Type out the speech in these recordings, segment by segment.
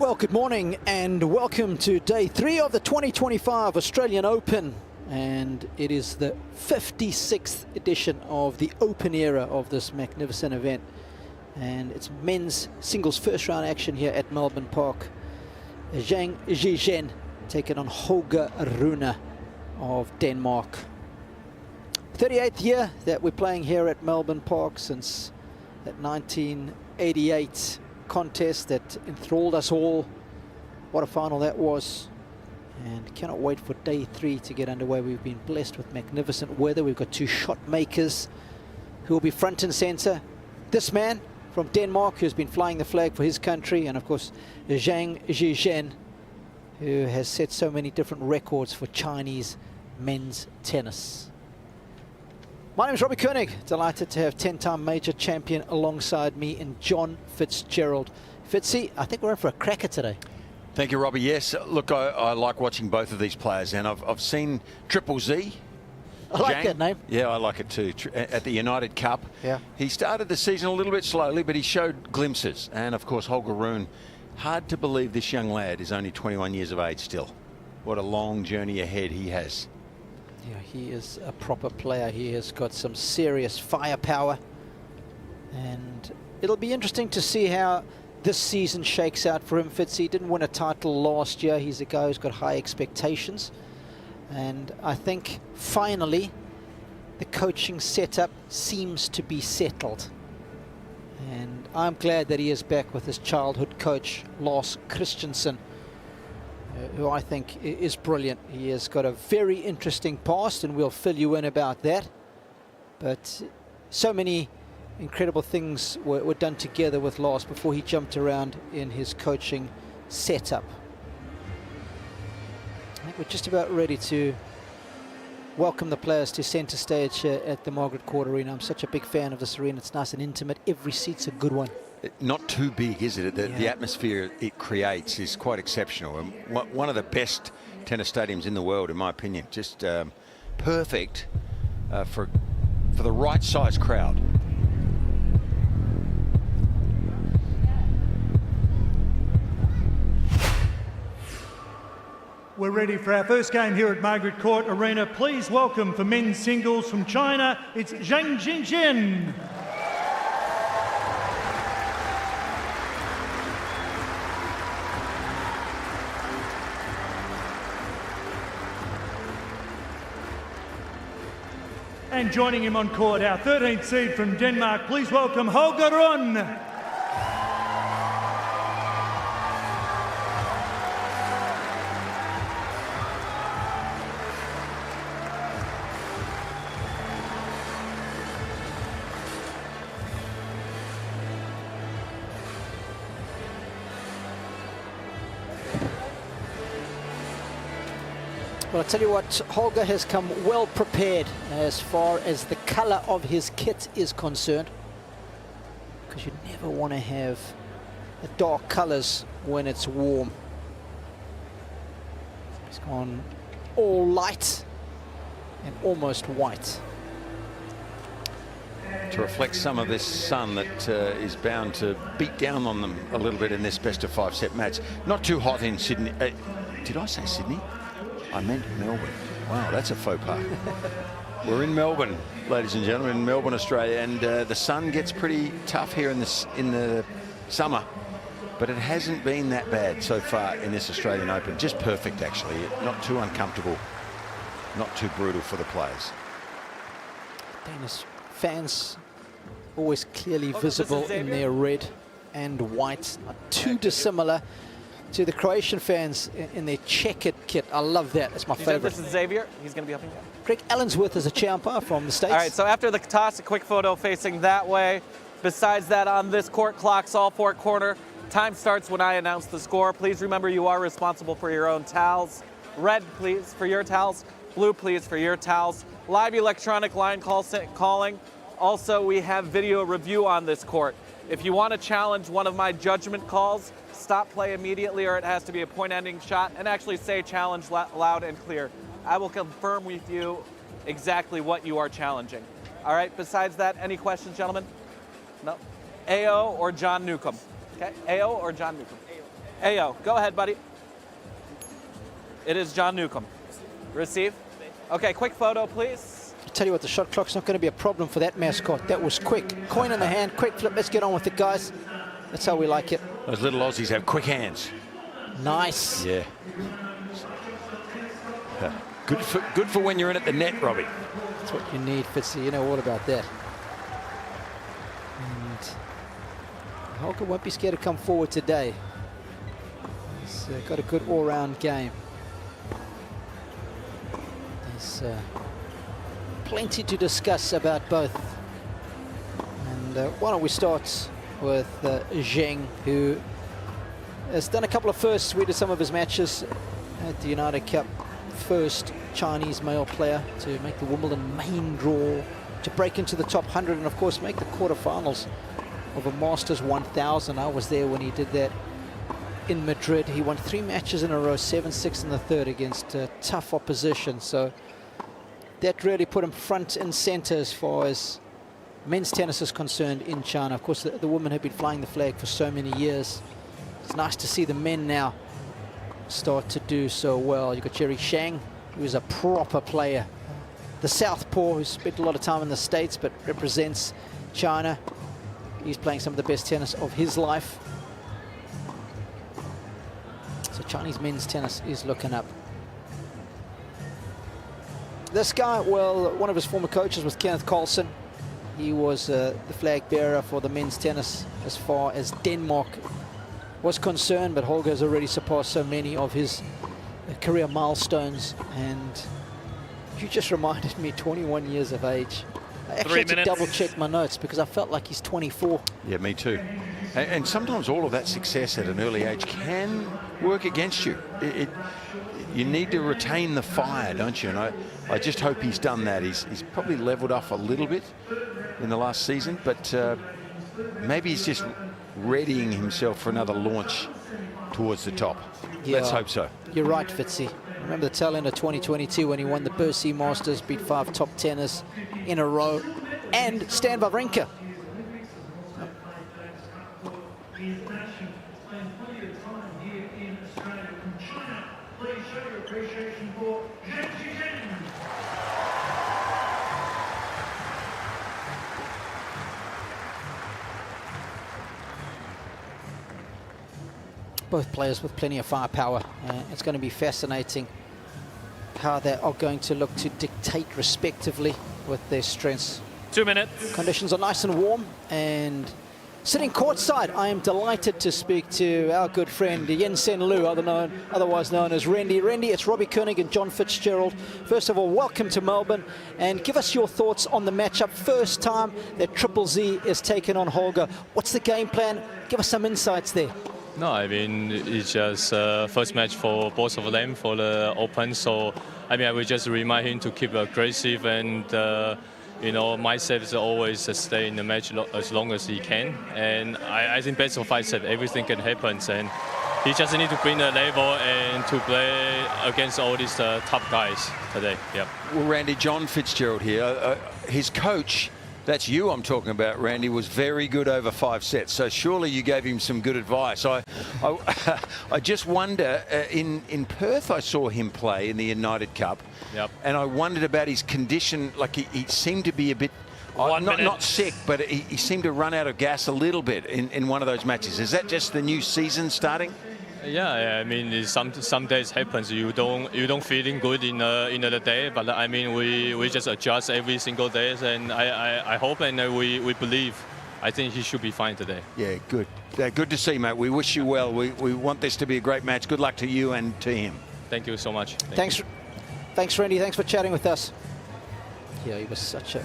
Well, good morning and welcome to day 3 of the 2025 Australian Open. And it is the 56th edition of the Open era of this magnificent event. And it's men's singles first round action here at Melbourne Park. Zhizhen taking on Holger Rune of Denmark. 38th year that we're playing here at Melbourne Park since that 1988 contest that enthralled us all. What a final that was, and cannot wait for day 3 to get underway. We've been blessed with magnificent weather. We've got 2 shot makers who will be front and center. This man from Denmark who's been flying the flag for his country, and of course Zhang, who has set so many different records for Chinese men's tennis. My name is Robbie Koenig, delighted to have 10-time major champion alongside me in John Fitzgerald. Fitzy, I think we're in for a cracker today. Thank you, Robbie. Yes, look, I like watching both of these players, and I've seen Triple Z. I like Zhang. that name. Yeah, I like it too. At the United Cup. Yeah. He started the season a little bit slowly, but he showed glimpses. And of course, Holger Rune. Hard to believe this young lad is only 21 years of age still. What a long journey ahead he has. Yeah, he is a proper player. He has got some serious firepower, and it'll be interesting to see how this season shakes out for him. Fitzy, he didn't win a title last year. He's a guy who's got high expectations, and I think finally the coaching setup seems to be settled, and I'm glad that he is back with his childhood coach Lars Christensen, who I think is brilliant. He has got a very interesting past, and we'll fill you in about that. But so many incredible things were done together with Lars before he jumped around in his coaching setup. I think we're just about ready to welcome the players to center stage here at the Margaret Court Arena. I'm such a big fan of this arena. It's nice and intimate. Every seat's a good one. Not too big, is it? The atmosphere it creates is quite exceptional. And one of the best tennis stadiums in the world, in my opinion. Just perfect for the right size crowd. We're ready for our first game here at Margaret Court Arena. Please welcome for men's singles from China, it's Zhang. And joining him on court, our 13th seed from Denmark, please welcome Holger Rune. Well, I'll tell you what, Holger has come well prepared as far as the color of his kit is concerned, because you never want to have the dark colors when it's warm. He's gone all light and almost white, to reflect some of this sun that is bound to beat down on them a little bit in this best of 5 set match. Not too hot in Sydney. Did I say Sydney? I meant Melbourne. Wow, that's a faux pas. We're in Melbourne, ladies and gentlemen, in Melbourne, Australia, and the sun gets pretty tough here in the summer, but it hasn't been that bad so far in this Australian Open. Just perfect, actually. Not too uncomfortable, not too brutal for the players. Danish fans always clearly visible in their red and white, not too dissimilar to the Croatian fans in their checkered kit. I love that. It's my favorite. This is Xavier. He's going to be helping you. Greg Allensworth is a chair umpire from the States. All right, so after the toss, a quick photo facing that way. Besides that, on this court, clocks all 4 corner. Time starts when I announce the score. Please remember you are responsible for your own towels. Red, please, for your towels. Blue, please, for your towels. Live electronic line calling. Also, we have video review on this court. If you want to challenge one of my judgment calls, stop play immediately, or it has to be a point-ending shot, and actually say challenge loud and clear. I will confirm with you exactly what you are challenging. All right, besides that, any questions, gentlemen? No? AO or John Newcomb? Okay, AO or John Newcomb? Ayo, go ahead, buddy. It is John Newcomb. Receive. Okay, quick photo, please. I tell you what, the shot clock's not going to be a problem for that mascot. That was quick. Coin in the hand, quick flip. Let's get on with it, guys. That's how we like it. Those little Aussies have quick hands. Nice. Yeah. Good for when you're in at the net, Robbie. That's what you need, Fitzy. You know all about that. And Holger won't be scared to come forward today. He's got a good all-round game. There's plenty to discuss about both. And why don't we start with Zhang, who has done a couple of firsts. We did some of his matches at the United Cup. First Chinese male player to make the Wimbledon main draw, to break into the top 100, and of course make the quarterfinals of a Masters 1000. I was there when he did that in Madrid. He won 3 matches in a row, 7-6 in the third against tough opposition. So that really put him front and center as far as men's tennis is concerned in China. Of course, the women have been flying the flag for so many years. It's nice to see the men now start to do so well. You've got Jerry Shang, who's a proper player. The southpaw, who spent a lot of time in the States but represents China. He's playing some of the best tennis of his life. So Chinese men's tennis is looking up. This guy, well, one of his former coaches was Kenneth Carlsen. He was the flag bearer for the men's tennis as far as Denmark was concerned, but Holger has already surpassed so many of his career milestones. And you just reminded me, 21 years of age. I actually had to double check my notes because I felt like he's 24. Yeah, me too. And sometimes all of that success at an early age can work against you. You need to retain the fire, don't you? And I just hope he's done that. He's probably leveled off a little bit in the last season, but maybe he's just readying himself for another launch towards the top. Yeah, let's hope so. You're right, Fitzy. Remember the tail end of 2022 when he won the Bercy Masters, beat 5 top tennis in a row, and Stan Wawrinka. Both players with plenty of firepower. It's going to be fascinating how they are going to look to dictate respectively with their strengths. 2 minutes. Conditions are nice and warm, and sitting courtside, I am delighted to speak to our good friend Yen Sen Liu, otherwise known as Randy. Randy, it's Robbie Koenig and John Fitzgerald. First of all, welcome to Melbourne, and give us your thoughts on the matchup. First time that Triple Z is taken on Holger. What's the game plan? Give us some insights there. No, I mean, it's just first match for both of them for the Open. So, I mean, I will just remind him to keep aggressive and, you know, myself is always stay in the match as long as he can. And I think best of 5 sets, everything can happen. And he just need to bring the level and to play against all these top guys today. Yep. Well, Randy, John Fitzgerald here. His coach, that's you I'm talking about, Randy, was very good over 5 sets. So surely you gave him some good advice. I just wonder, in Perth I saw him play in the United Cup. Yep. And I wondered about his condition. Like he seemed to be a bit, not sick, but he seemed to run out of gas a little bit in one of those matches. Is that just the new season starting? Yeah, I mean, some days happens. You don't feeling good in the day, but I mean, we just adjust every single day, and I hope and we believe. I think he should be fine today. Yeah, good. Good to see, mate. We wish you well. We want this to be a great match. Good luck to you and to him. Thank you so much. Thanks, Randy. Thanks for chatting with us. Yeah, he was such a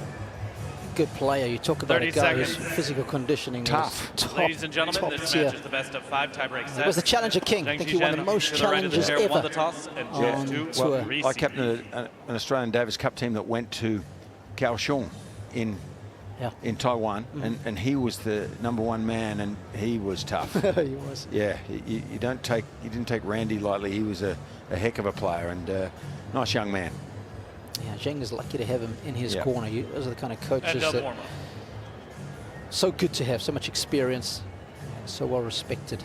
good player. You talk about a guy whose physical conditioning tough. Was top, Ladies and gentlemen, top this tier. match is the best of 5 tiebreak sets. It was the Challenger King. I think he won the most challenges ever won the toss and on tour. I captained an Australian Davis Cup team that went to Kaohsiung in Taiwan, and he was the #1 man, and he was tough. He was. Yeah, you didn't take Randy lightly. He was a heck of a player and nice young man. Yeah, Zhang is lucky to have him in his corner. Those are the kind of coaches and that so good to have, so much experience, and so well respected.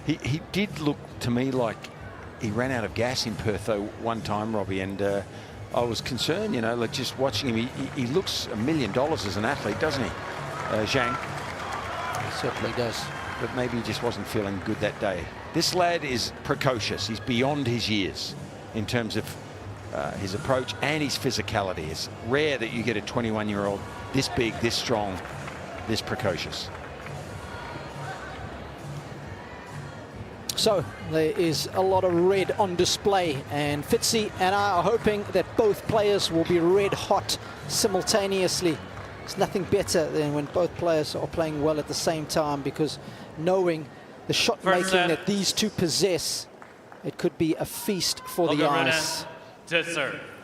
He did look to me like he ran out of gas in Perth though one time, Robbie, and I was concerned, you know, like just watching him. He looks $1 million as an athlete, doesn't he, Zhang? He certainly does. But maybe he just wasn't feeling good that day. This lad is precocious. He's beyond his years in terms of his approach and his physicality. It's rare that you get a 21-year-old this big, this strong, this precocious. So there is a lot of red on display, and Fitzy and I are hoping that both players will be red hot simultaneously. It's nothing better than when both players are playing well at the same time, because knowing the shot making that these two possess, it could be a feast for the eyes.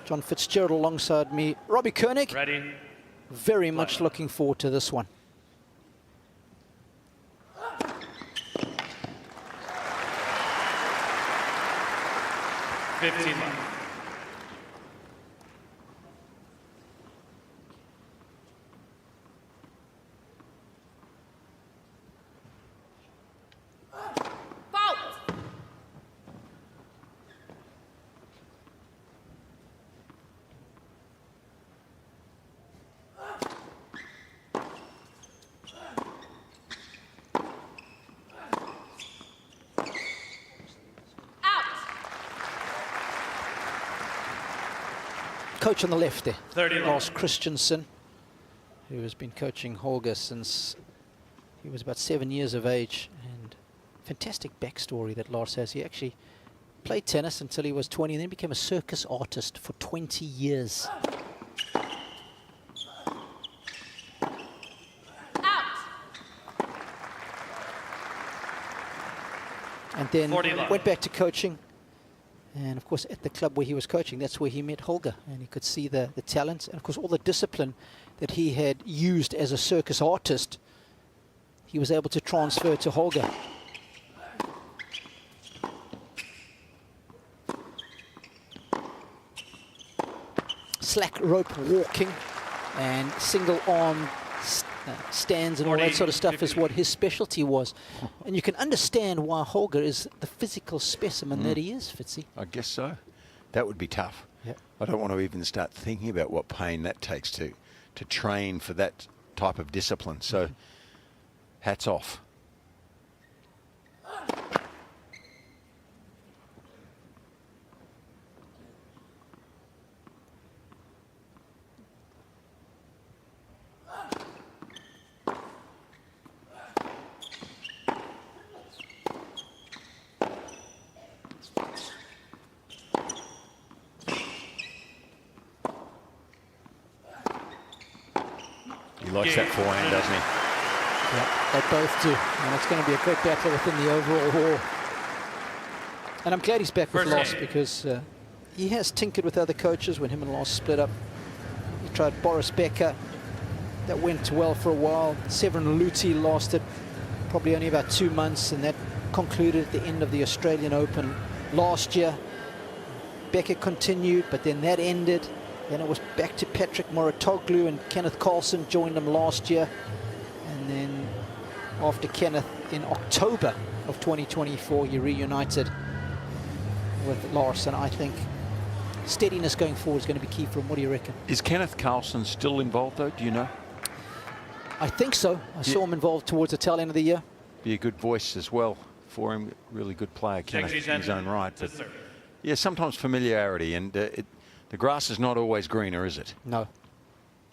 John Fitzgerald alongside me, Robbie Koenig. Ready. Very much looking forward to this one. Coach on the left there, Lars Christensen, who has been coaching Holger since he was about 7 years of age. And fantastic backstory that Lars has. He actually played tennis until he was 20 and then became a circus artist for 20 years. And then went back to coaching. And of course, at the club where he was coaching, that's where he met Holger, and he could see the talent and of course all the discipline that he had used as a circus artist, he was able to transfer to Holger. Slack rope walking and single arm stands and all that sort of stuff is what his specialty was. And you can understand why Holger is the physical specimen that he is, Fitzy. I guess so. That would be tough. Yep. I don't want to even start thinking about what pain that takes to train for that type of discipline. So hats off. He likes that forehand, doesn't he? Yeah, they both do. And it's going to be a great battle within the overall hall. And I'm glad he's back with Lars, because he has tinkered with other coaches when him and Lars split up. He tried Boris Becker. That went well for a while. Severin Luthi lasted probably only about 2 months, and that concluded at the end of the Australian Open last year. Becker continued, but then that ended. Then it was back to Patrick Moratoglu, and Kenneth Carlson joined him last year. And then after Kenneth in October of 2024, he reunited with Lars. And I think steadiness going forward is going to be key for him. What do you reckon? Is Kenneth Carlson still involved, though? Do you know? I think so. I saw him involved towards the tail end of the year. Be a good voice as well for him. Really good player, Kenneth, in his own right. But yeah, sometimes familiarity, and the grass is not always greener, is it? No.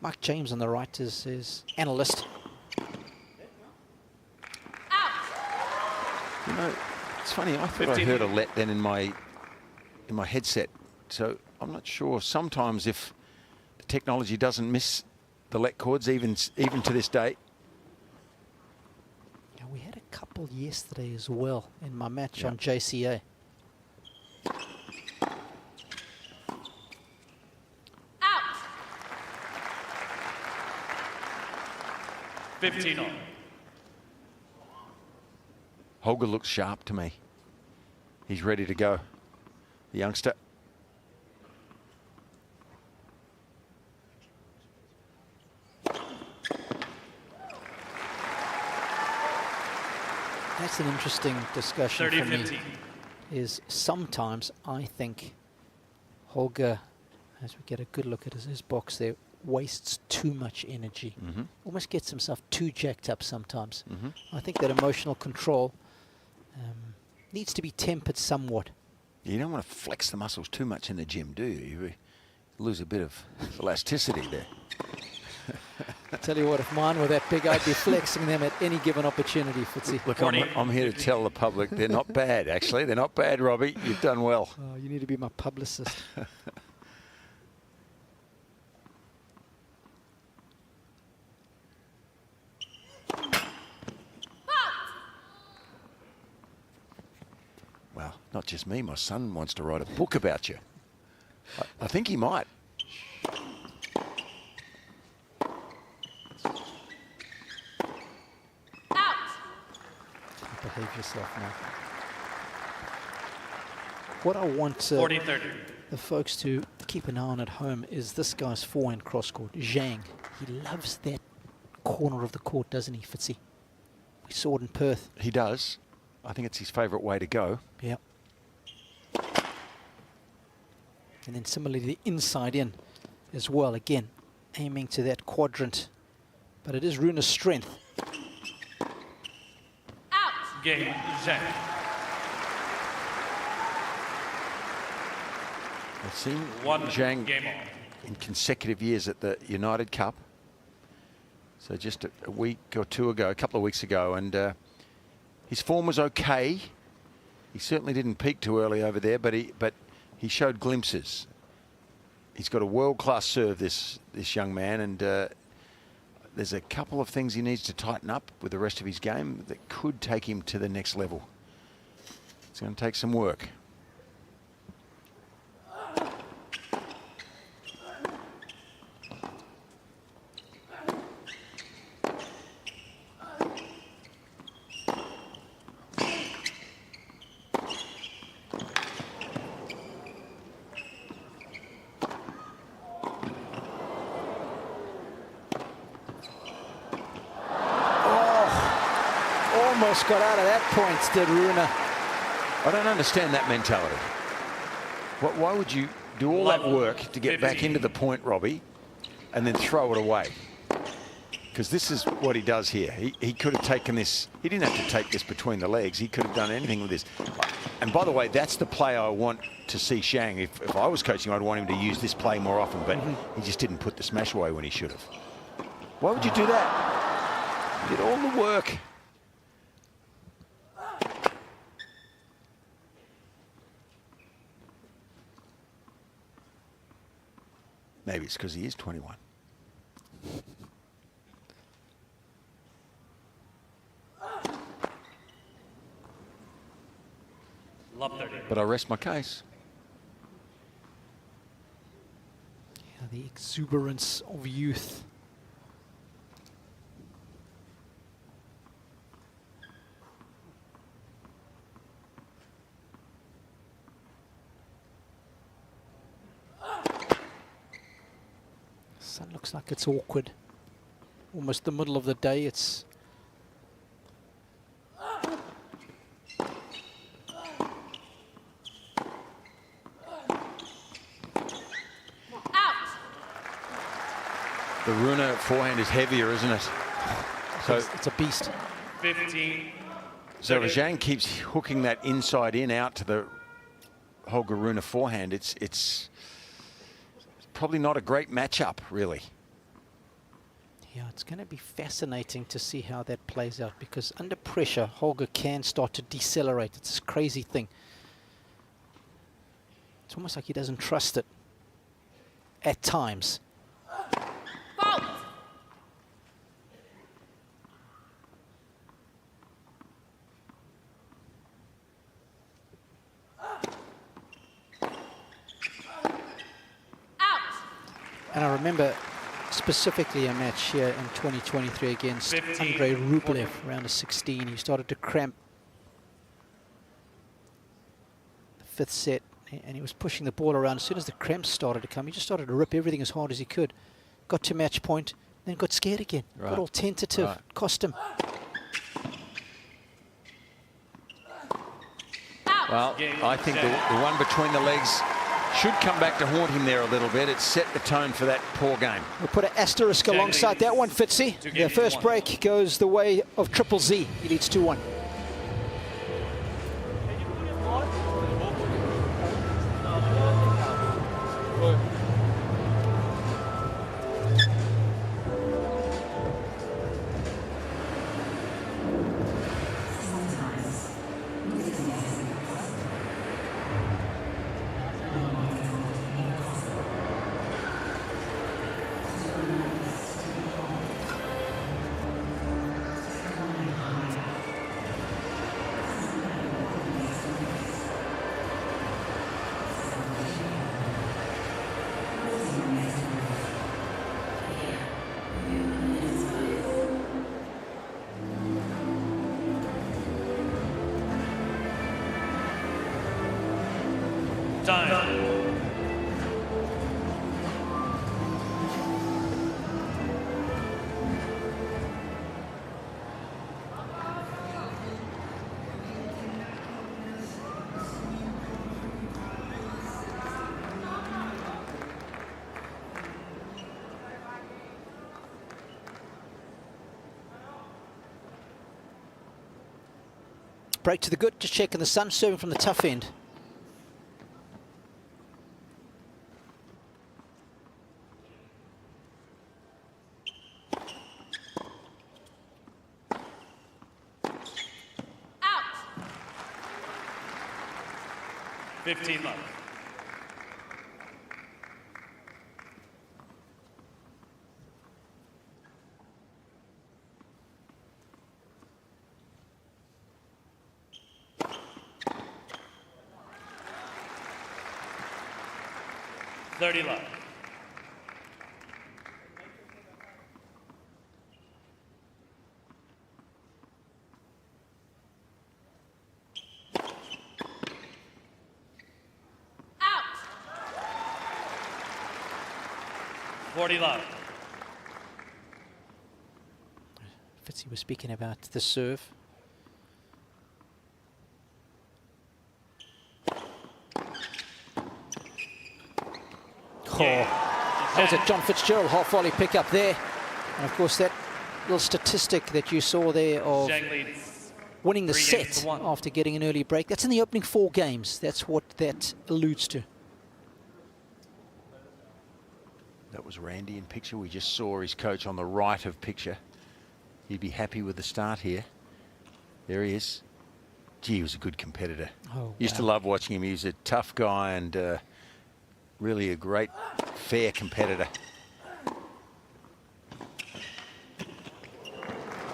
Mike James on the right is analyst. You know, it's funny. I thought I heard a let then in my headset, so I'm not sure. Sometimes if the technology doesn't miss the let chords, even to this day. Yeah, we had a couple yesterday as well in my match on JCA. 15 on. Holger looks sharp to me. He's ready to go, the youngster. That's That's an interesting discussion for me. 30-15. Is sometimes I think Holger, as we get a good look at his box there, wastes too much energy. Almost gets himself too jacked up sometimes. I think that emotional control needs to be tempered somewhat. You don't want to flex the muscles too much in the gym, do you? You lose a bit of elasticity there. I tell you what, if mine were that big, I'd be flexing them at any given opportunity, Fitzy. Look, I'm here to tell the public they're not bad, actually. They're not bad, Robbie. You've done well. Oh, you need to be my publicist. Well, not just me. My son wants to write a book about you. I think he might. Behave yourself now. What I want 40-30. the folks to keep an eye on at home is this guy's forehand cross court, Zhang. He loves that corner of the court, doesn't he, Fitzy? We saw it in Perth. He does. I think it's his favourite way to go. Yep. And then similarly the inside in as well. Again, aiming to that quadrant. But it is Rune's strength. Game, Zhang. I've seen One Zhang game on. in consecutive years at the United Cup. So just a week or two ago, a couple of weeks ago, and his form was okay. He certainly didn't peak too early over there, but he showed glimpses. He's got a world-class serve, this young man, and there's a couple of things he needs to tighten up with the rest of his game that could take him to the next level. It's going to take some work. Almost got out of that point, did Rune. I don't understand that mentality. Why would you do all that work to get back into the point, Robbie, and then throw it away? Because this is what he does here. He could have taken this. He didn't have to take this between the legs. He could have done anything with this. And by the way, that's the play I want to see Zhang. If I was coaching, I'd want him to use this play more often, but he just didn't put the smash away when he should have. Why would you do that? You did all the work. Maybe it's because he is 21. Love 30. But I rest my case. Yeah, the exuberance of youth. Sun looks like it's awkward. Almost the middle of the day. It's The Rune forehand is heavier, isn't it? So it's a beast. 15. So if Zhang keeps hooking that inside in out to the Holger Rune forehand, it's probably not a great matchup, really. Yeah, it's going to be fascinating to see how that plays out, because under pressure, Holger can start to decelerate. It's a crazy thing. It's almost like he doesn't trust it at times. And I remember specifically a match here in 2023 against 15, Andrei Rublev, round of 16. He started to cramp the fifth set, and he was pushing the ball around. As soon as the cramps started to come, he just started to rip everything as hard as he could. Got to match point, then got scared again. Right. Got all tentative, Right. cost him. Well, I think the one between the legs should come back to haunt him there a little bit. It set the tone for that poor game. We'll put an asterisk alongside that one, Fitzy. The first break goes the way of Triple Z. He leads 2-1. Time. Break to the good, just checking the sun, serving from the tough end. Out. 15 left. Thirty left. Out. 40 left. Fitzy was speaking about the serve. Oh, that was a John Fitzgerald half volley pickup there. And of course that little statistic that you saw there of Zhang leads winning the 3-1. set after getting an early break. That's in the opening 4 games. That's what that alludes to. That was Randy in picture. We just saw his coach on the right of picture. He'd be happy with the start here. There he is. Gee, he was a good competitor. Oh, Used to wow. love watching him. He was a tough guy and really a great, fair competitor.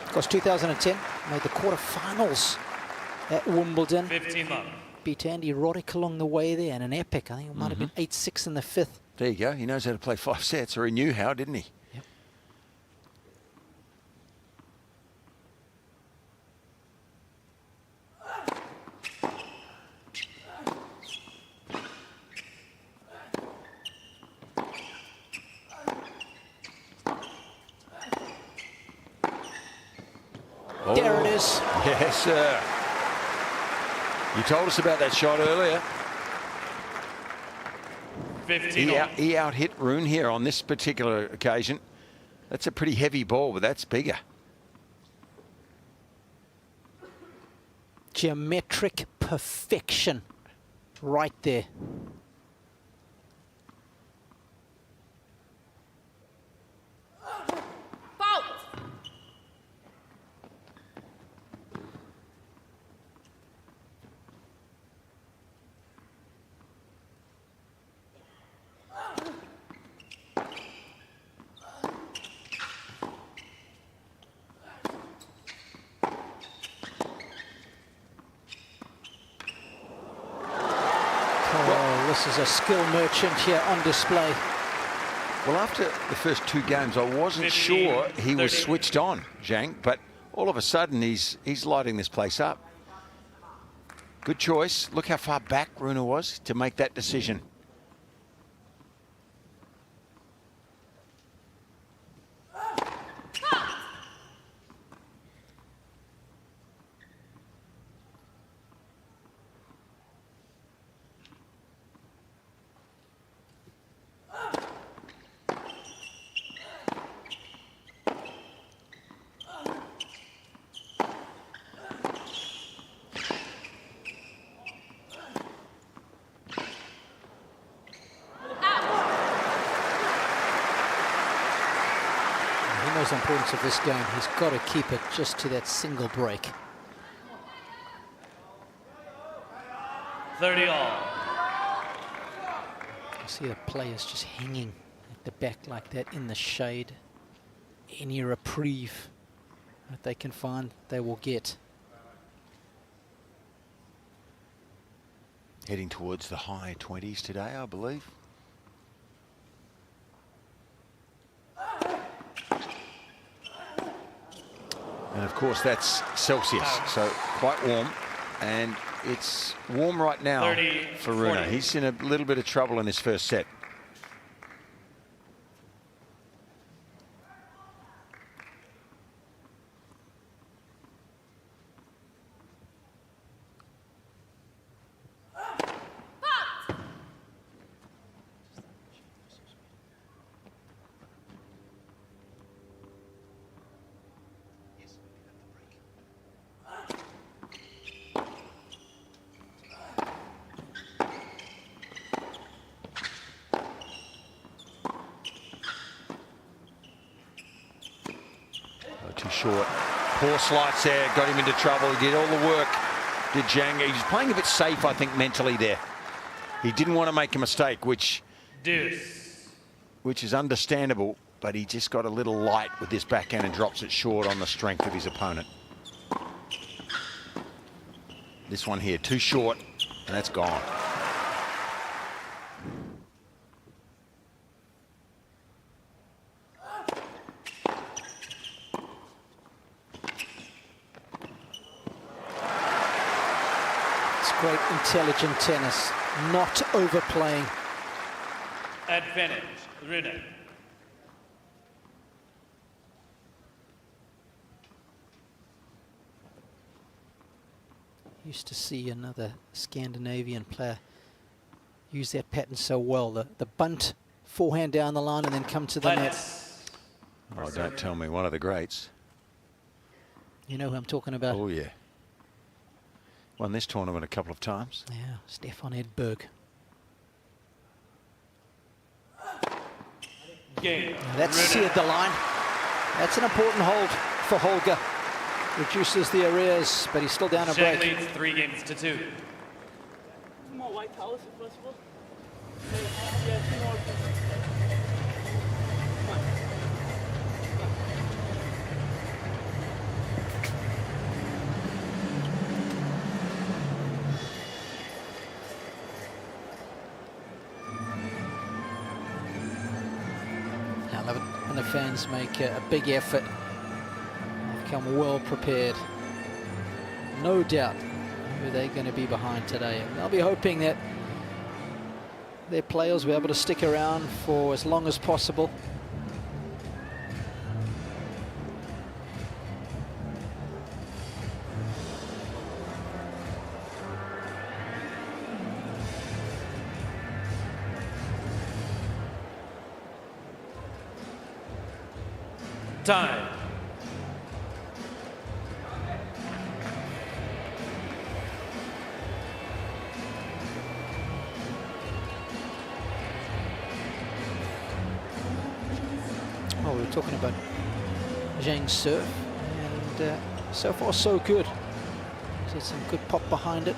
Of course, 2010 made the quarterfinals at Wimbledon. 15 left. Beat Andy Roddick along the way there, and an epic. I think it might have been 8-6 in the 5th. There you go. He knows how to play 5 sets, or he knew how, didn't he? Yep. Oh, There it is. Yes, sir. You told us about that shot earlier. 15 off. He out-hit Rune here on this particular occasion. That's a pretty heavy ball, but that's bigger. Geometric perfection right there. Fault. Oh, this is a skill merchant here on display. Well, after the first 2 games, I wasn't 15, sure he was 30. switched on, Zhang, but all of a sudden he's lighting this place up. Good choice. Look how far back Rune was to make that decision. the importance of this game. He's got to keep it just to that single break. 30 all. You see the players just hanging at the back like that in the shade. Any reprieve that they can find, they will get. Heading towards the high 20s today, I believe. And of course that's Celsius, so quite warm. And it's warm right now 30, for Rune. 40. He's in a little bit of trouble in this first set. Too short. Poor slice there, got him into trouble. He did all the work, did Zhang. He's playing a bit safe, I think, mentally there. He didn't want to make a mistake, which is understandable, but he just got a little light with this backhand and drops it short on the strength of his opponent. This one here, too short, and that's gone. Great intelligent tennis, not overplaying. Advantage, Rune. Used to see another Scandinavian player use that pattern so well. The bunt, forehand down the line and then come to the net. Oh, don't tell me, one of the greats. You know who I'm talking about? Oh, yeah. Won this tournament a couple of times. Yeah, Stefan Edberg. Game. That's seared the line. That's an important hold for Holger. Reduces the arrears, but he's still down a Zhang break. leads 3 games to 2. Two more white towels if possible. Yeah, 2 more. I love it when the fans make a big effort. They've come well prepared. No doubt who they're going to be behind today. And they'll be hoping that their players will be able to stick around for as long as possible. Time. Oh, we were talking about Zhang's serve, and so far so good. He's some good pop behind it.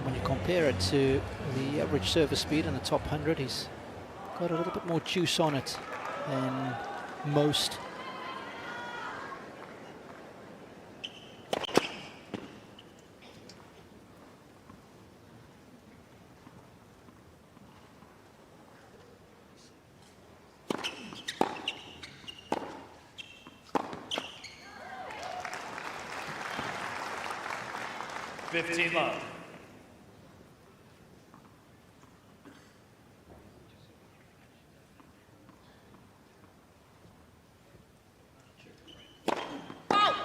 When you compare it to the average service speed in the top 100, he's got a little bit more juice on it than most. Love. Out!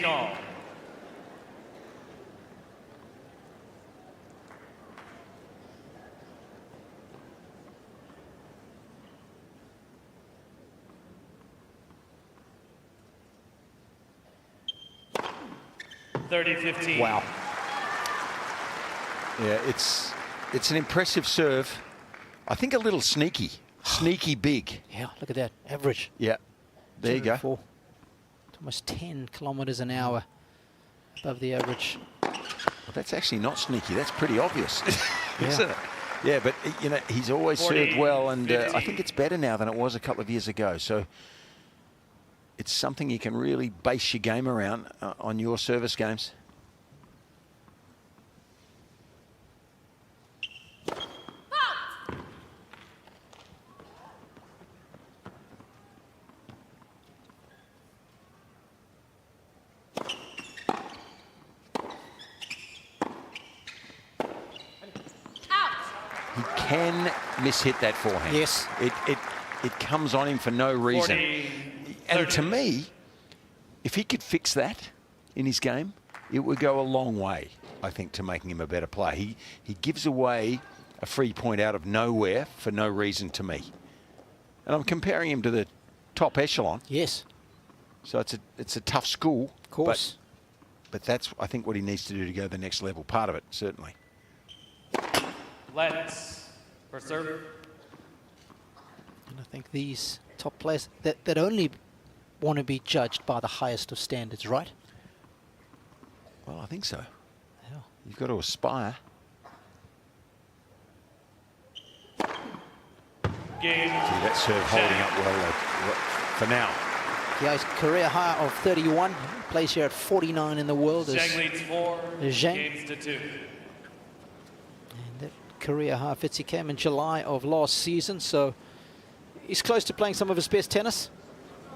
All. 30-15. Wow. Yeah, it's an impressive serve. I think a little sneaky big. Yeah, look at that. Average. Yeah, there you go. 204. It's almost 10 kilometers an hour above the average. Well, that's actually not sneaky. That's pretty obvious, Yeah. isn't it? Yeah, but you know, he's always served well, and 40, I think it's better now than it was a couple of years ago. So it's something you can really base your game around on your service games. He can mishit that forehand. Yes. It comes on him for no reason. 40, And 30. to me, if he could fix that in his game, it would go a long way, I think, to making him a better player. He gives away a free point out of nowhere for no reason to me. And I'm comparing him to the top echelon. Yes, So it's a tough school. of course. But that's, I think, what he needs to do to go to the next level. Part of it, certainly. Let's for serve. And I think these top players that only want to be judged by the highest of standards, right? Well, I think so. Yeah. You've got to aspire. Game. See, that serve holding up well for now. Yeah, his career high of 31. Plays here at 49 in the world. Zhang leads 4 Zhang. games to 2. And that career high, Fitzy, came in July of last season, so he's close to playing some of his best tennis.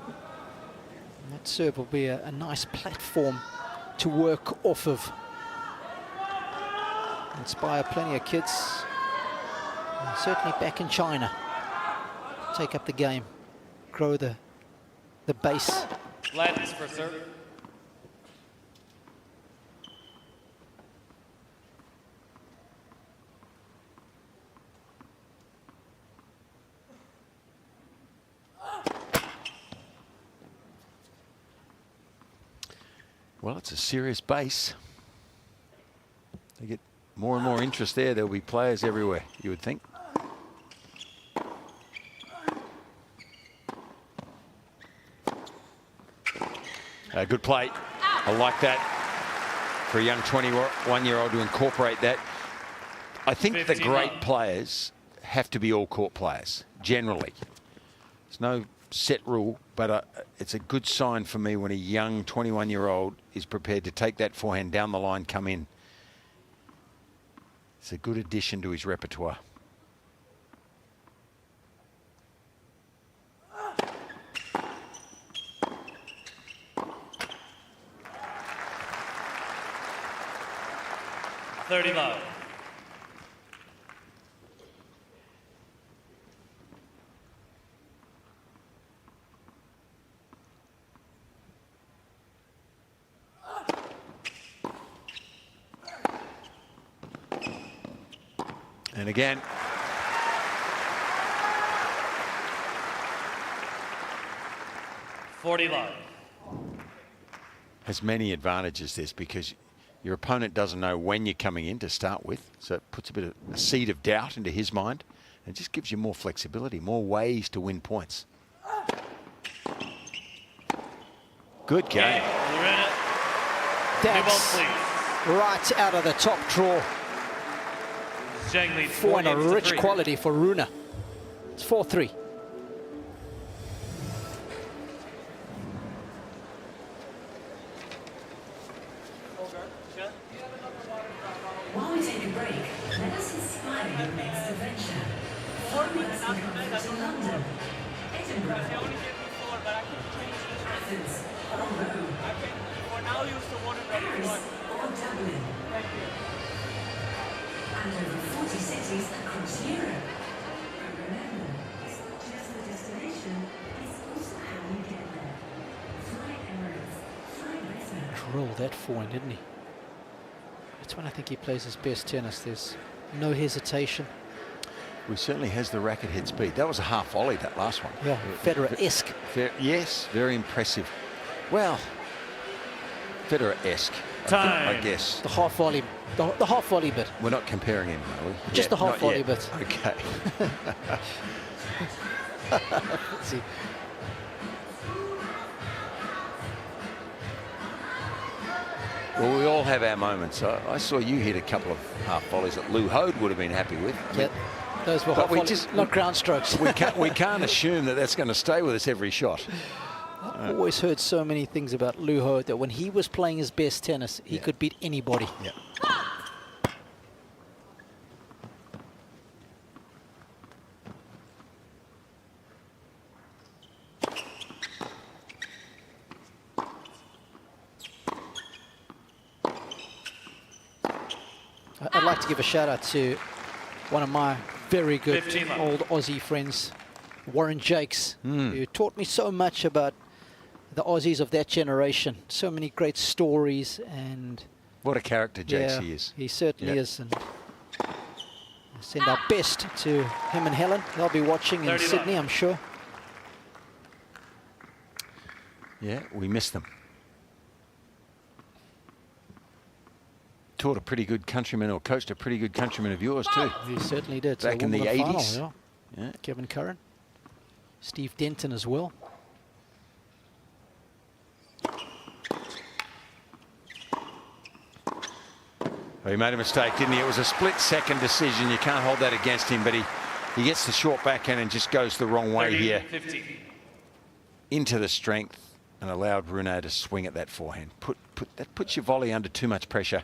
And that serve will be a nice platform to work off of. Inspire plenty of kids, and certainly back in China. Take up the game, grow the base. Let's for serve. Well, it's a serious base. They get more and more interest there. There'll be players everywhere, you would think. Good play. I like that for a young 21-year-old to incorporate that. I think the 15 great up. players have to be all-court players, generally. There's no set rule, but it's a good sign for me when a young 21-year-old is prepared to take that forehand down the line, come in. It's a good addition to his repertoire. $30. And again, $40. has many advantages, this, because your opponent doesn't know when you're coming in to start with, so it puts a seed of doubt into his mind and just gives you more flexibility, more ways to win points. Good game. Rune. New ball, That's please. right out of the top draw. Zhang leads 4 Four and a games to rich 3. quality for Rune. It's 4-3. While we take a break, let us inspire your next adventure. Following us in to London, Edinburgh, Athens, or Rome, Paris, or Dublin. And over 40 cities across Europe. But remember, it's not just the destination, it's also how you get there. Fly Emirates, fly better. Drilled that forehand, didn't he? That's when I think he plays his best tennis. There's no hesitation. He certainly has the racket head speed. That was a half volley, that last one. Yeah, Federer-esque. Yes, very impressive. Well, Federer-esque. I guess. The half volley, the half volley bit. We're not comparing him, are we? Just the half not volley yet. bit. Okay. Let's see. Well, we all have our moments. I saw you hit a couple of half volleys that Lou Hode would have been happy with. Yeah, those were But half we volleys, just- not ground strokes. we can't assume that that's going to stay with us every shot. I've always heard so many things about Lou Hode that when he was playing his best tennis, he could beat anybody. Yeah. I'd like to give a shout out to one of my very good 15 love. old Aussie friends, Warren Jakes, who taught me so much about the Aussies of that generation. So many great stories, and What a character Jakes yeah, he is. he certainly Yeah. is. And I send our best to him and Helen. They'll be watching in 30 Sydney, love. I'm sure. Yeah, we miss them. Taught a pretty good countryman, or coached a pretty good countryman of yours too. He certainly did. Back in the Wimbledon final, 80s. yeah. Yeah. Kevin Curran, Steve Denton as well. Oh, he made a mistake, didn't he? It was a split-second decision. You can't hold that against him, but he gets the short backhand and just goes the wrong way 30, here 15. into the strength and allowed Rune to swing at that forehand. That puts your volley under too much pressure.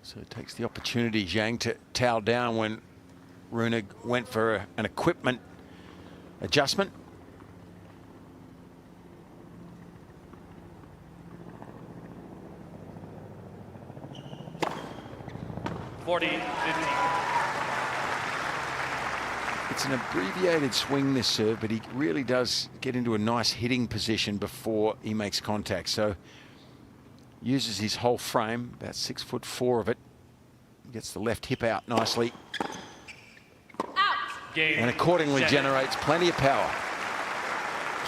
So it takes the opportunity, Zhang, to towel down when Rune went for an equipment adjustment. It's an abbreviated swing, this serve, but he really does get into a nice hitting position before he makes contact. So uses his whole frame, about 6'4" of it. Gets the left hip out nicely. Game. And accordingly Set. generates plenty of power.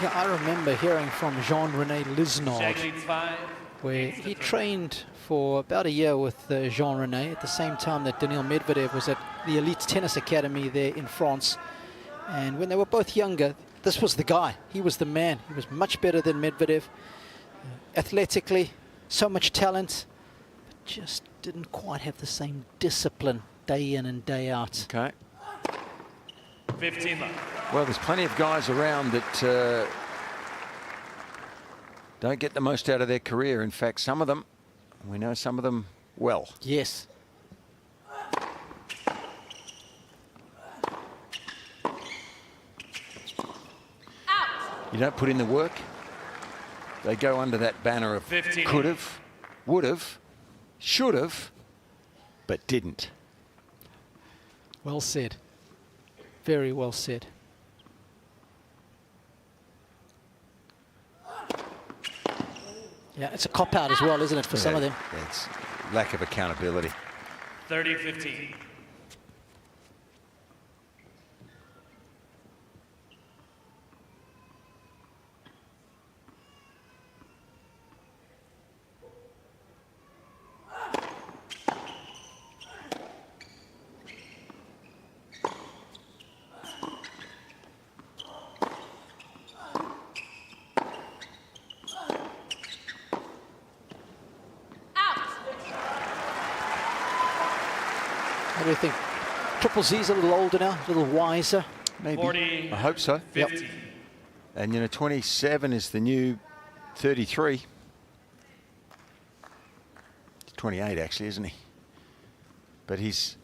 Yeah, I remember hearing from Jean-René Zhang Lisnard, leads 5. where he trained for about a year with Jean-René at the same time that Daniil Medvedev was at the Elite Tennis Academy there in France. And when they were both younger, this was the guy. He was the man. He was much better than Medvedev. Athletically, so much talent, but just didn't quite have the same discipline day in and day out. Okay. 15 left. Well, there's plenty of guys around that don't get the most out of their career. In fact, some of them, we know some of them well. Yes. You don't put in the work, they go under that banner of 15. could have, would have, should have, but didn't. Well said. Very well said. Yeah, it's a cop-out as well, isn't it, for some of them? It's lack of accountability. 30-15. What do you think? Triple Z's a little older now, a little wiser. Maybe. 40, I hope so. 50. And, you know, 27 is the new 33. 28, actually, isn't he? But he's,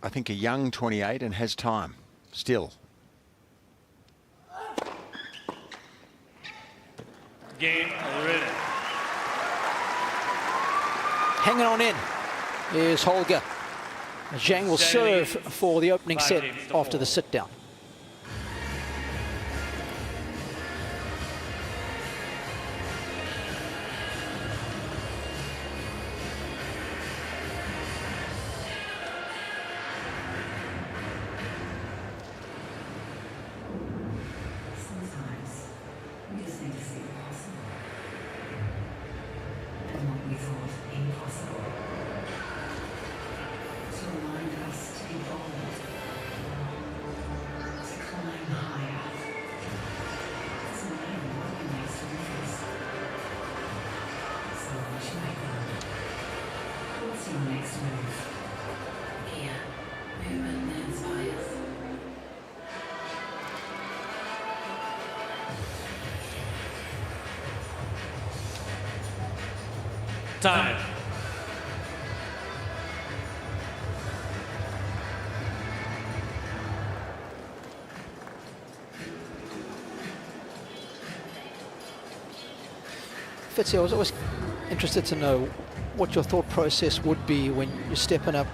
I think, a young 28 and has time still. Game Rune. Hanging on in is Holger. Zhang will serve for the opening 5 set games to after the 4. sit-down. Time. Fitzy, I was always interested to know what your thought process would be when you're stepping up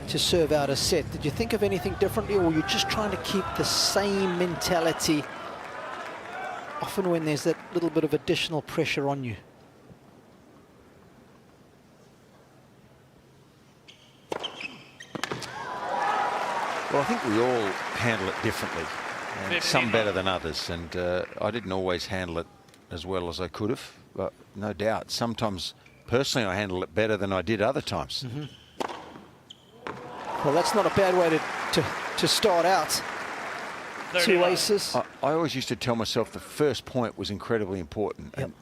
to serve out a set. Did you think of anything differently, or were you just trying to keep the same mentality often when there's that little bit of additional pressure on you? Well, I think we all handle it differently, and some better than others, and I didn't always handle it as well as I could have, but no doubt sometimes personally I handle it better than I did other times. Well, that's not a bad way to start out. 2 aces. I always used to tell myself the first point was incredibly important. Yep. And,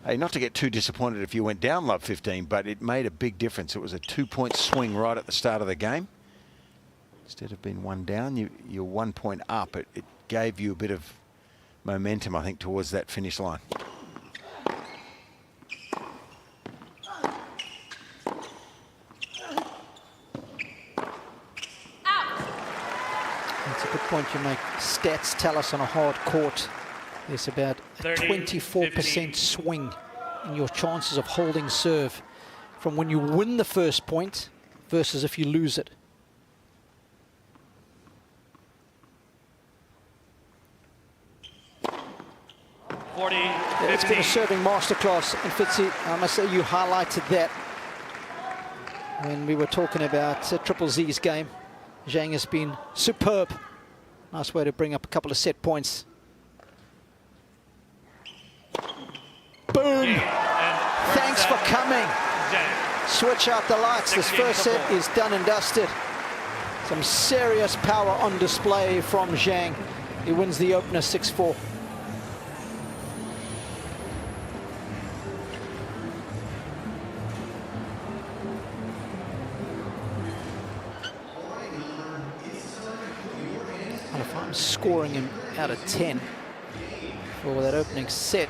hey, not to get too disappointed if you went down love 15, but it made a big difference. It was a 2-point swing right at the start of the game. Instead of being 1 down, you're 1 point up. It gave you a bit of momentum, I think, towards that finish line. That's a good point you make. Stats tell us on a hard court there's about a 24% swing in your chances of holding serve from when you win the first point versus if you lose it. It's been a serving masterclass, and Fitzy, I must say you highlighted that when we were talking about Triple Z's game. Zhang has been superb. Nice way to bring up a couple of set points. Boom! Thanks for coming. Switch out the lights. This first set is done and dusted. Some serious power on display from Zhang. He wins the opener 6-4. If I'm scoring him out of 10 for that opening set,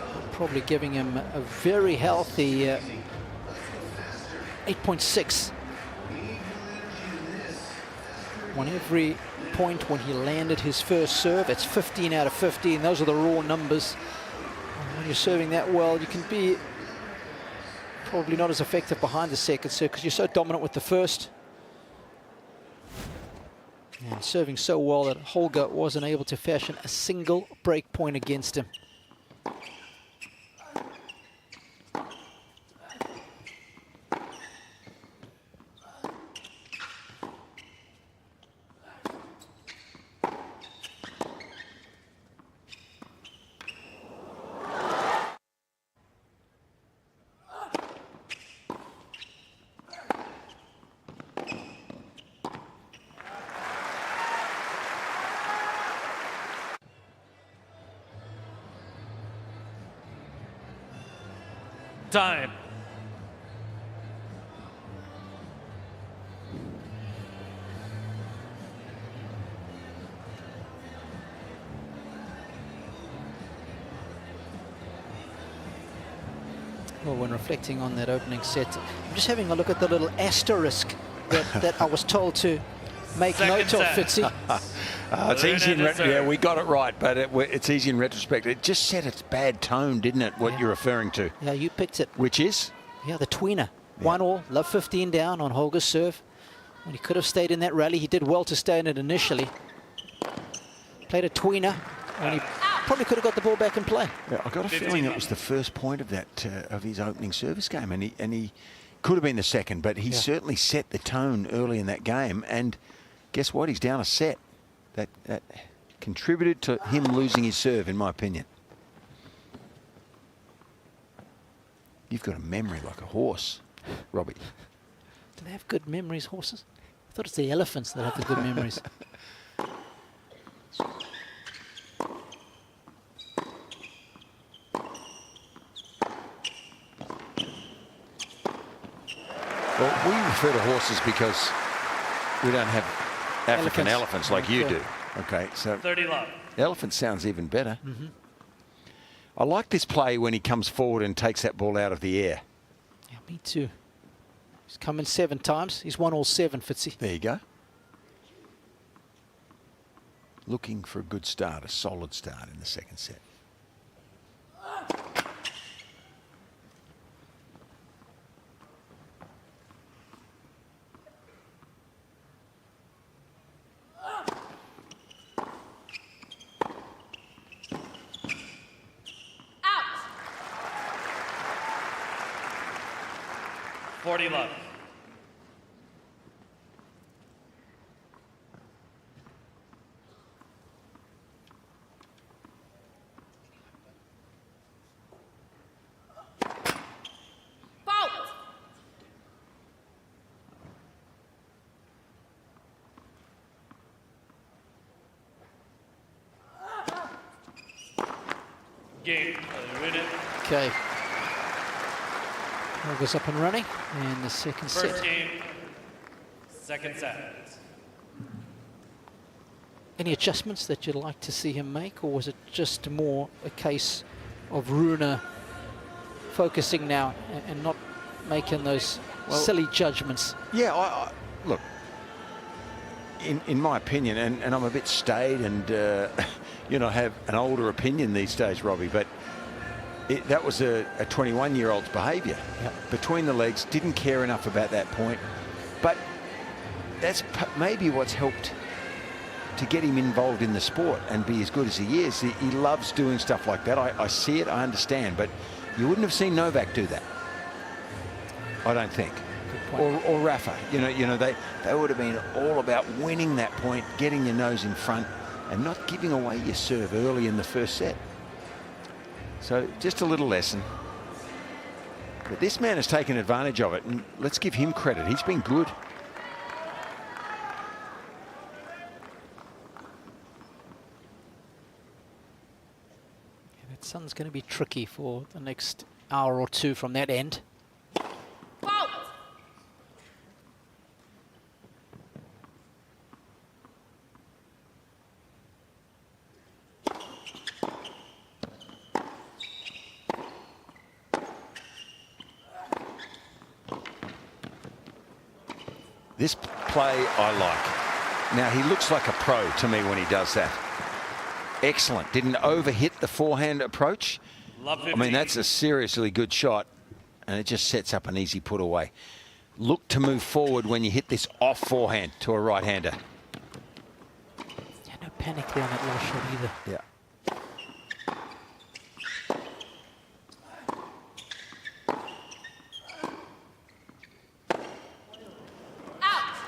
I'm probably giving him a very healthy 8.6. On every point when he landed his first serve, it's 15 out of 15. Those are the raw numbers. And when you're serving that well, you can be probably not as effective behind the second serve because you're so dominant with the first. And serving so well that Holger wasn't able to fashion a single break point against him. Time. Well, when reflecting on that opening set, I'm just having a look at the little asterisk that I was told to make note of, Fitzy. It's easy in yeah, we got it right, but it's easy in retrospect. It just set its bad tone, didn't it, what you're referring to? Yeah, you picked it. Which is? Yeah, the tweener. 1-all, love 15 down on Holger's serve. When he could have stayed in that rally, he did well to stay in it initially. Played a tweener, and he probably could have got the ball back in play. Yeah, I got a feeling it was the first point of that of his opening service game, and he could have been the second, but he certainly set the tone early in that game. And guess what? He's down a set. That contributed to him losing his serve, in my opinion. You've got a memory like a horse, Robbie. Do they have good memories, horses? I thought it's the elephants that have the good memories. Well, we refer to horses because we don't have African elephants like you do. Okay, so 30 love. Elephant sounds even better. I like this play when he comes forward and takes that ball out of the air. Yeah, me too. He's come in 7 times. He's won all 7, Fitzy. There you go. Looking for a good start, a solid start in the second set. Out. 40 love. Game. Rune. Okay. Holger's up and running in the second set. First game. Second set. Any adjustments that you'd like to see him make, or was it just more a case of Rune focusing now and not making those silly judgments? Yeah, I look, in my opinion, and I'm a bit staid and, you know, have an older opinion these days, Robbie, but that was a 21-year-old's behaviour. Yep. Between the legs, didn't care enough about that point. But that's maybe what's helped to get him involved in the sport and be as good as he is. He loves doing stuff like that. I see it, I understand, but you wouldn't have seen Novak do that, I don't think. Or Rafa. You know, they would have been all about winning that point, getting your nose in front, and not giving away your serve early in the first set. So just a little lesson. But this man has taken advantage of it, and let's give him credit. He's been good. Yeah, that sun's going to be tricky for the next hour or two from that end. This play I like. Now, he looks like a pro to me when he does that. Excellent. Didn't overhit the forehand approach. I mean, that's a seriously good shot, and it just sets up an easy put away. Look to move forward when you hit this off forehand to a right-hander. Yeah, no panic there on that last shot either. Yeah.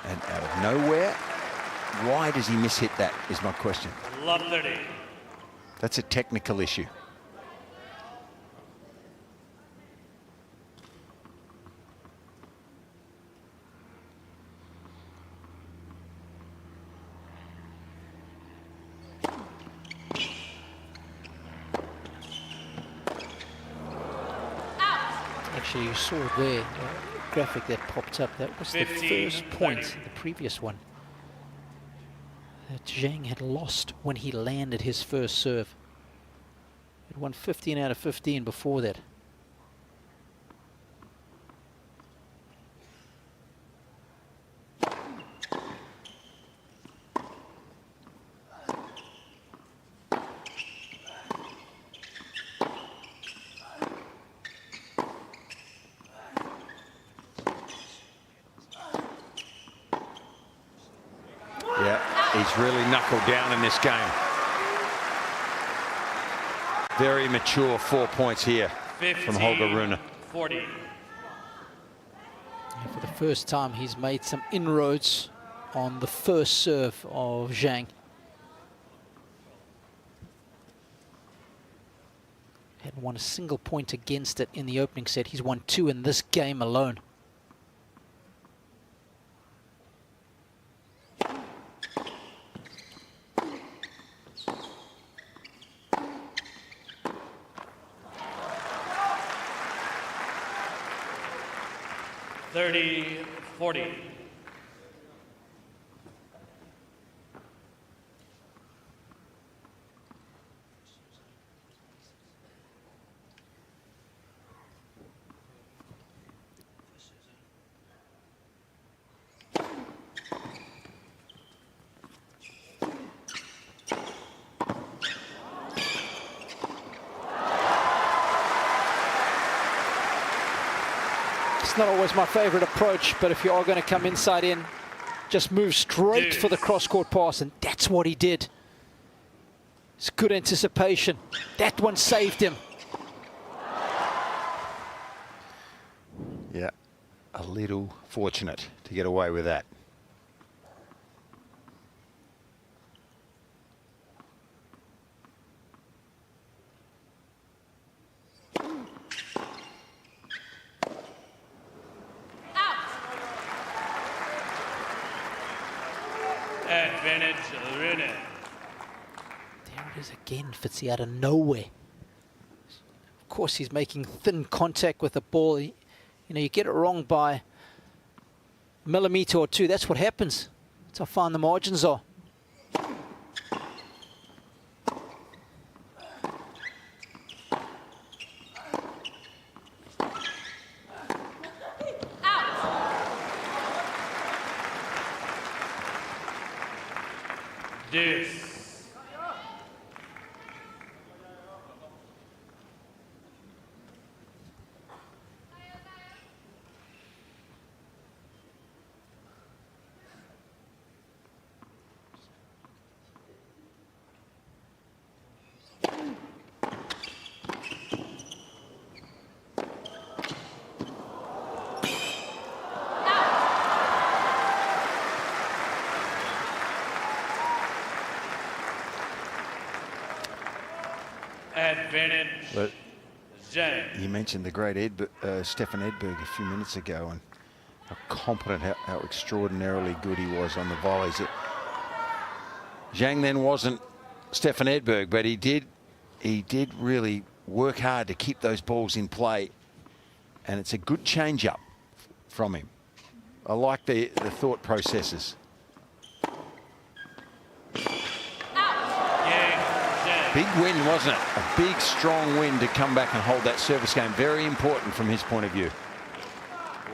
And out of nowhere, why does he mishit that, is my question. Love 30. That's a technical issue. Actually, you saw there, the graphic that popped up, that was the 15, first point, 30. the previous one, that Zhang had lost when he landed his first serve. He won 15 out of 15 before that. He's really knuckled down in this game. Very mature 4 points here 15, from Holger Rune. 40. Yeah, for the first time, he's made some inroads on the first serve of Zhang. Hadn't won a single point against it in the opening set. He's won 2 in this game alone. $30, 40. It's not always my favorite approach, but if you are going to come inside in, just move straight for the cross-court pass, and that's what he did. It's good anticipation. That one saved him. Yeah, a little fortunate to get away with that. Advantage, Rune. There it is again, Fitzy, out of nowhere. Of course, he's making thin contact with the ball. You know, you get it wrong by a millimetre or two. That's what happens. That's how fine the margins are. Deuce. Advantage, But Zhang. you mentioned the great Stefan Edberg a few minutes ago, and how competent, how extraordinarily good he was on the volleys. Zhang then wasn't Stefan Edberg, but he did really work hard to keep those balls in play, and it's a good change-up from him. I like the thought processes. Big win, wasn't it? A big, strong win to come back and hold that service game. Very important from his point of view.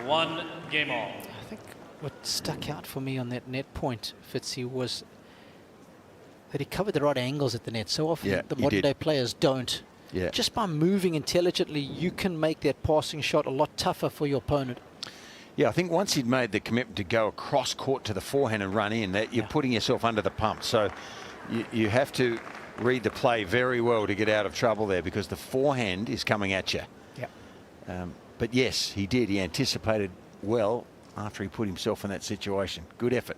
1 game all. I think what stuck out for me on that net point, Fitzy, was that he covered the right angles at the net. So often Yeah, the he modern did. day players don't. Yeah. Just by moving intelligently, you can make that passing shot a lot tougher for your opponent. Yeah, I think once he'd made the commitment to go across court to the forehand and run in, that you're putting yourself under the pump. So you have to read the play very well to get out of trouble there, because the forehand is coming at you. Yeah. But yes, he did. He anticipated well after he put himself in that situation. Good effort.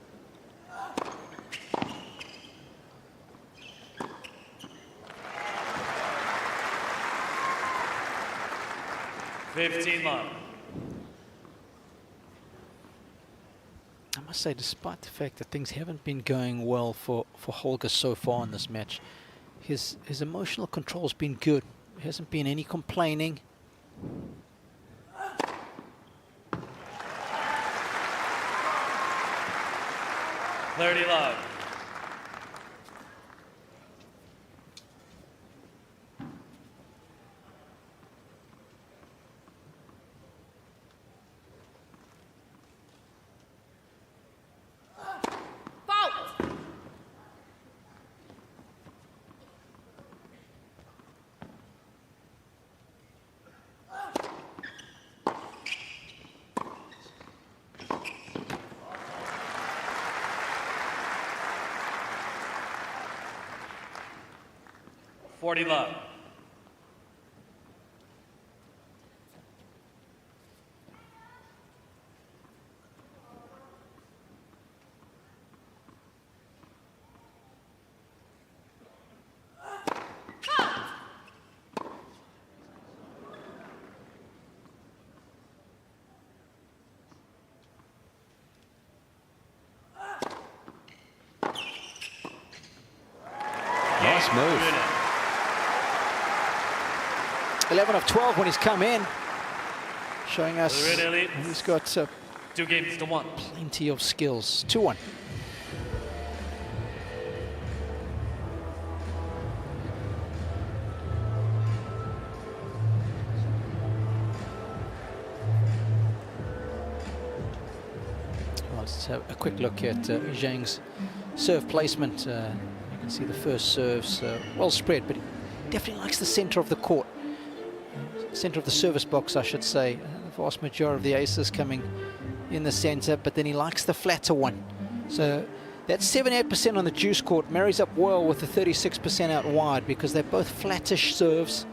$15 I must say, despite the fact that things haven't been going well for Holger so far in this match, his emotional control's been good. There hasn't been any complaining. $30. $40. Nice move. 11 of 12 when he's come in, showing us he's got 2 games to 1. plenty of skills. 2-1. Well, let's have a quick look at Zhang's serve placement. You can see the first serves well spread, but he definitely likes the center of the court. Center of the service box, I should say. The vast majority of the aces coming in the center, but then he likes the flatter one. So that 78% on the juice court marries up well with the 36% out wide because they're both flattish serves.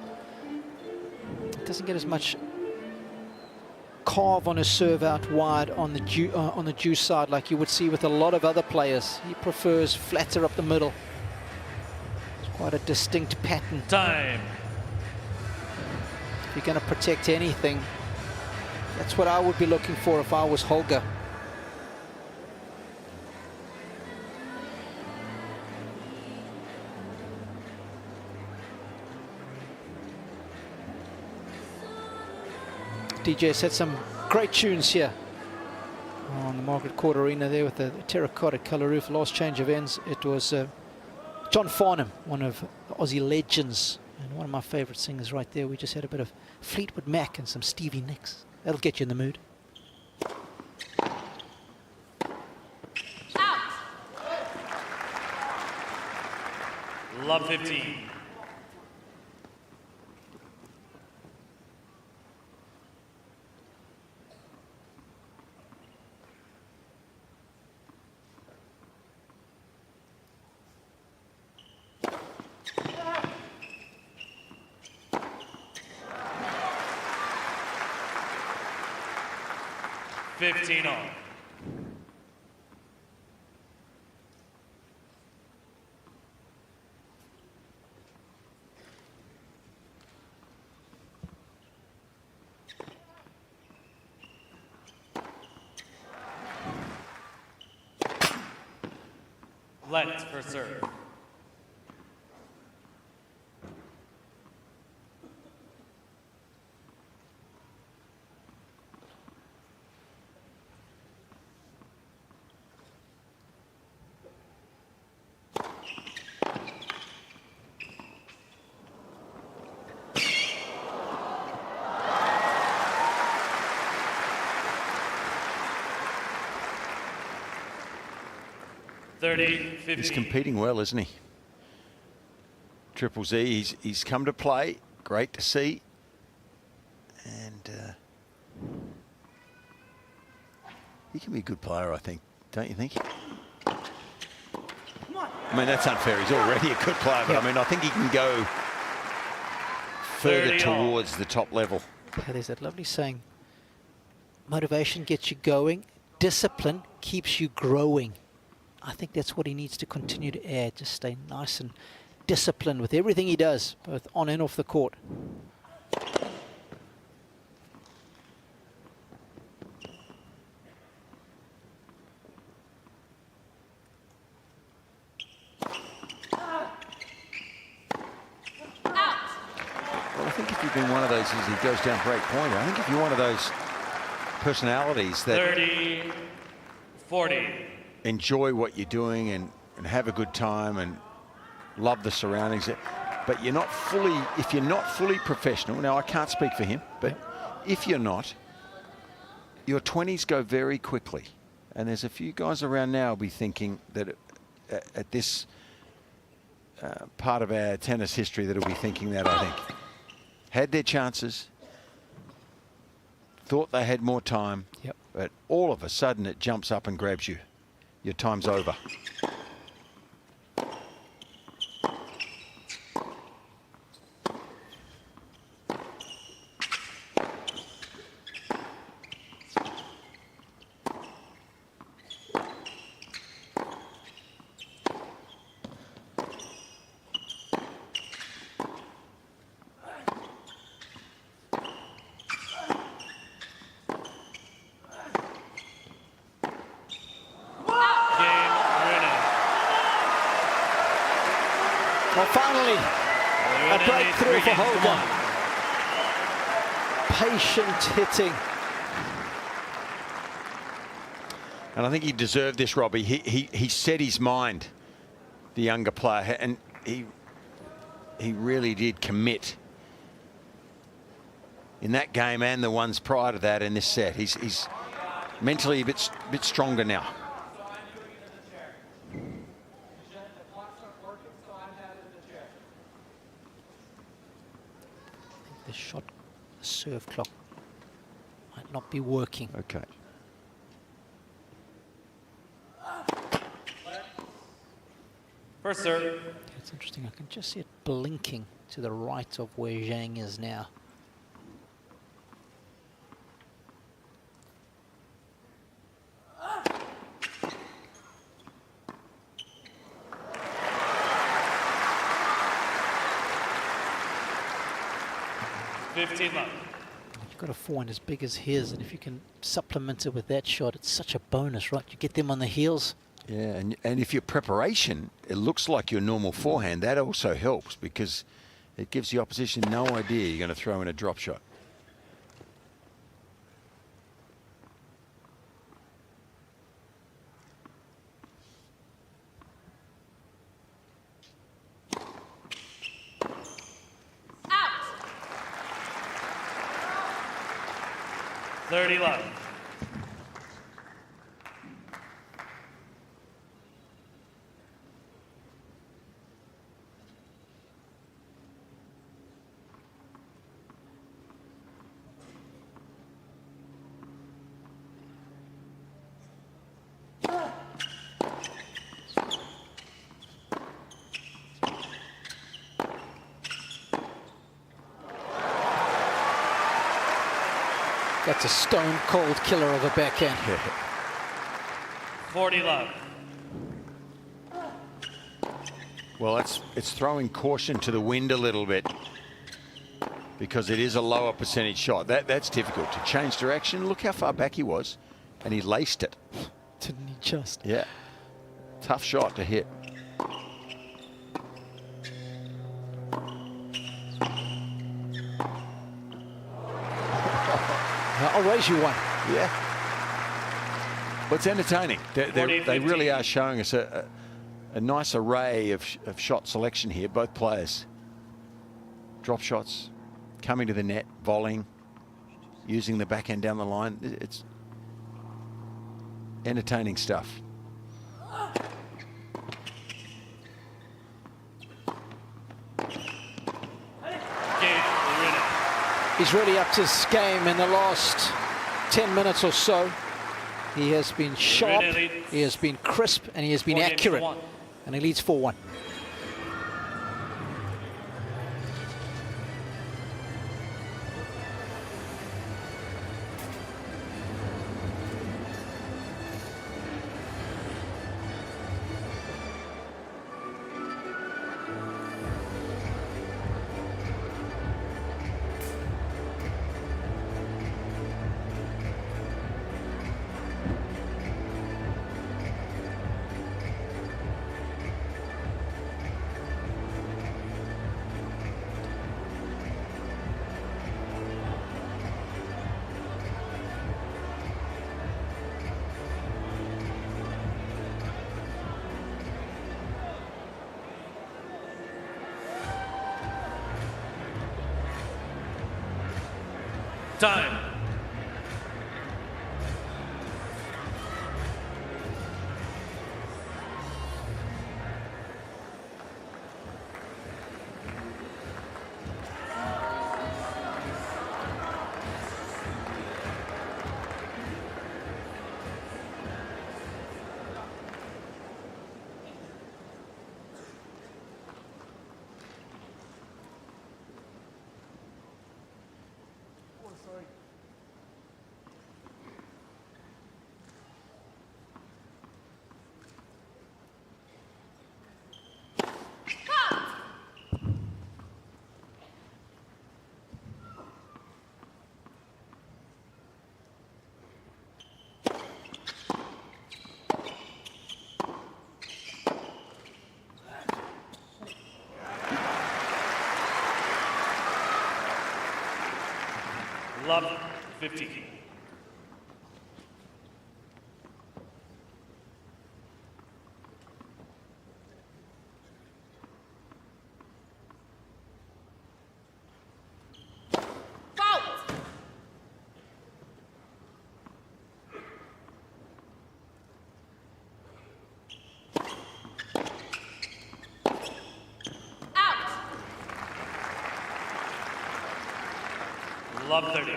It doesn't get as much carve on his serve out wide on the juice side like you would see with a lot of other players. He prefers flatter up the middle. It's quite a distinct pattern. Time. If you're going to protect anything, that's what I would be looking for if I was Holger. DJ set some great tunes here on the Margaret Court Arena there with the terracotta colour roof. Last change of ends, it was John Farnham, one of the Aussie legends and one of my favourite singers right there. We just had a bit of Fleetwood Mac and some Stevie Nicks. That'll get you in the mood. Out. Love 15. On. Let for serve. He's competing well, isn't he? Triple Z, he's come to play. Great to see. And he can be a good player, I think. Don't you think? I mean, that's unfair. He's already a good player, but I mean, I think he can go further towards the top level. Yeah, there's that lovely saying, motivation gets you going, discipline keeps you growing. I think that's what he needs to continue to add, just stay nice and disciplined with everything he does, both on and off the court. Well, I think if you've been one of those, as he goes down break point, I think if you're one of those personalities that 30, 40. enjoy what you're doing and have a good time and love the surroundings, but you're not fully, if you're not fully professional, now I can't speak for him, but if you're not, your 20s go very quickly. And there's a few guys around now will be thinking that at this part of our tennis history that'll be thinking that, I think. Had their chances, thought they had more time, but all of a sudden it jumps up and grabs you. Your time's over. Well, finally, a breakthrough for Holger. Patient hitting. And I think he deserved this, Robbie. He set his mind, the younger player, and he really did commit in that game and the ones prior to that in this set. He's mentally a bit stronger now. The shot, the serve clock might might not be working. Okay. First serve. It's interesting, I can just see it blinking to the right of where Zhang is now. Fifteen love. You've got a forehand as big as his, and if you can supplement it with that shot, it's such a bonus, right? You get them on the heels. Yeah, and if your preparation, it looks like your normal forehand, that also helps because it gives the opposition no idea you're going to throw in a drop shot. Out. 30 love. That's a stone-cold killer of a backhand. 40 love. Well, it's throwing caution to the wind a little bit because it is a lower percentage shot. That's difficult to change direction. Look how far back he was, and he laced it. Didn't he just? Yeah, tough shot to hit. I'll raise you one. Yeah. Well, it's entertaining. They really are showing us a nice array of shot selection here, both players. Drop shots, coming to the net, volleying, using the backhand down the line. It's entertaining stuff. He's really upped his game in the last 10 minutes or so. He has been sharp, he has been crisp, and he has been accurate. And he leads 4-1. Time. Love 15. Love 30.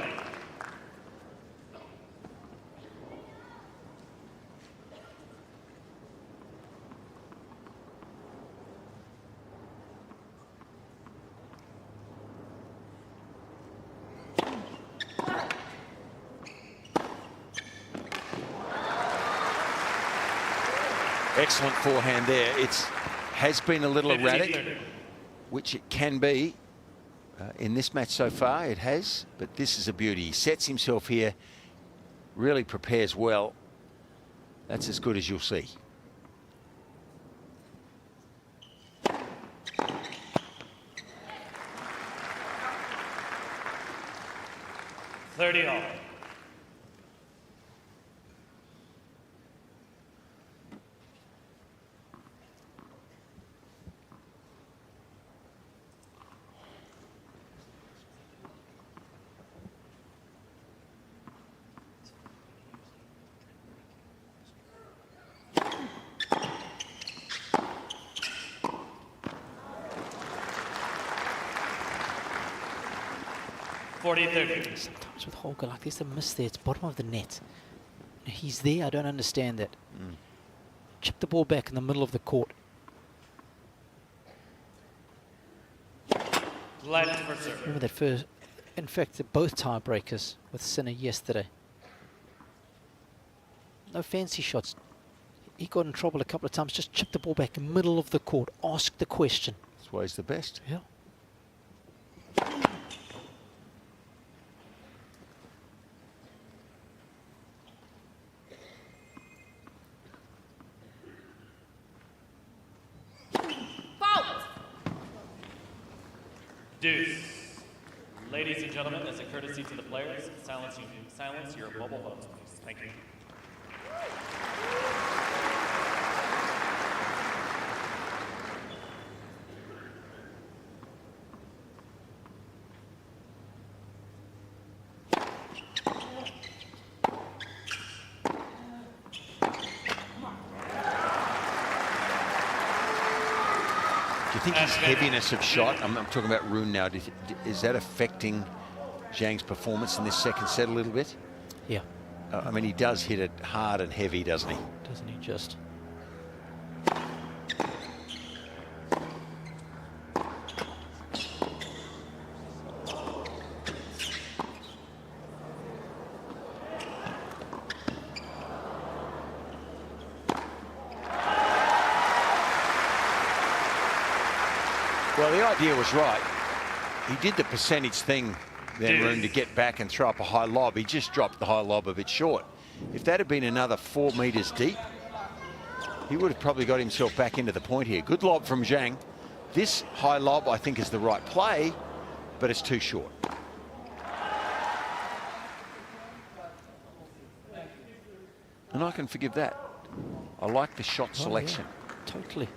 Excellent forehand there. Has been a little 50, erratic, 30. which it can be in this match so far. It has, but this is a beauty. He sets himself here, really prepares well. That's as good as you'll see. $30 all. Sometimes with Holger, like there's a miss there. It's bottom of the net. He's there. I don't understand that. Chip the ball back in the middle of the court. Remember that first. In fact, they're both tiebreakers with Sinner yesterday. No fancy shots. He got in trouble a couple of times. Just chip the ball back in the middle of the court. Ask the question. That's why he's the best. Yeah. Deuce. Ladies and gentlemen, as a courtesy to the players, silence your mobile phones, please. Thank you. Do you think his heaviness of shot, I'm talking about Rune now, is that affecting Zhang's performance in this second set a little bit? Yeah. I mean, he does hit it hard and heavy, doesn't he? Doesn't he just? Well, the idea was right. He did the percentage thing then, Rune, to get back and throw up a high lob. He just dropped the high lob a bit short. If that had been another 4 meters deep, he would have probably got himself back into the point here. Good lob from Zhang. This high lob, I think, is the right play, but it's too short. And I can forgive that. I like the shot selection. Yeah, totally.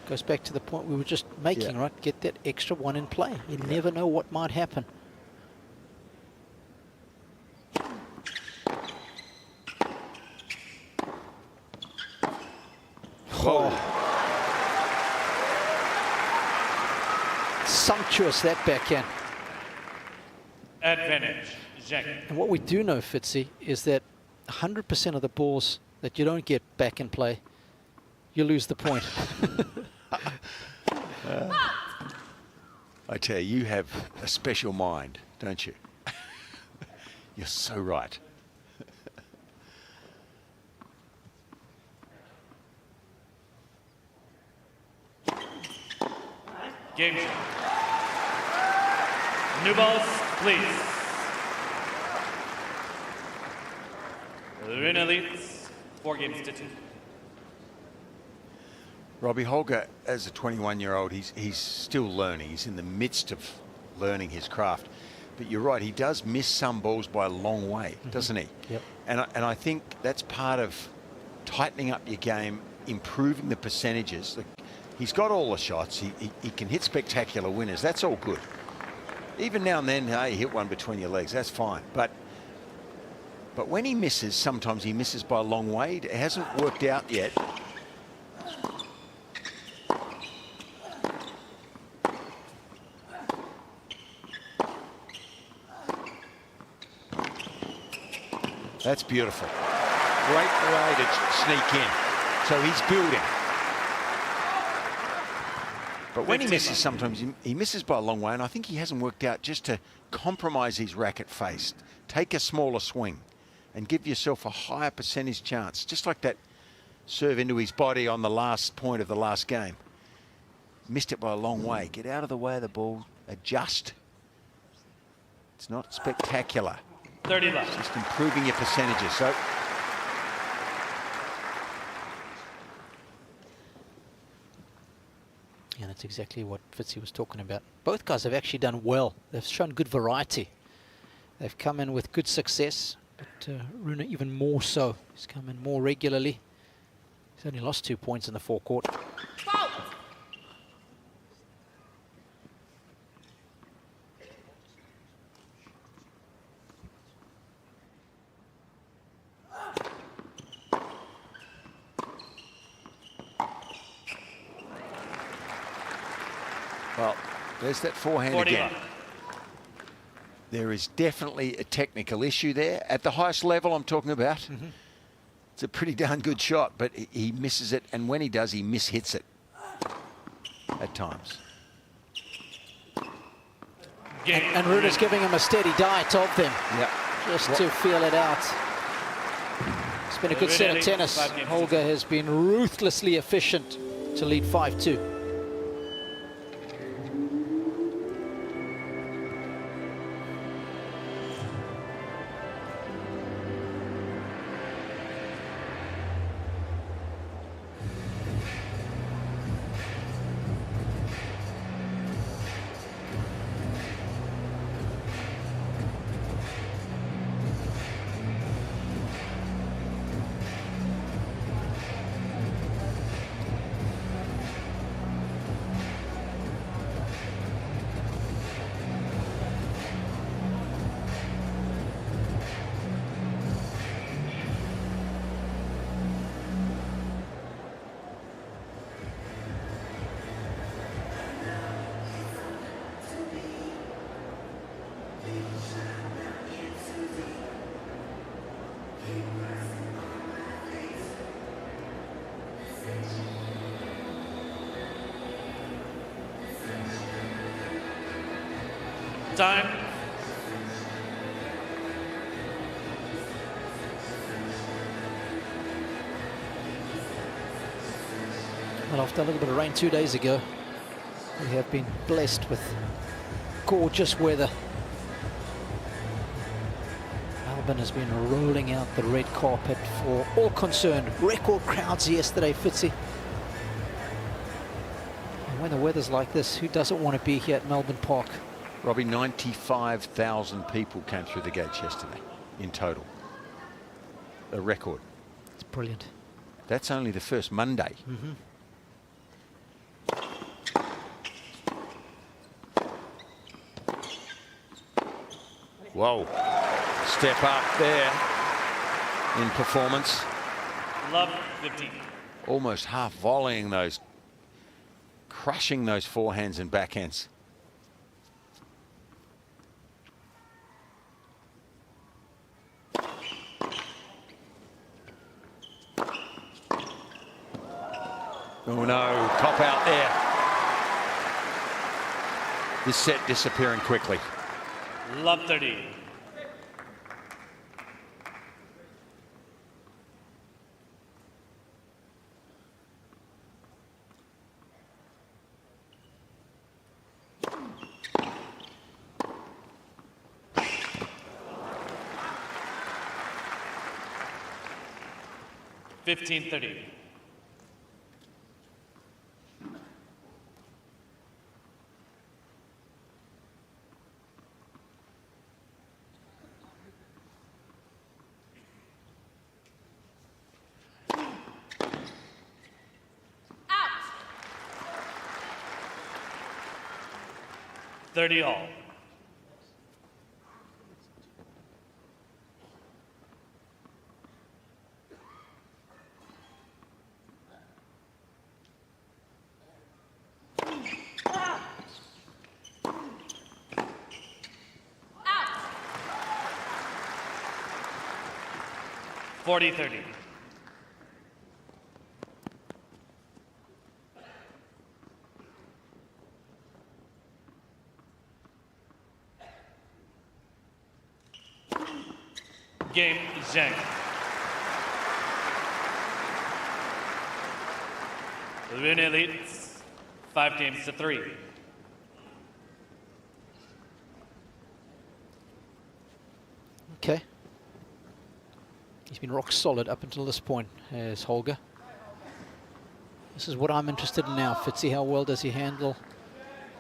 Goes back to the point we were just making, right? Get that extra one in play. You never know what might happen. Whoa. Sumptuous, that backhand. Advantage, Zhang. And what we do know, Fitzy, is that 100% of the balls that you don't get back in play, you lose the point. I tell you, you have a special mind, don't you? You're so right. Game shot. New balls, please. Rune leads 4 games to 2. Robbie, Holger, as a 21-year-old, he's still learning. He's in the midst of learning his craft. But you're right, he does miss some balls by a long way, doesn't he? Yep. And I think that's part of tightening up your game, improving the percentages. Like, he's got all the shots. He can hit spectacular winners. That's all good. Even now and then, hey, you hit one between your legs. That's fine. But when he misses, sometimes he misses by a long way. It hasn't worked out yet. That's beautiful. Great way to sneak in. So he's building. But when he misses, sometimes he misses by a long way, and I think he hasn't worked out just to compromise his racket face. Take a smaller swing and give yourself a higher percentage chance. Just like that serve into his body on the last point of the last game. Missed it by a long way. Get out of the way of the ball. Adjust. It's not spectacular. 30 left. It's just improving your percentages. So yeah, that's exactly what Fitzy was talking about. Both guys have actually done well. They've shown good variety. They've come in with good success, but Rune even more so. He's come in more regularly. He's only lost 2 points in the forecourt. well, there's that forehand 40 again. left. There is definitely a technical issue there. At the highest level I'm talking about, it's a pretty darn good shot, but he misses it, and when he does, he mishits it at times. And Rune is giving him a steady diet of them, Yeah. just to feel it out. It's been a good set of tennis. Holger has been ruthlessly efficient to lead 5-2. Time. Well, after a little bit of rain 2 days ago, we have been blessed with gorgeous weather. Melbourne has been rolling out the red carpet for all concerned. Record crowds yesterday, Fitzy. And when the weather's like this, who doesn't want to be here at Melbourne Park? Robbie, 95,000 people came through the gates yesterday in total. A record. It's brilliant. That's only the first Monday. Whoa. Step up there in performance. Love 15. Almost half volleying those, crushing those forehands and backhands. Oh no, cop out there. This set disappearing quickly. Love 30. $15-30. Out. 30 all. Out. 40-30. Game, Zhang. Rune leads 5-3. Okay. He's been rock solid up until this point, as Holger. This is what I'm interested in now. Fitzy, how well does he handle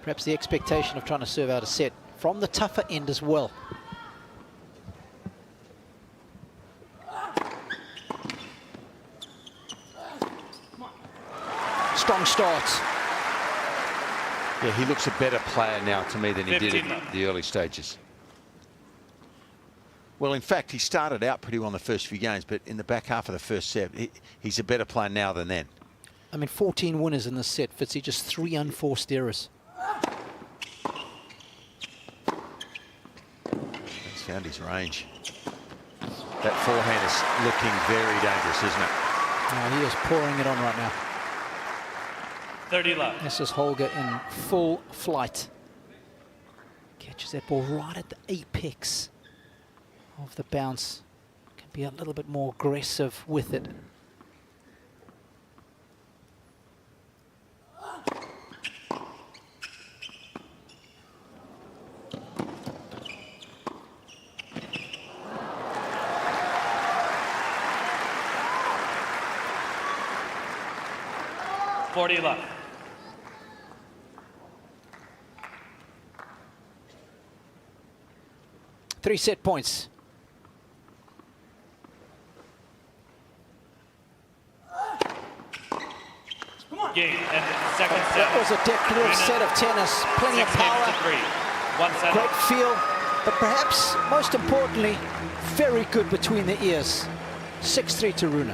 perhaps the expectation of trying to serve out a set from the tougher end as well? Strong starts. Yeah, he looks a better player now to me than he did 15 in the early stages. Well, in fact, he started out pretty well in the first few games, but in the back half of the first set, he's a better player now than then. I mean, 14 winners in this set. Fitzy, just 3 unforced errors. He's found his range. That forehand is looking very dangerous, isn't it? Oh, he is pouring it on right now. 30 left. This is Holger in full flight. Catches that ball right at the apex of the bounce. Can be a little bit more aggressive with it. $40 left. Three set points. Game and second set. That was a decorative set of tennis. Plenty of power. 1 set. Great feel. But perhaps most importantly, very good between the ears. 6-3 to Rune.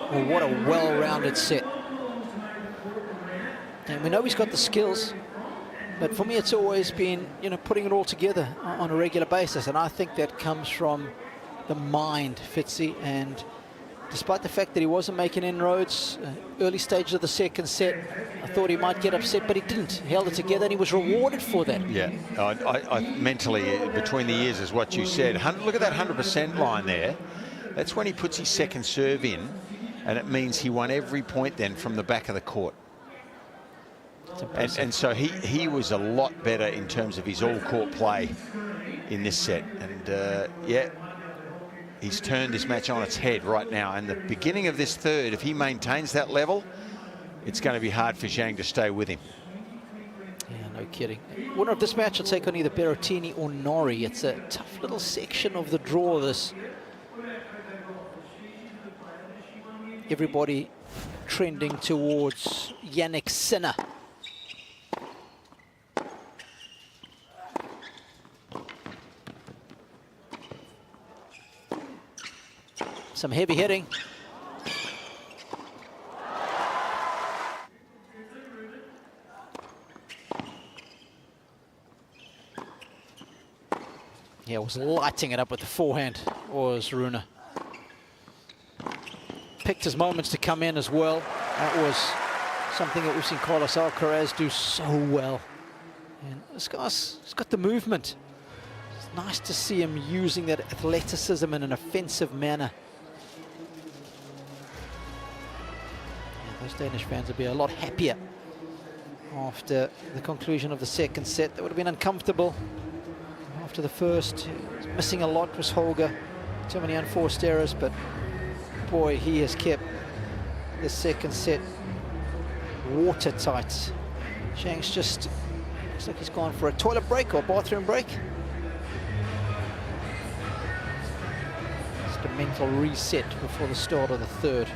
Well, what a well-rounded set. And we know he's got the skills, but for me it's always been, you know, putting it all together on a regular basis, and I think that comes from the mind, Fitzy. And despite the fact that he wasn't making inroads, early stages of the second set, I thought he might get upset, but he didn't. He held it together, and he was rewarded for that. Yeah, I mentally, between the ears is what you said. Look at that 100% line there. That's when he puts his second serve in, and it means he won every point then from the back of the court. And so he was a lot better in terms of his all-court play in this set. And yeah, he's turned this match on its head right now. And the beginning of this third, if he maintains that level, it's going to be hard for Zhang to stay with him. Yeah, no kidding. Winner of this match will take on either Berrettini or Norrie. It's a tough little section of the draw, this. Everybody trending towards Jannik Sinner. Some heavy hitting. Yeah, was lighting it up with the forehand, was Rune. Picked his moments to come in as well. That was something that we've seen Carlos Alcaraz do so well. And this guy's got the movement. It's nice to see him using that athleticism in an offensive manner. Yeah, those Danish fans would be a lot happier after the conclusion of the second set. That would have been uncomfortable after the first. Missing a lot was Holger. Too many unforced errors, but boy, he has kept the second set watertight. Zhang's just looks like he's gone for a toilet break or bathroom break. Just a mental reset before the start of the third.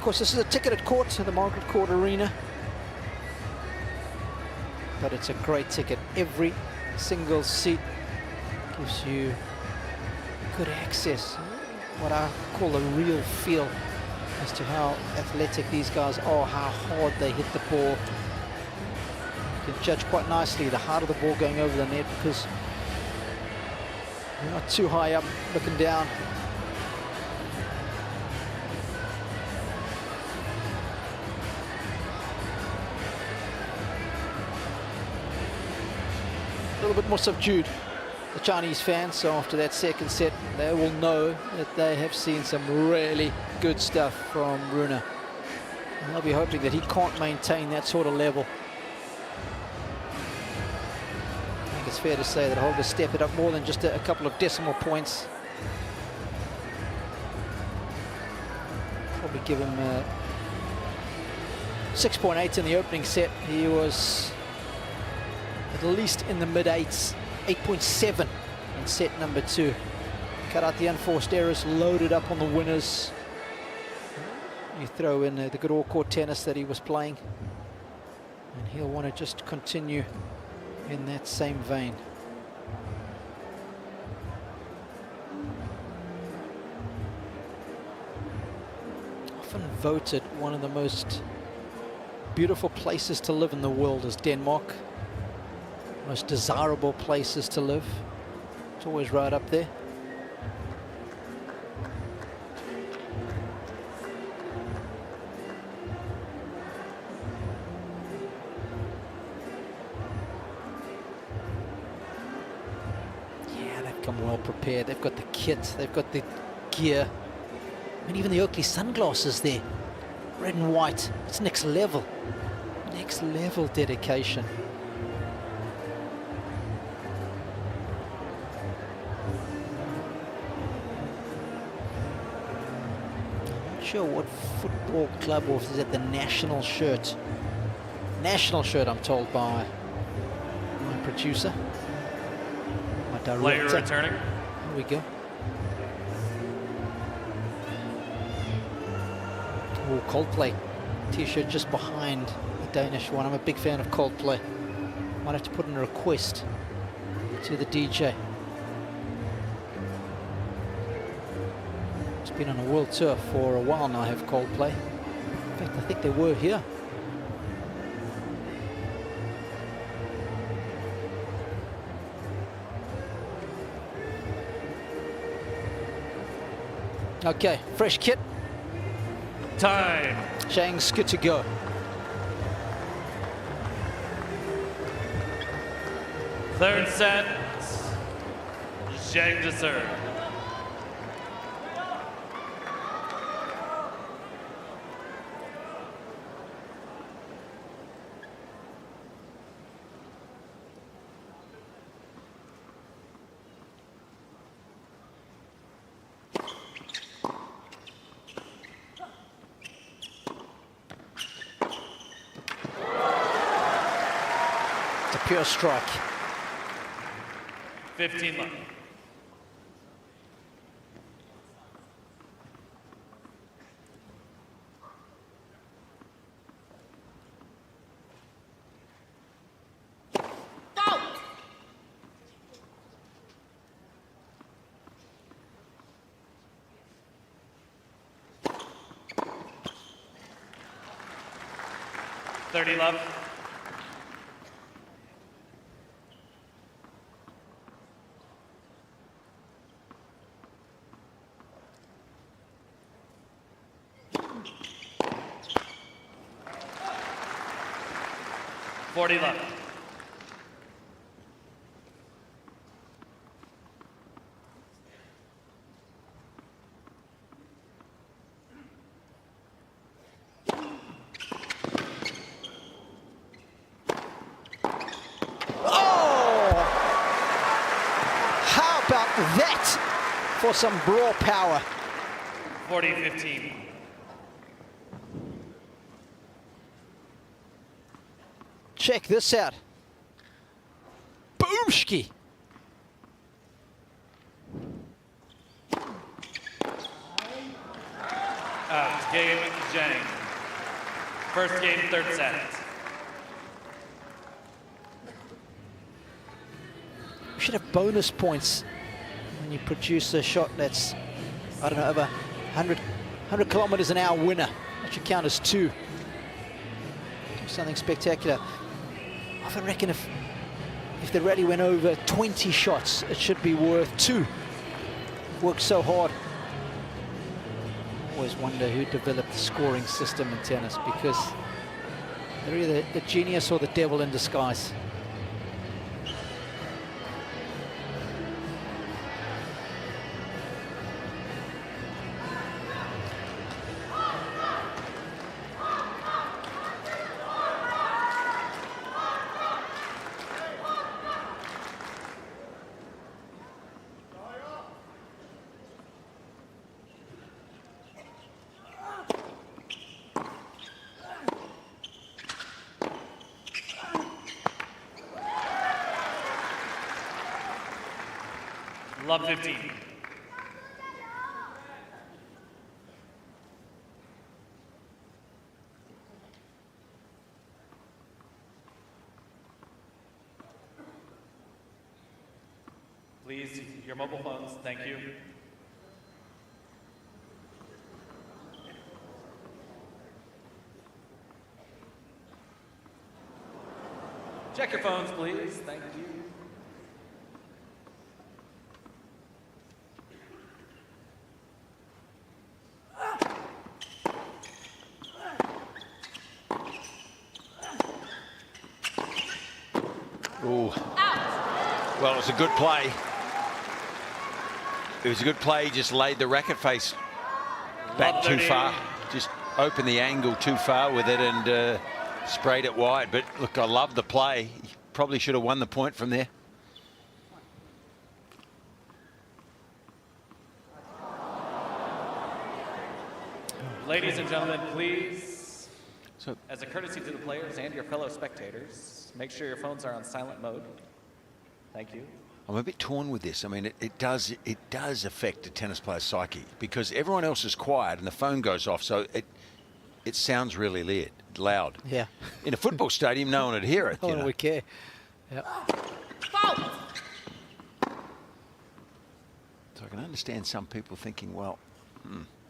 course, this is a ticketed court to the Margaret Court Arena. But it's a great ticket. Every single seat gives you good access, what I call a real feel as to how athletic these guys are, how hard they hit the ball. You can judge quite nicely the heart of the ball going over the net because you're not too high up looking down. A little bit more subdued, the Chinese fans, so after that second set they will know that they have seen some really good stuff from Rune. And they'll be hoping that he can't maintain that sort of level. I think it's fair to say that Holger stepped it up more than just a couple of decimal points. Probably give him 6.8 in the opening set. He was at least in the mid-8s, 8.7 in set number 2. Cut out the unforced errors, loaded up on the winners. You throw in the good all-court tennis that he was playing, and he'll want to just continue in that same vein. Often voted one of the most beautiful places to live in the world is Denmark. Most desirable places to live. It's always right up there. Yeah, they've come well prepared. They've got the kit, they've got the gear. I mean, even the Oakley sunglasses there. Red and white. It's next level. Next level dedication. Sure what football club, or is it the national shirt? National shirt, I'm told by my producer, my director. Player returning. Here we go. Oh, Coldplay t-shirt just behind the Danish one. I'm a big fan of Coldplay. Might have to put in a request to the DJ. Been on a world tour for a while now, have Coldplay. In fact, I think they were here. Okay, fresh kit. Time. Zhang's good to go. Third set. Zhang to serve. Pure strike. 15 left. Out! $30 left. $40 left. Oh! How about that for some brawl power? 40-15. Check this out. Boomski. Out. Game, Zhang. First game, third set. You should have bonus points when you produce a shot that's, I don't know, over 100 kilometers an hour winner. That should count as 2. Something spectacular. I often reckon if the rally went over 20 shots, it should be worth 2. Worked so hard. Always wonder who developed the scoring system in tennis, because they're either the genius or the devil in disguise. Love 15. Please, your mobile phones, thank you. Check your phones, please, thank you. Ooh. Well, it was a good play. It was a good play. He just laid the racket face back too far. Just opened the angle too far with it and sprayed it wide. But look, I love the play. He probably should have won the point from there. Ladies and gentlemen, please, as a courtesy to the players and your fellow spectators, make sure your phones are on silent mode. Thank you. I'm a bit torn with this. I mean, it does affect a tennis player's psyche, because everyone else is quiet and the phone goes off, so it sounds really loud. Yeah. In a football stadium, no one would hear it. No one would care. Yep. So I can understand some people thinking, well,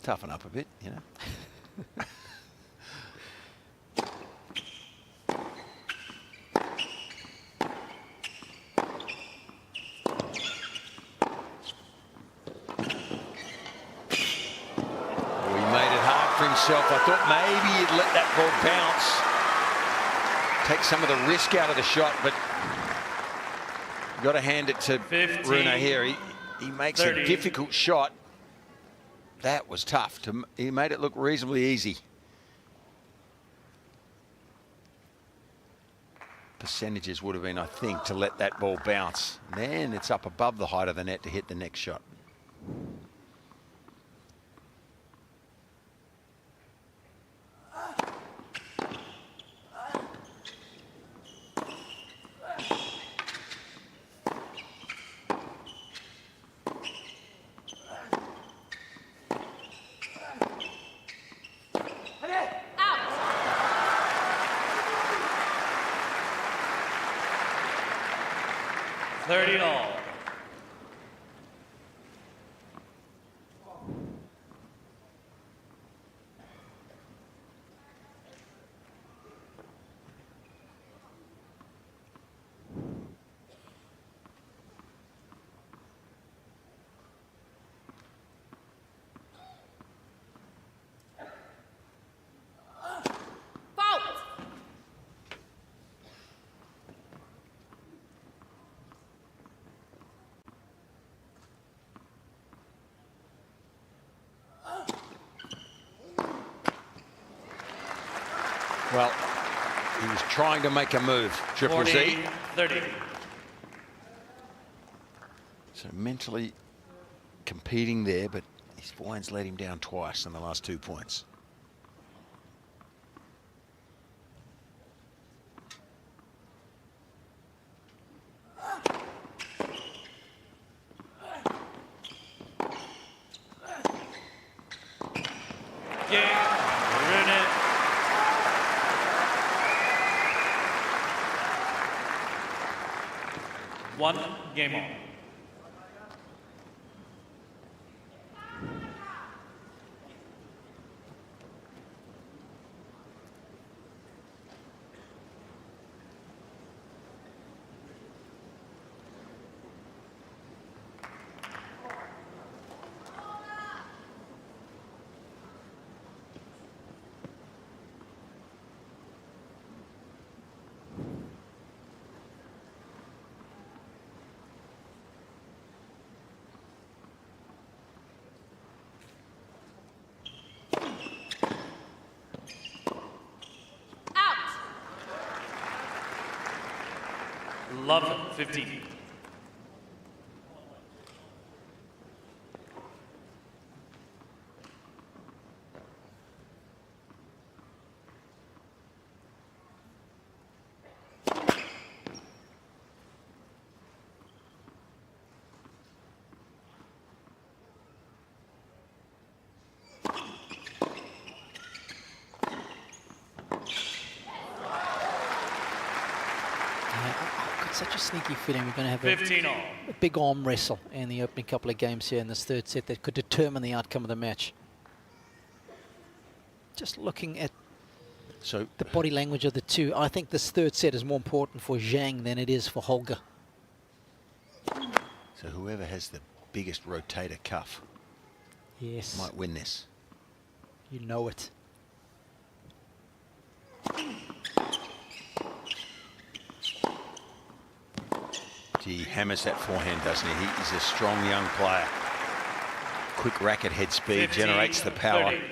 toughen up a bit, you know. I thought maybe he'd let that ball bounce, take some of the risk out of the shot, but you've got to hand it to 15, Rune here. He makes 30. a difficult shot. That was tough. He made it look reasonably easy. Percentages would have been, I think, to let that ball bounce. Then it's up above the height of the net to hit the next shot. All. Well, he was trying to make a move, Triple 40, Z. 30. So mentally competing there, but his forehand's let him down twice in the last 2 points. Game. Rune. One game on. Love 15. Such a sneaky feeling we're going to have 15 all. a big arm wrestle in the opening couple of games here in this third set that could determine the outcome of the match. Just looking at the body language of the two, I think this third set is more important for Zhang than it is for Holger. So whoever has the biggest rotator cuff might win this. You know it. He hammers that forehand, doesn't he? He's a strong young player. Quick racket head speed 15, generates the power. 30.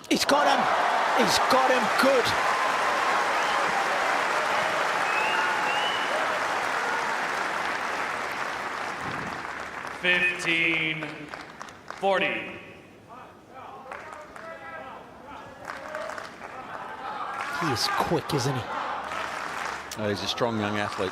He's got him. He's got him good. $15, 40. He is quick, isn't he? Oh, he's a strong young athlete.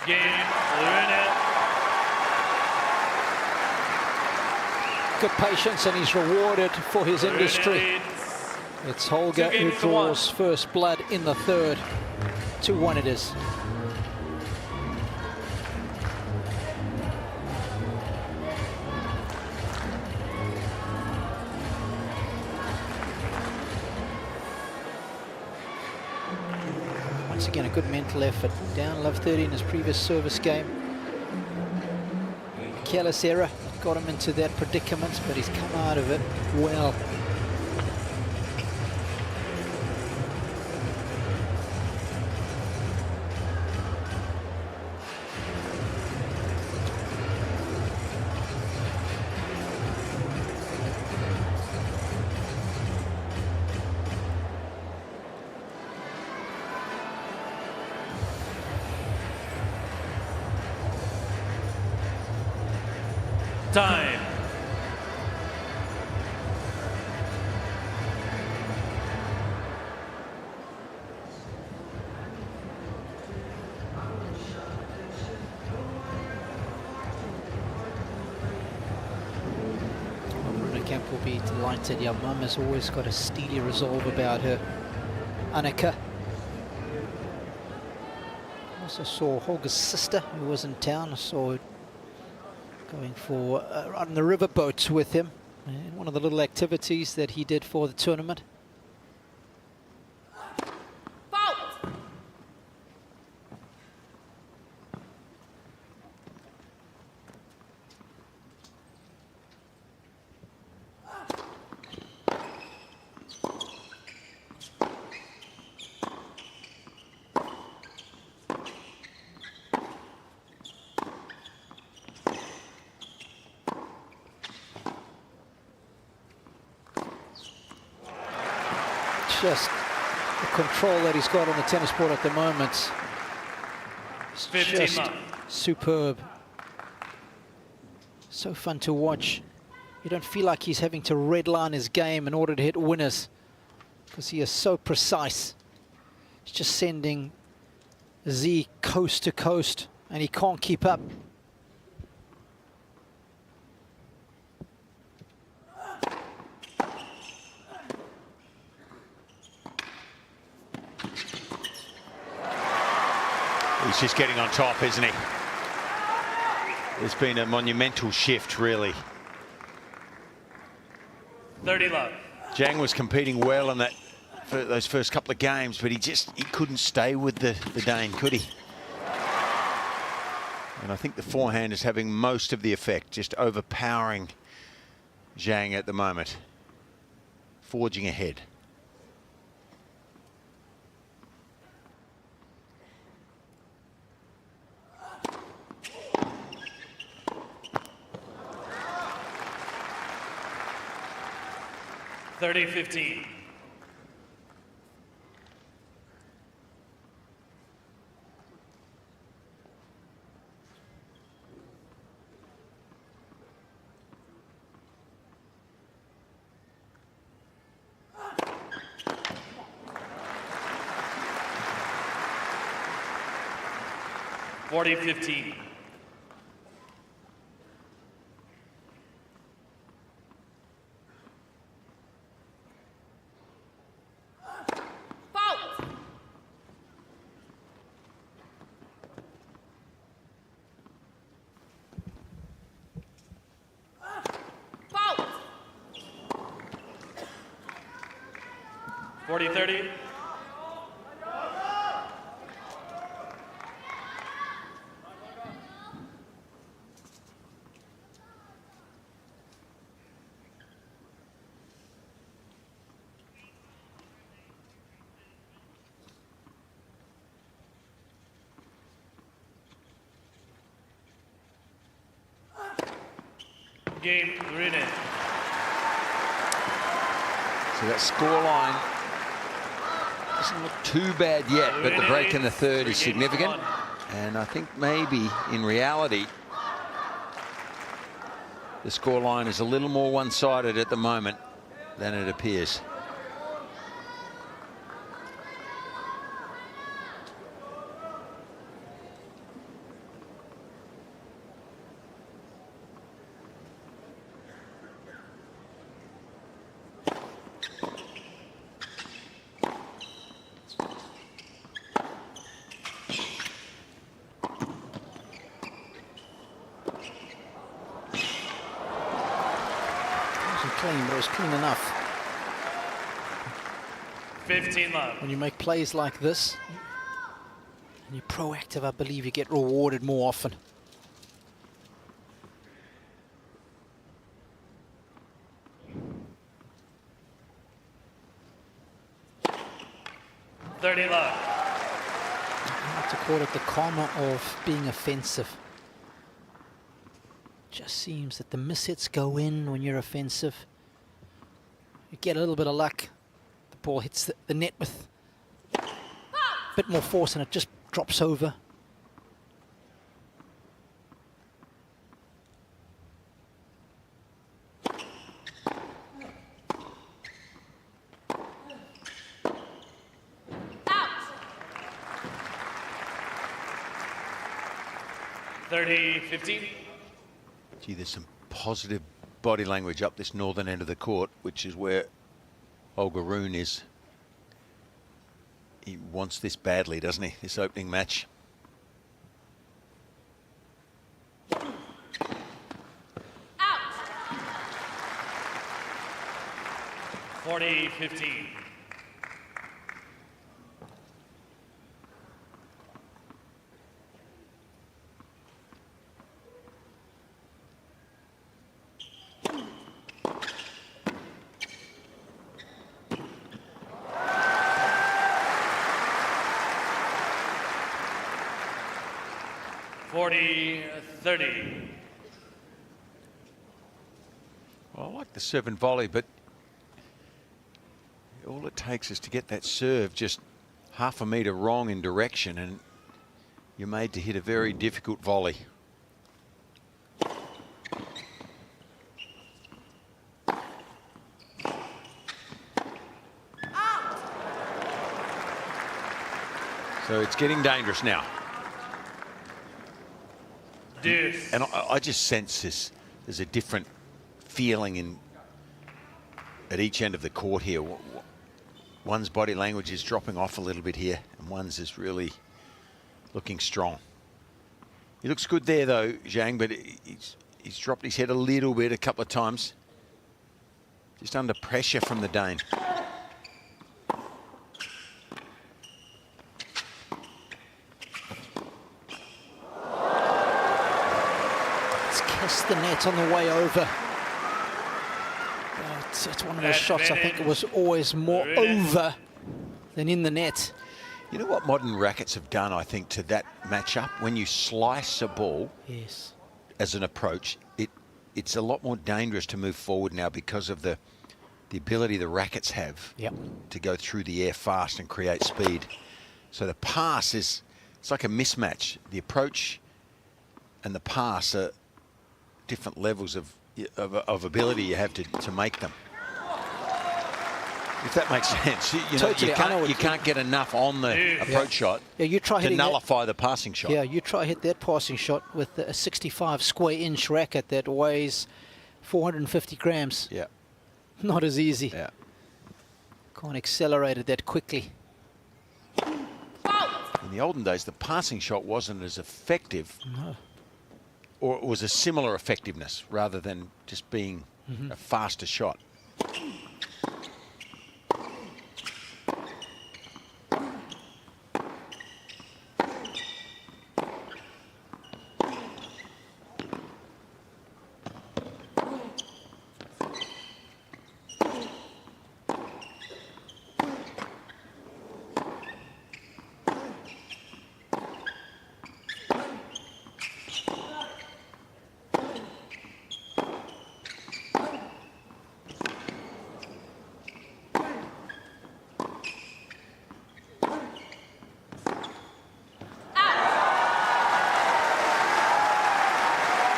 Game. Rune. Good patience, and he's rewarded for his industry. Leads. It's Holger who 2 games to 1. draws first blood in the third. 2-1 it is. Once again, a good mental effort. Down love 30 in his previous service game. Careless error got him into that predicament, but he's come out of it well. Time. Rune Camp will be delighted. Your mum has always got a steely resolve about her. Annika. Also saw Holger's sister, who was in town. I saw her going for on the riverboat with him, and one of the little activities that he did for the tournament. Just the control that he's got on the tennis court at the moment. It's just superb. So fun to watch. You don't feel like he's having to redline his game in order to hit winners, because he is so precise. He's just sending Z coast to coast, and he can't keep up. He's just getting on top, isn't he? It's been a monumental shift, really. 30 love. Zhang was competing well in that for those first couple of games, but he couldn't stay with the Dane, could he? And I think the forehand is having most of the effect, just overpowering Zhang at the moment, forging ahead. $30-15. $40-15. $40-30. Game, Rune. So that scoreline doesn't look too bad yet, but the break in the third is significant. And I think maybe in reality, the scoreline is a little more one-sided at the moment than it appears. Clean, but it was clean enough. 15 love. When you make plays like this, and you're proactive, I believe you get rewarded more often. $30 love. I like to call it the karma of being offensive. Just seems that the mishits go in when you're offensive. You get a little bit of luck. The ball hits the net with a bit more force and it just drops over. Out. 30-15. Gee, there's some positive body language up this northern end of the court, which is where Holger Rune is. He wants this badly, doesn't he, this opening match? 40-15. Well, I like the serve and volley, but all it takes is to get that serve just half a metre wrong in direction and you're made to hit a very difficult volley. So it's getting dangerous now. And I just sense this. There's a different feeling at each end of the court here. One's body language is dropping off a little bit here, and one's is really looking strong. He looks good there, though, Zhang, but he's dropped his head a little bit a couple of times. Just under pressure from the Dane. The net on the way over. It's one of those shots I think it was always more over than in the net. You know what modern rackets have done, I think, to that matchup? When you slice a ball as an approach, it's a lot more dangerous to move forward now because of the ability the rackets have to go through the air fast and create speed. So the pass it's like a mismatch. The approach and the pass are different levels of ability you have to make them. If that makes sense, you can't get enough on the approach shot you try to nullify the passing shot. Yeah, you try hit that passing shot with a 65 square inch racket that weighs 450 grams. Yeah, not as easy. Yeah, can't accelerate it that quickly. In the olden days, the passing shot wasn't as effective. No. Or it was a similar effectiveness rather than just being a faster shot.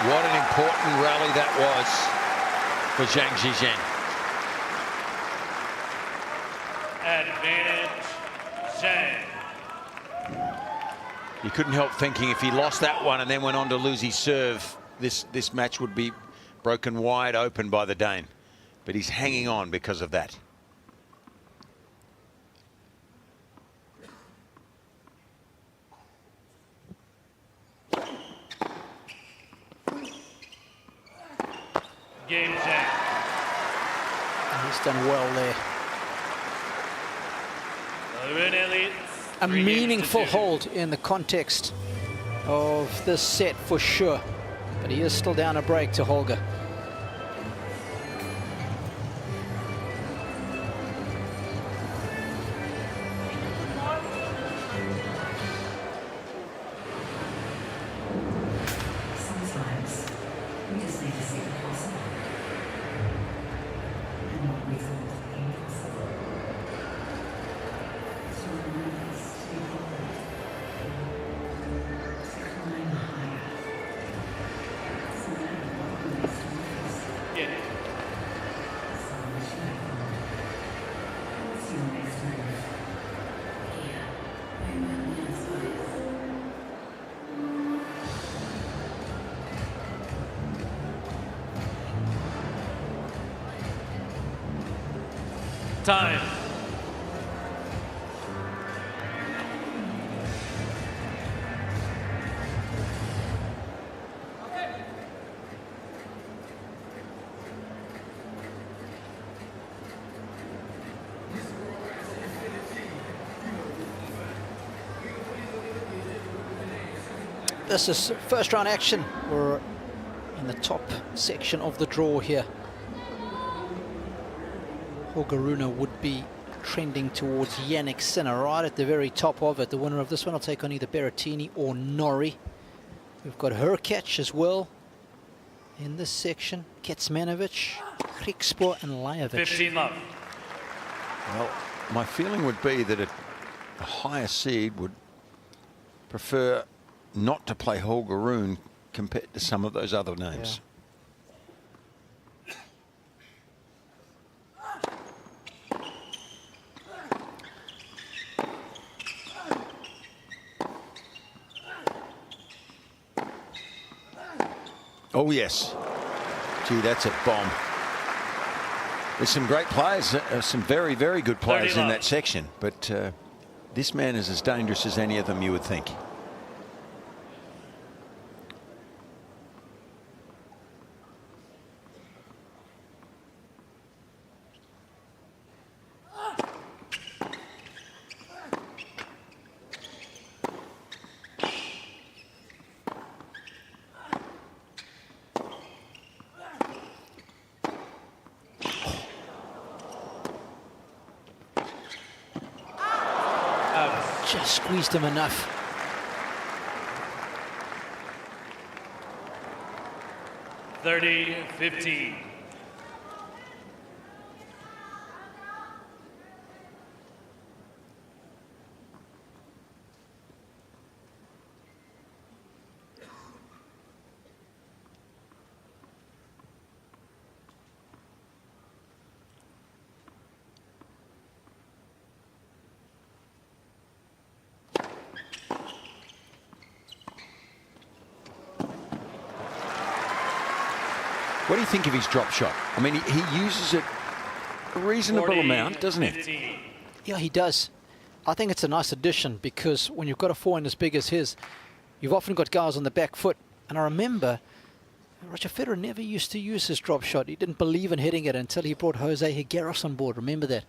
What an important rally that was for Zhang Zhizhen. Advantage, Zhang. You couldn't help thinking if he lost that one and then went on to lose his serve, this match would be broken wide open by the Dane. But he's hanging on because of that. Game, Zhang. He's done well there. A meaningful hold in the context of this set for sure. But he is still down a break to Holger. Sometimes we just need to see the possible and what we thought impossible. So remind us to be bold, to climb higher. So matter what we may face. So much better. What's your next move? Here, where my answer is. Time. this is first round action. We're in the top section of the draw here. Holger Rune would be trending towards Jannik Sinner, right at the very top of it. The winner of this one will take on either Berrettini or Norrie. We've got Hurkacz as well in this section. Kecmanovic, Hrikspor and Lajovic. 15 love. Well, my feeling would be that a higher seed would prefer not to play Holger Rune compared to some of those other names. Oh, yes. Gee, that's a bomb. There's some great players, some very, very good players in that section, but this man is as dangerous as any of them you would think. Just squeezed him enough. (30-15). What do you think of his drop shot? I mean, he uses it a reasonable amount, doesn't he? Yeah, he does. I think it's a nice addition because when you've got a forehand as big as his, you've often got guys on the back foot. And I remember Roger Federer never used to use his drop shot. He didn't believe in hitting it until he brought Jose Higueros on board. Remember that?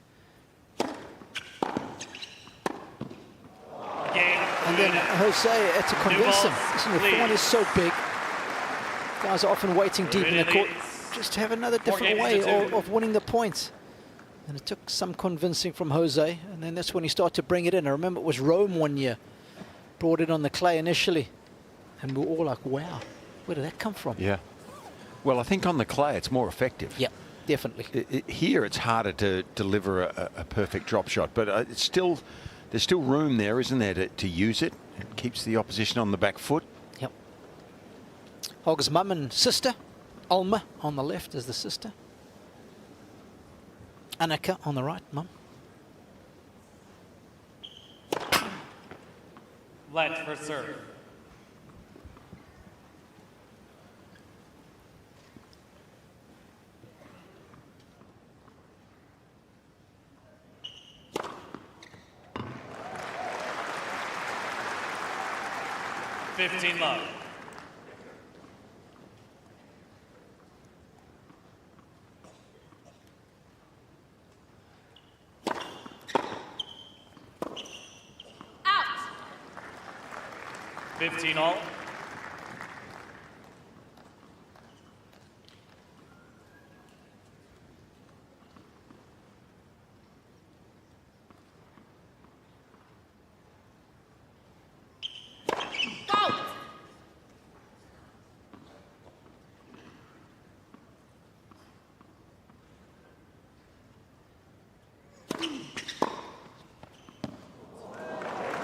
And then Jose had to convince him. Listen, your forehand is so big. Guys are often waiting deep in the court. Just have another different way of winning the points. And it took some convincing from Jose, and then that's when he started to bring it in. I remember it was Rome one year. Brought it on the clay initially. And we were all like, wow, where did that come from? Yeah. Well, I think on the clay it's more effective. Yeah, definitely. Here it's harder to deliver a perfect drop shot, but it's still, there's still room there, isn't there, to use it. It keeps the opposition on the back foot. Yep. Holger's mum and sister, Alma on the left is the sister. Annika on the right, mum. Let for serve. (15 love). Out. 15 all.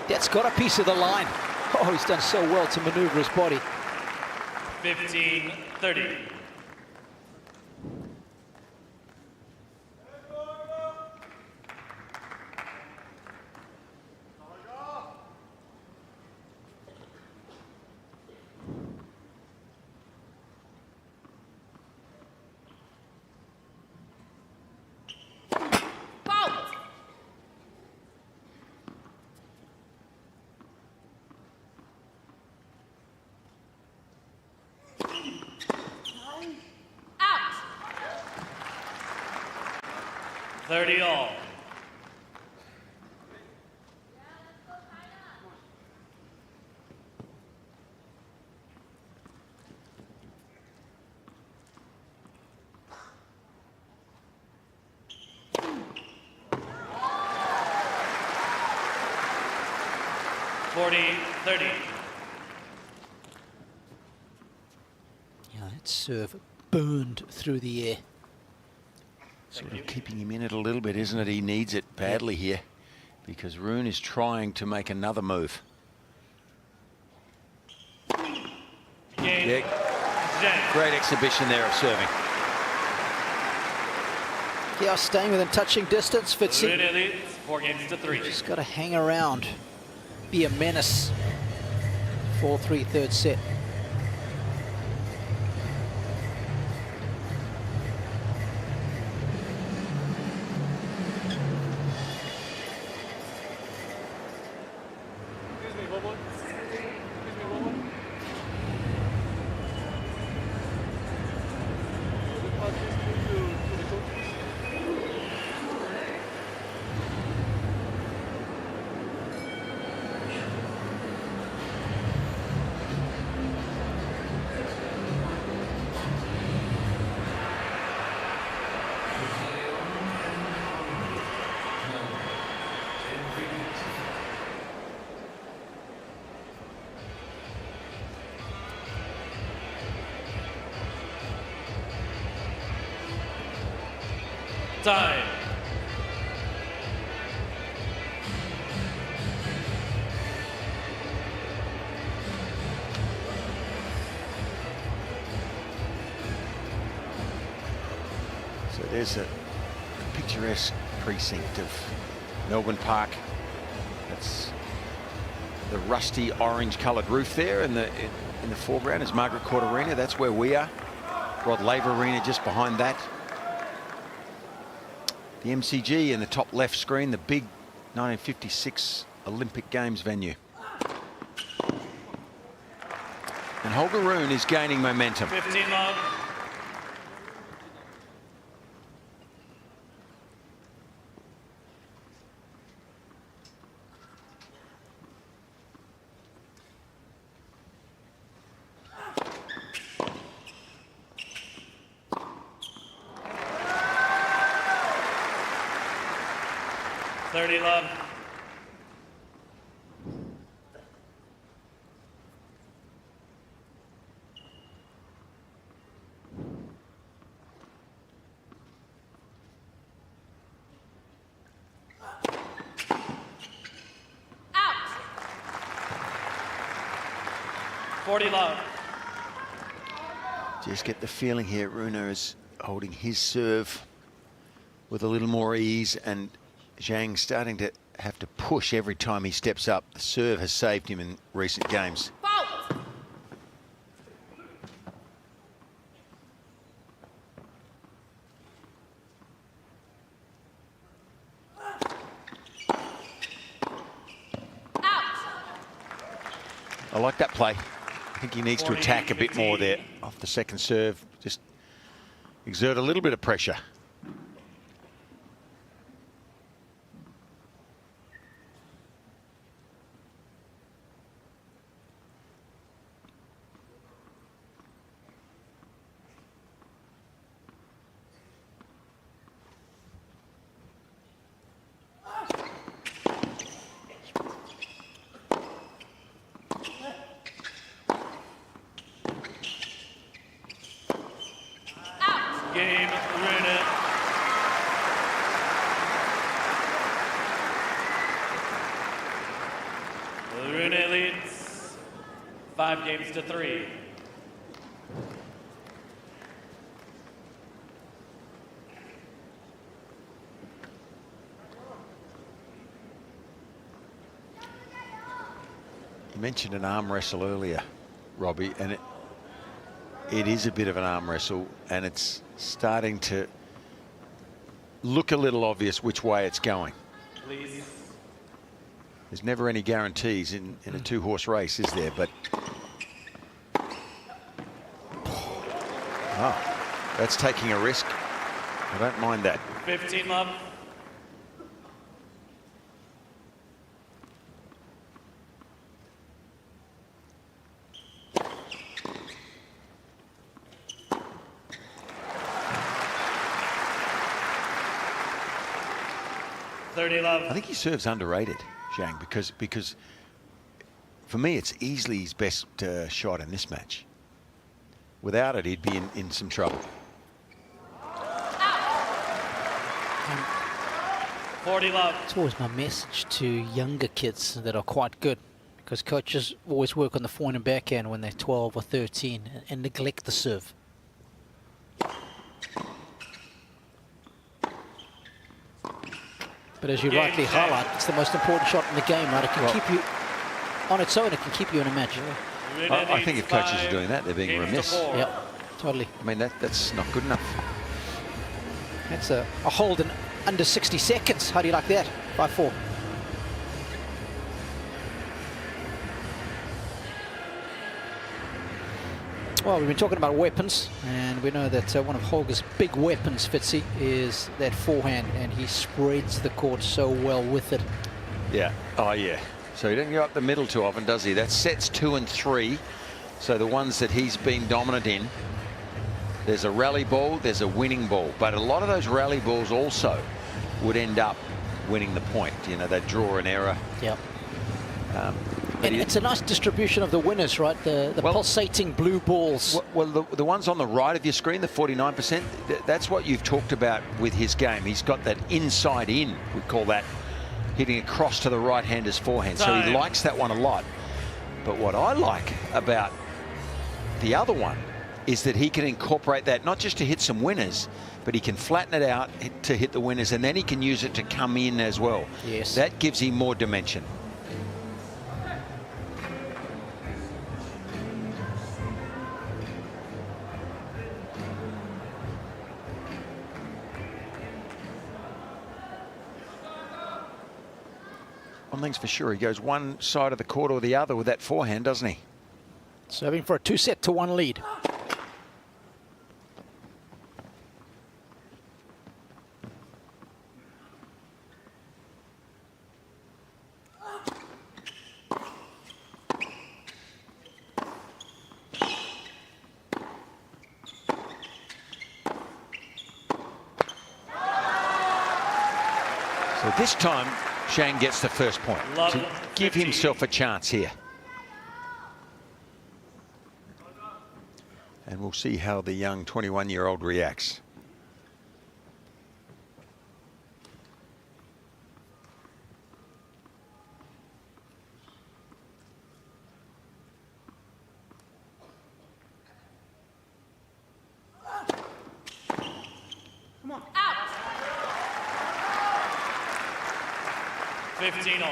That's got a piece of the line. Oh, he's done so well to maneuver his body. 15-30. Out. 30 all. 40-30. Yeah, that serve burned through the air. Sort of keeping him in it a little bit, isn't it? He needs it badly here because Rune is trying to make another move. Game. Zhang. Great exhibition there of serving. Yeah, staying within touching distance. Fitzy Rune leads 4-3. just got to hang around, be a menace. 4-3 third set. Time. So there's a picturesque precinct of Melbourne Park. That's the rusty orange coloured roof there in the foreground is Margaret Court Arena. That's where we are. Rod Laver Arena just behind that. The MCG in the top left screen, the big 1956 Olympic Games venue. And Holger Rune is gaining momentum. 15 love. Love. Out. 40 love. Just get the feeling here Rune is holding his serve with a little more ease, and Zhang starting to have to push every time he steps up. The serve has saved him in recent games. Fault. Out. I like that play. I think he needs to attack a bit more there off the second serve. Just exert a little bit of pressure. Game, Rune. Rune leads 5-3. You mentioned an arm wrestle earlier, Robbie, and it is a bit of an arm wrestle, and it's starting to look a little obvious which way it's going. Please. There's never any guarantees in a two-horse race, is there? But oh, that's taking a risk. I don't mind that. 15 love. I think he serves underrated, Zhang, because For me, it's easily his best shot in this match. Without it, he'd be in some trouble. 40 love. It's always my message to younger kids that are quite good, because coaches always work on the forehand and backhand when they're 12 or 13 and neglect the serve. But as you rightly highlight, it's the most important shot in the game, right? It can keep you on its own, it can keep you in a match. I think if coaches are doing that, they're being remiss. Yeah, totally. I mean, that's not good enough. That's a hold in under 60 seconds. How do you like that? 5-4. Well, we've been talking about weapons, and we know that one of Holger's big weapons, Fitzy, is that forehand, and he spreads the court so well with it. Yeah. Oh, yeah. So he doesn't go up the middle too often, does he? That's sets 2 and 3. So the ones that he's been dominant in, there's a rally ball, there's a winning ball. But a lot of those rally balls also would end up winning the point. You know, they'd draw an error. Yep. And it's a nice distribution of the winners, right? The pulsating blue balls. Well, the ones on the right of your screen, the 49%, that's what you've talked about with his game. He's got that inside in, we call that, hitting across to the right-hander's forehand. So he likes that one a lot. But what I like about the other one is that he can incorporate that not just to hit some winners, but he can flatten it out to hit the winners, and then he can use it to come in as well. Yes. That gives him more dimension. One thing's for sure, he goes one side of the court or the other with that forehand, doesn't he? Serving for a 2-set-1 lead. So this time, Zhang gets the first point to give himself a chance here. And we'll see how the young 21-year-old reacts. Come on. Out. 15 all.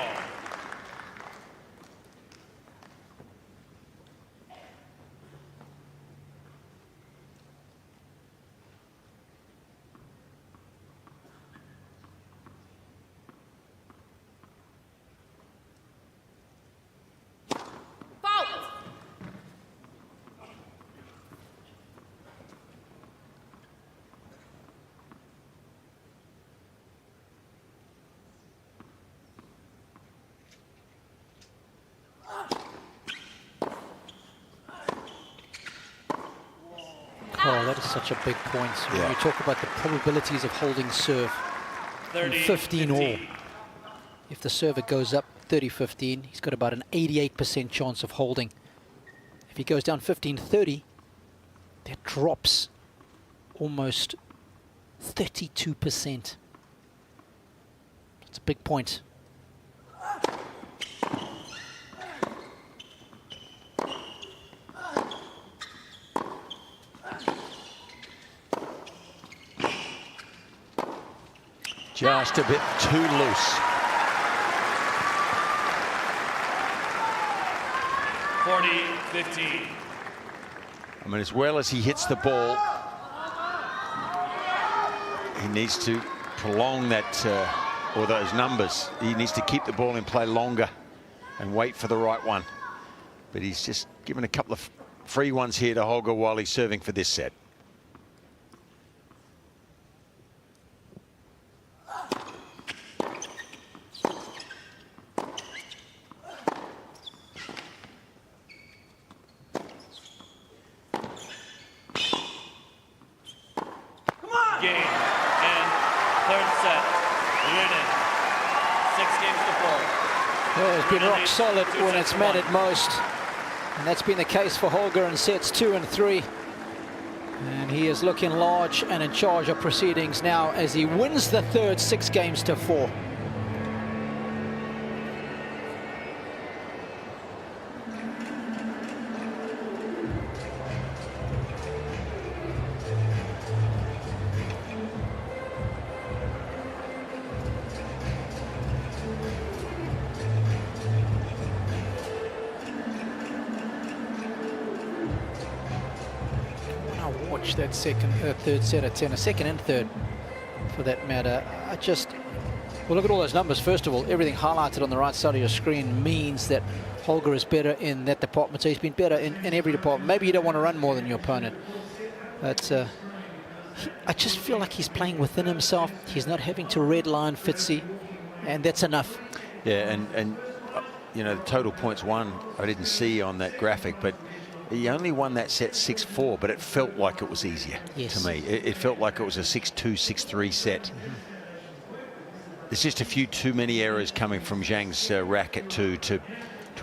Oh, that is such a big point. When you talk about the probabilities of holding serve, 15 all. If the server goes up 30-15, he's got about an 88% chance of holding. If he goes down 15-30, that drops almost 32%. It's a big point. Just a bit too loose. 40-15. I mean, as well as he hits the ball, he needs to prolong that, or those numbers. He needs to keep the ball in play longer and wait for the right one. But he's just given a couple of free ones here to Holger while he's serving for this set. Game and third set. Rune. 6 games to 4. Yeah, it's been rock solid when it's mattered most. And that's been the case for Holger in sets 2 and 3. And he is looking large and in charge of proceedings now as he wins the third 6-4. Watch that third set at 10, a second and third for that matter. Well, look at all those numbers. First of all, everything highlighted on the right side of your screen means that Holger is better in that department. So he's been better in every department. Maybe you don't want to run more than your opponent, but I just feel like he's playing within himself. He's not having to redline Fitzy, and that's enough. Yeah, and you know, the total points won, I didn't see on that graphic, but he only won that set 6-4, but it felt like it was easier to me. It felt like it was a 6-2, 6-3 set. There's just a few too many errors coming from Zhang's racket to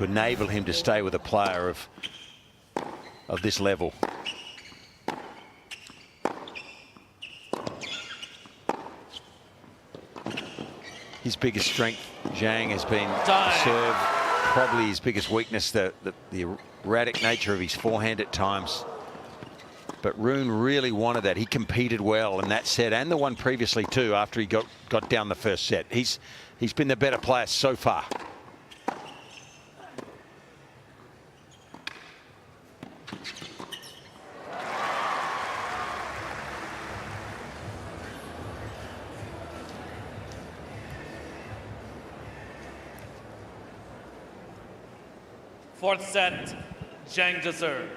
enable him to stay with a player of this level. His biggest strength, Zhang, has been serve. Probably his biggest weakness, the erratic nature of his forehand at times. But Rune really wanted that. He competed well in that set and the one previously too after he got down the first set. He's been the better player so far. Fourth set, Zhang to serve.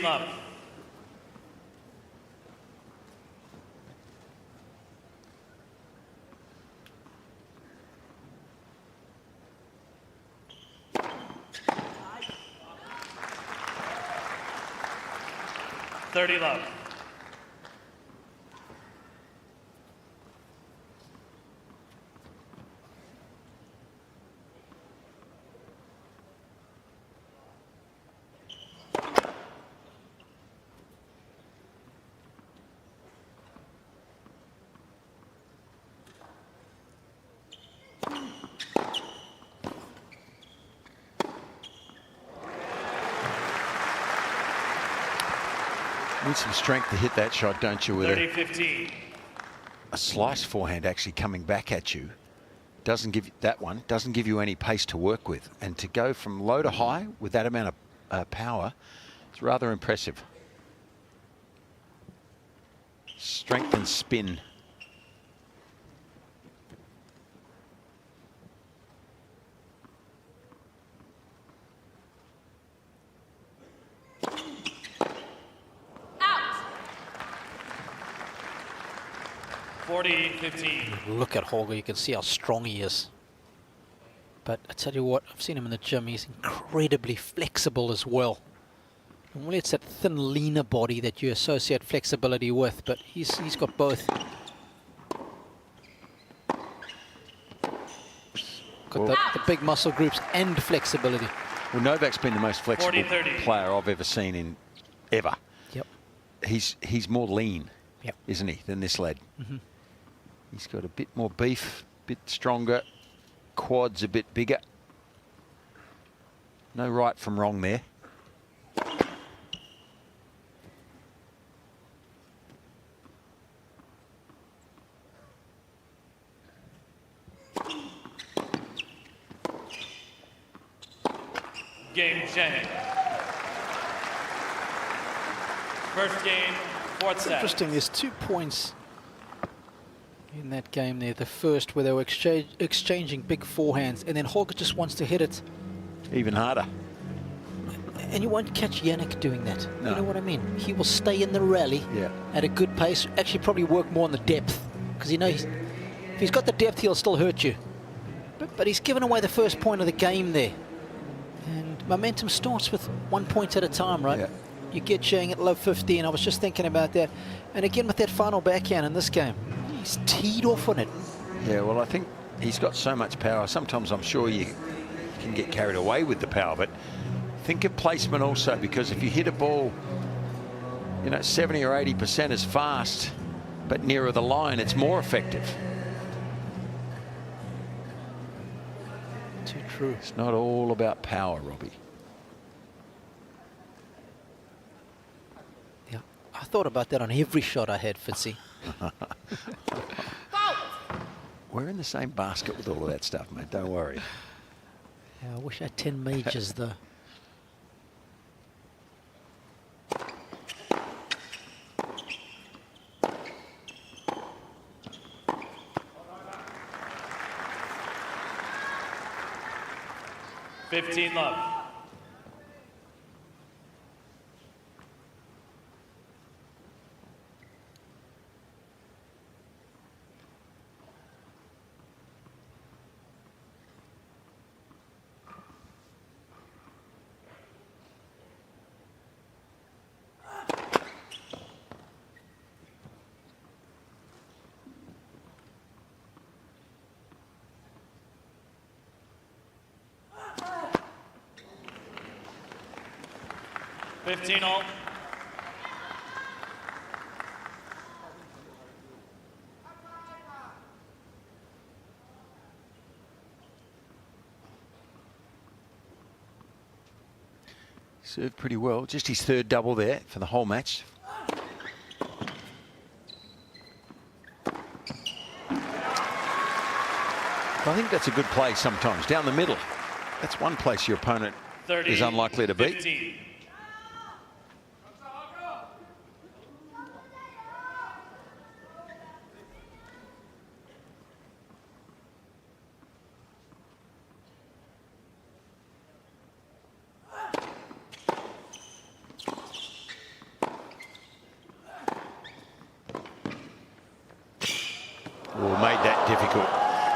Love. Love. Need some strength to hit that shot, don't you? With 30-15. A slice forehand actually coming back at you doesn't give you any pace to work with, and to go from low to high with that amount of power, it's rather impressive. Strength and spin. Look at Holger, you can see how strong he is. But I tell you what, I've seen him in the gym, he's incredibly flexible as well. Normally it's that thin, leaner body that you associate flexibility with, but he's got both. Got the big muscle groups and flexibility. Well, Novak's been the most flexible player I've ever seen in ever. Yep. He's more lean, yep, isn't he, than this lad? He's got a bit more beef, a bit stronger, quads a bit bigger. No right from wrong there. Game Zhang. First game, fourth set. Interesting, there's 2 points in that game there, the first where they were exchanging big forehands, and then Holger just wants to hit it. Even harder. And you won't catch Jannik doing that. No. You know what I mean? He will stay in the rally at a good pace, actually probably work more on the depth, because he knows if he's got the depth, he'll still hurt you. But he's given away the first point of the game there. And momentum starts with 1 point at a time, right? Yeah. You get Zhang at love 15. I was just thinking about that. And again with that final backhand in this game, he's teed off on it. Yeah, well, I think he's got so much power. Sometimes I'm sure you can get carried away with the power, but think of placement also, because if you hit a ball, you know, 70 or 80% is fast, but nearer the line, it's more effective. Too true. It's not all about power, Robbie. Yeah, I thought about that on every shot I had, Fitzy. We're in the same basket with all of that stuff, mate. Don't worry. Yeah, I wish I had 10 majors, though. Love. All. Served pretty well. Just his third double there for the whole match. I think that's a good play sometimes. Down the middle. That's one place your opponent is unlikely to beat. 15.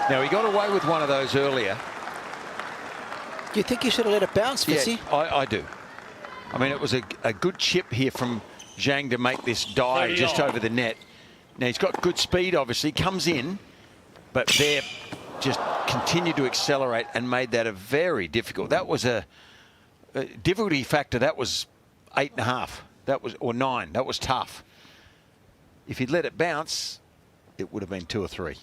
Now, he got away with one of those earlier. Do you think he should have let it bounce, Fitzy? Yeah, I do. I mean, it was a good chip here from Zhang to make this dive just over the net. Now, he's got good speed, obviously, comes in, but there just continued to accelerate and made that a very difficult. That was a difficulty factor. That was 8.5. That was, or 9. That was tough. If he'd let it bounce, it would have been 2 or 3.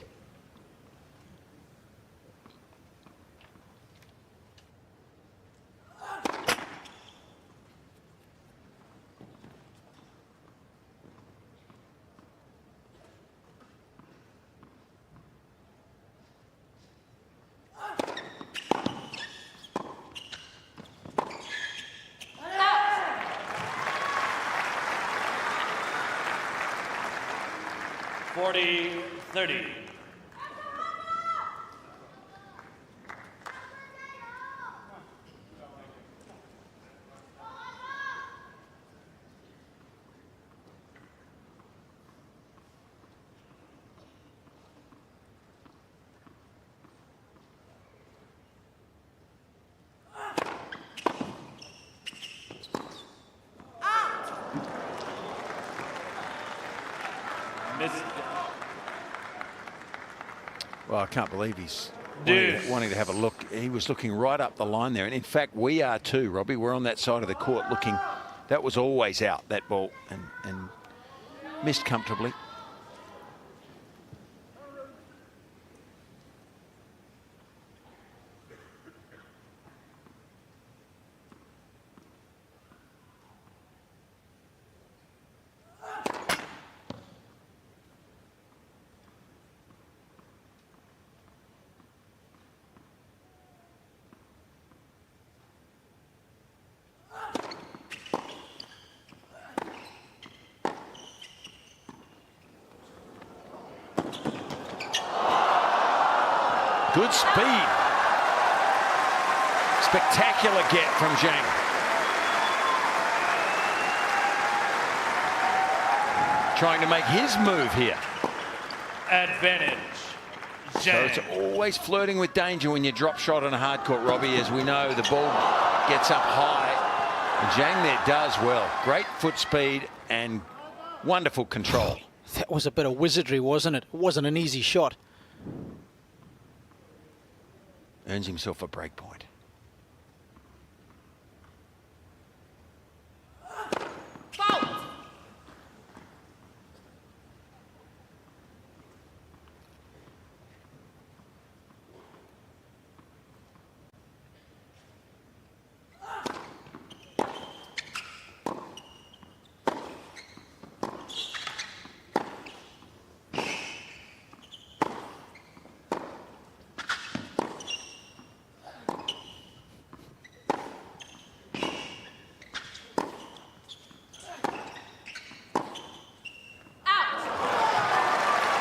Well, I can't believe he's wanting to have a look. He was looking right up the line there. And in fact, we are too, Robbie. We're on that side of the court looking. That was always out, that ball, and missed comfortably. Good speed. Spectacular get from Zhang. Trying to make his move here. Advantage. So Zhang. it's always flirting with danger when you drop shot on a hard court, Robbie. As we know, the ball gets up high. And Zhang there does well. Great foot speed and wonderful control. That was a bit of wizardry, wasn't it? It wasn't an easy shot. Earns himself a break point.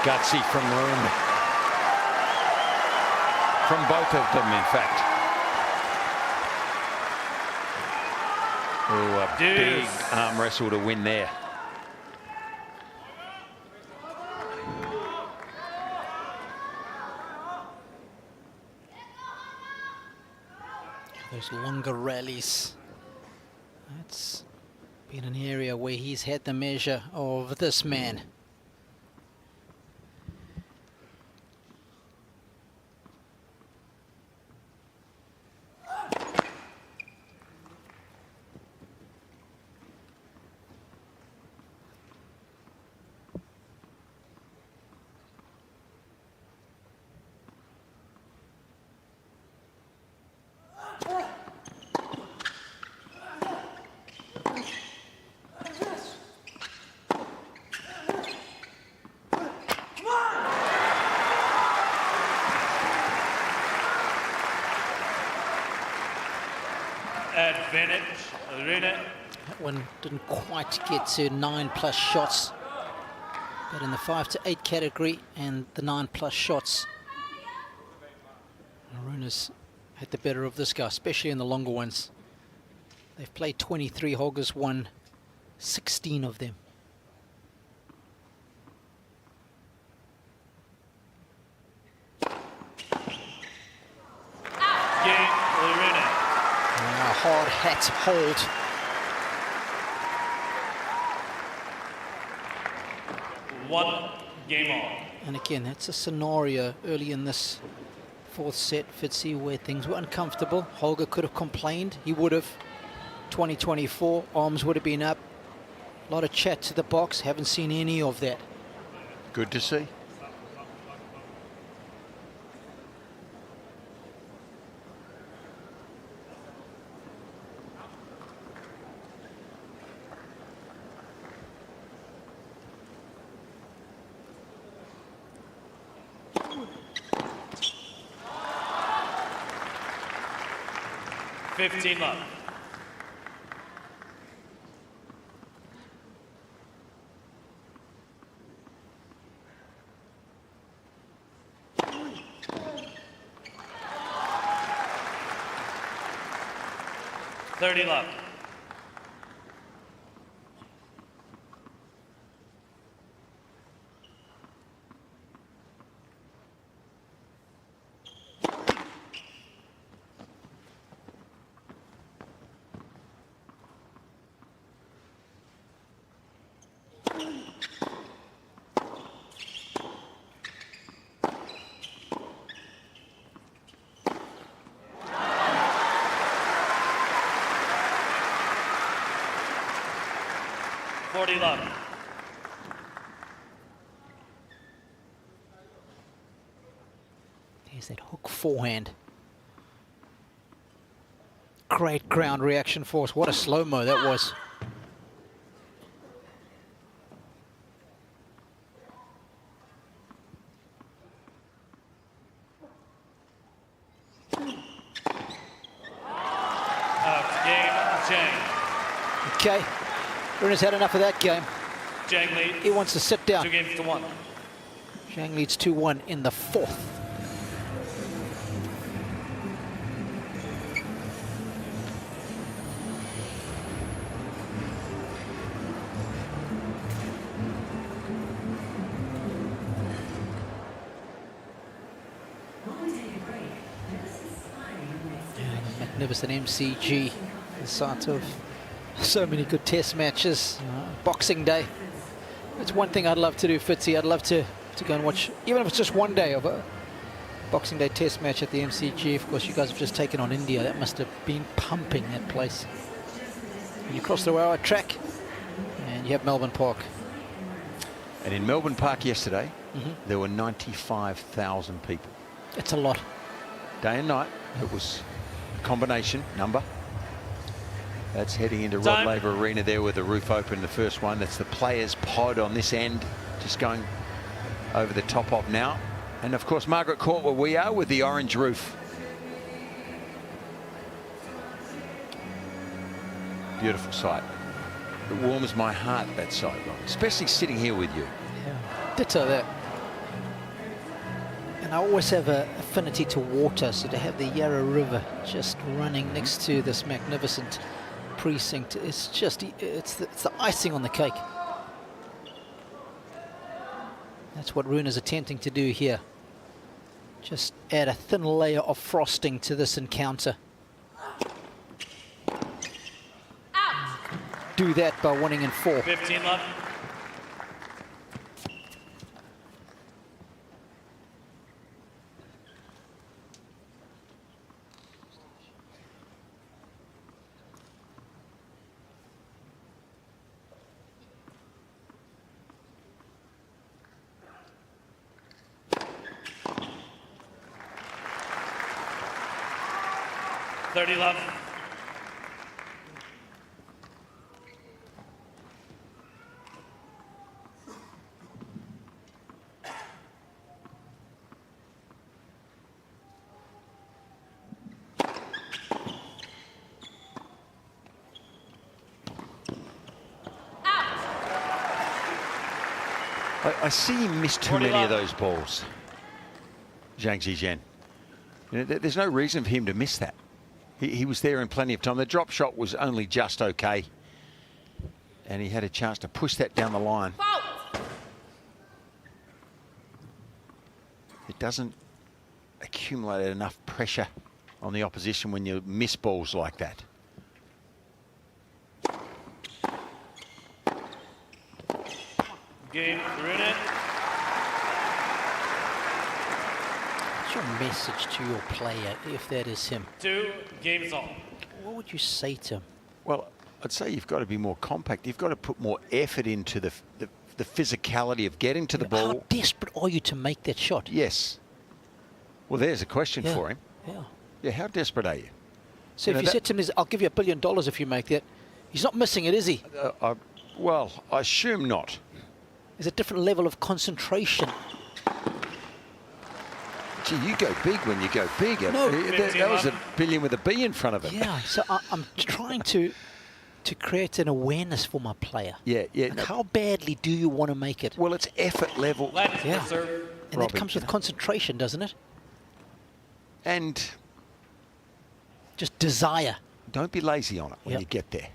Gutsy from Rune. From both of them, in fact. Oh, a big arm wrestle to win there. Those longer rallies. That's been an area where he's had the measure of this man. Advantage. Rune. That one didn't quite get to 9+ shots, but in the 5 to 8 category and the 9+ shots, Rune's had the better of this guy, especially in the longer ones. They've played 23, Holger's won 16 of them. Hard hat hold. One game on. And again, that's a scenario early in this fourth set, Fitzy, where things were uncomfortable. Holger could have complained. He would have. 2024, arms would have been up. A lot of chat to the box. Haven't seen any of that. Good to see. $15 left. $30 left. $40 left. There's that hook forehand. Great ground reaction force. What a slow-mo that was. Game, Zhang. Okay. Rune's had enough of that game. Zhang leads. He wants to sit down. 2-1. Zhang leads 2-1 in the fourth. magnificent MCG, the site of so many good test matches. Boxing Day. It's one thing I'd love to do, Fitzy. I'd love to go and watch, even if it's just one day of a Boxing Day test match at the MCG. Of course, you guys have just taken on India. That must have been pumping, that place. And you cross the Wawa track and you have Melbourne Park. And in Melbourne Park yesterday, there were 95,000 people. It's a lot. Day and night. It was a combination number. That's heading into Rod Laver Arena there with the roof open, the first one. That's the players' pod on this end, just going over the top of now. And of course, Margaret Court, where we are, with the orange roof. Beautiful sight. It warms my heart, that sight, Ron, especially sitting here with you. Yeah, ditto that. And I always have an affinity to water, so to have the Yarra River just running next to this magnificent precinct, it's just, it's the icing on the cake. That's what Rune is attempting to do here. Just add a thin layer of frosting to this encounter. Out. Do that by winning in 4. 15 left. Love. I see him miss too many of those balls, Zhizhen. You know, there's no reason for him to miss that. He was there in plenty of time. The drop shot was only just okay. And he had a chance to push that down the line. It doesn't accumulate enough pressure on the opposition when you miss balls like that. Game, Rune. What's your message to your player, if that is him? 2 games all. What would you say to him? Well, I'd say you've got to be more compact. You've got to put more effort into the physicality of getting to the ball. How desperate are you to make that shot? Yes. Well, there's a question for him. Yeah. Yeah, how desperate are you? So if you said to him, I'll give you $1 billion if you make that, he's not missing it, is he? Well, I assume not. There's a different level of concentration. Gee, you go big when you go big. No. That was $1 billion with a B in front of it. Yeah, so I'm trying to create an awareness for my player. Yeah. Like how badly do you want to make it? Well, it's effort level. Yeah. And that comes with concentration, doesn't it? And just desire. Don't be lazy on it when you get there.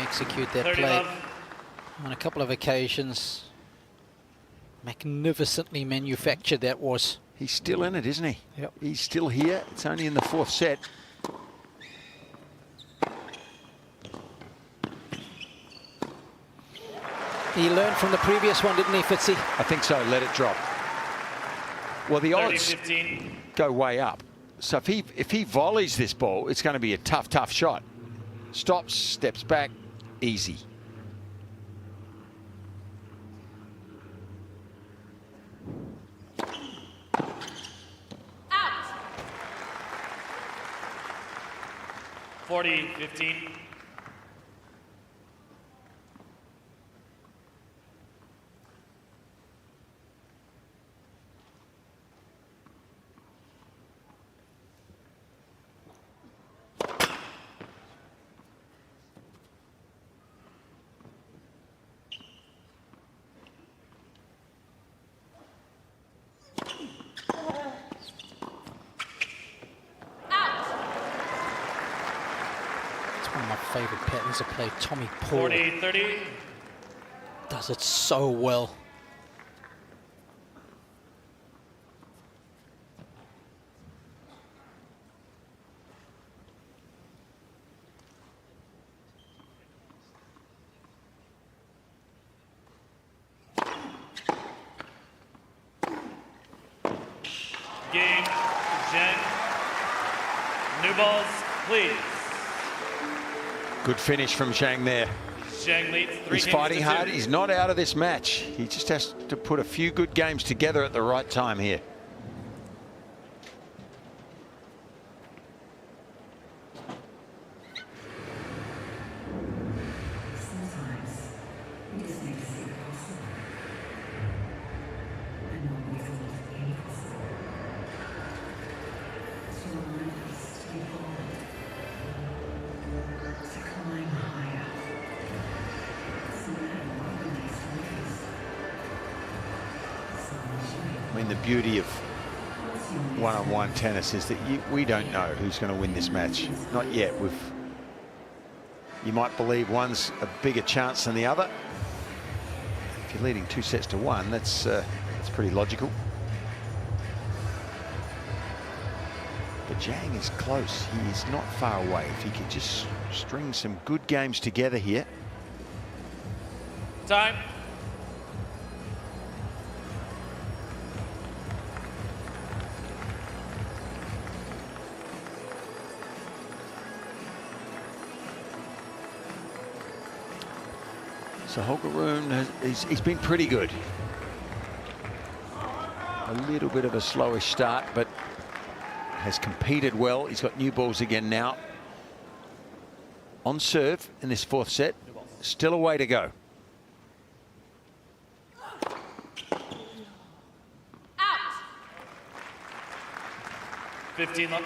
Execute that play on a couple of occasions. Magnificently manufactured that was. He's still in it, isn't he? Yep. He's still here. It's only in the 4th set. He learned from the previous one, didn't he, Fitzy? I think so. Let it drop. Well, the odds 30-15. go way up. So if he volleys this ball, it's going to be a tough shot. Stops, steps back, easy. Out. 40-15. favourite patterns of play. Tommy Paul 40-30. does it so well. Game, Zhang. New balls, please. Good finish from Zhang there. Zhang leads 3 He's games fighting to hard. 2. He's not out of this match. He just has to put a few good games together at the right time here. Sometimes we just need to see the possible. And not always the impossible. To remind us to be bold. To climb higher. So that what we next face. I mean, the beauty of one-on-one tennis is that we don't know who's going to win this match. Not yet. You might believe one's a bigger chance than the other. If you're leading 2-1, that's pretty logical. But Zhang is close. He is not far away. If he could just string some good games together here. Time. So Holger Rune, he's been pretty good. A little bit of a slowish start, but has competed well. He's got new balls again now. On serve in this 4th set. Still a way to go. Out. 15 left.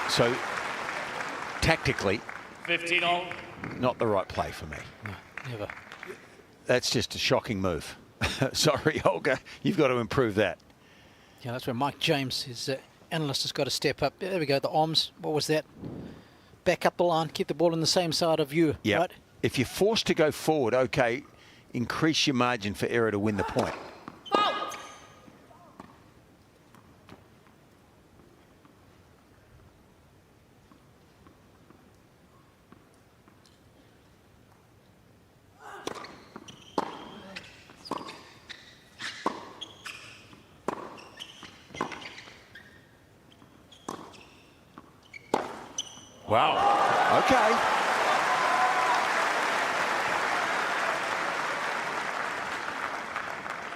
So, tactically, 15 all. not the right play for me. No, never. That's just a shocking move. Sorry, Holger, you've got to improve that. Yeah, that's where Mike James, his analyst, has got to step up. There we go, the arms. What was that? Back up the line, keep the ball on the same side of you. Yeah. Right? If you're forced to go forward, okay, increase your margin for error to win the point. Wow. Okay.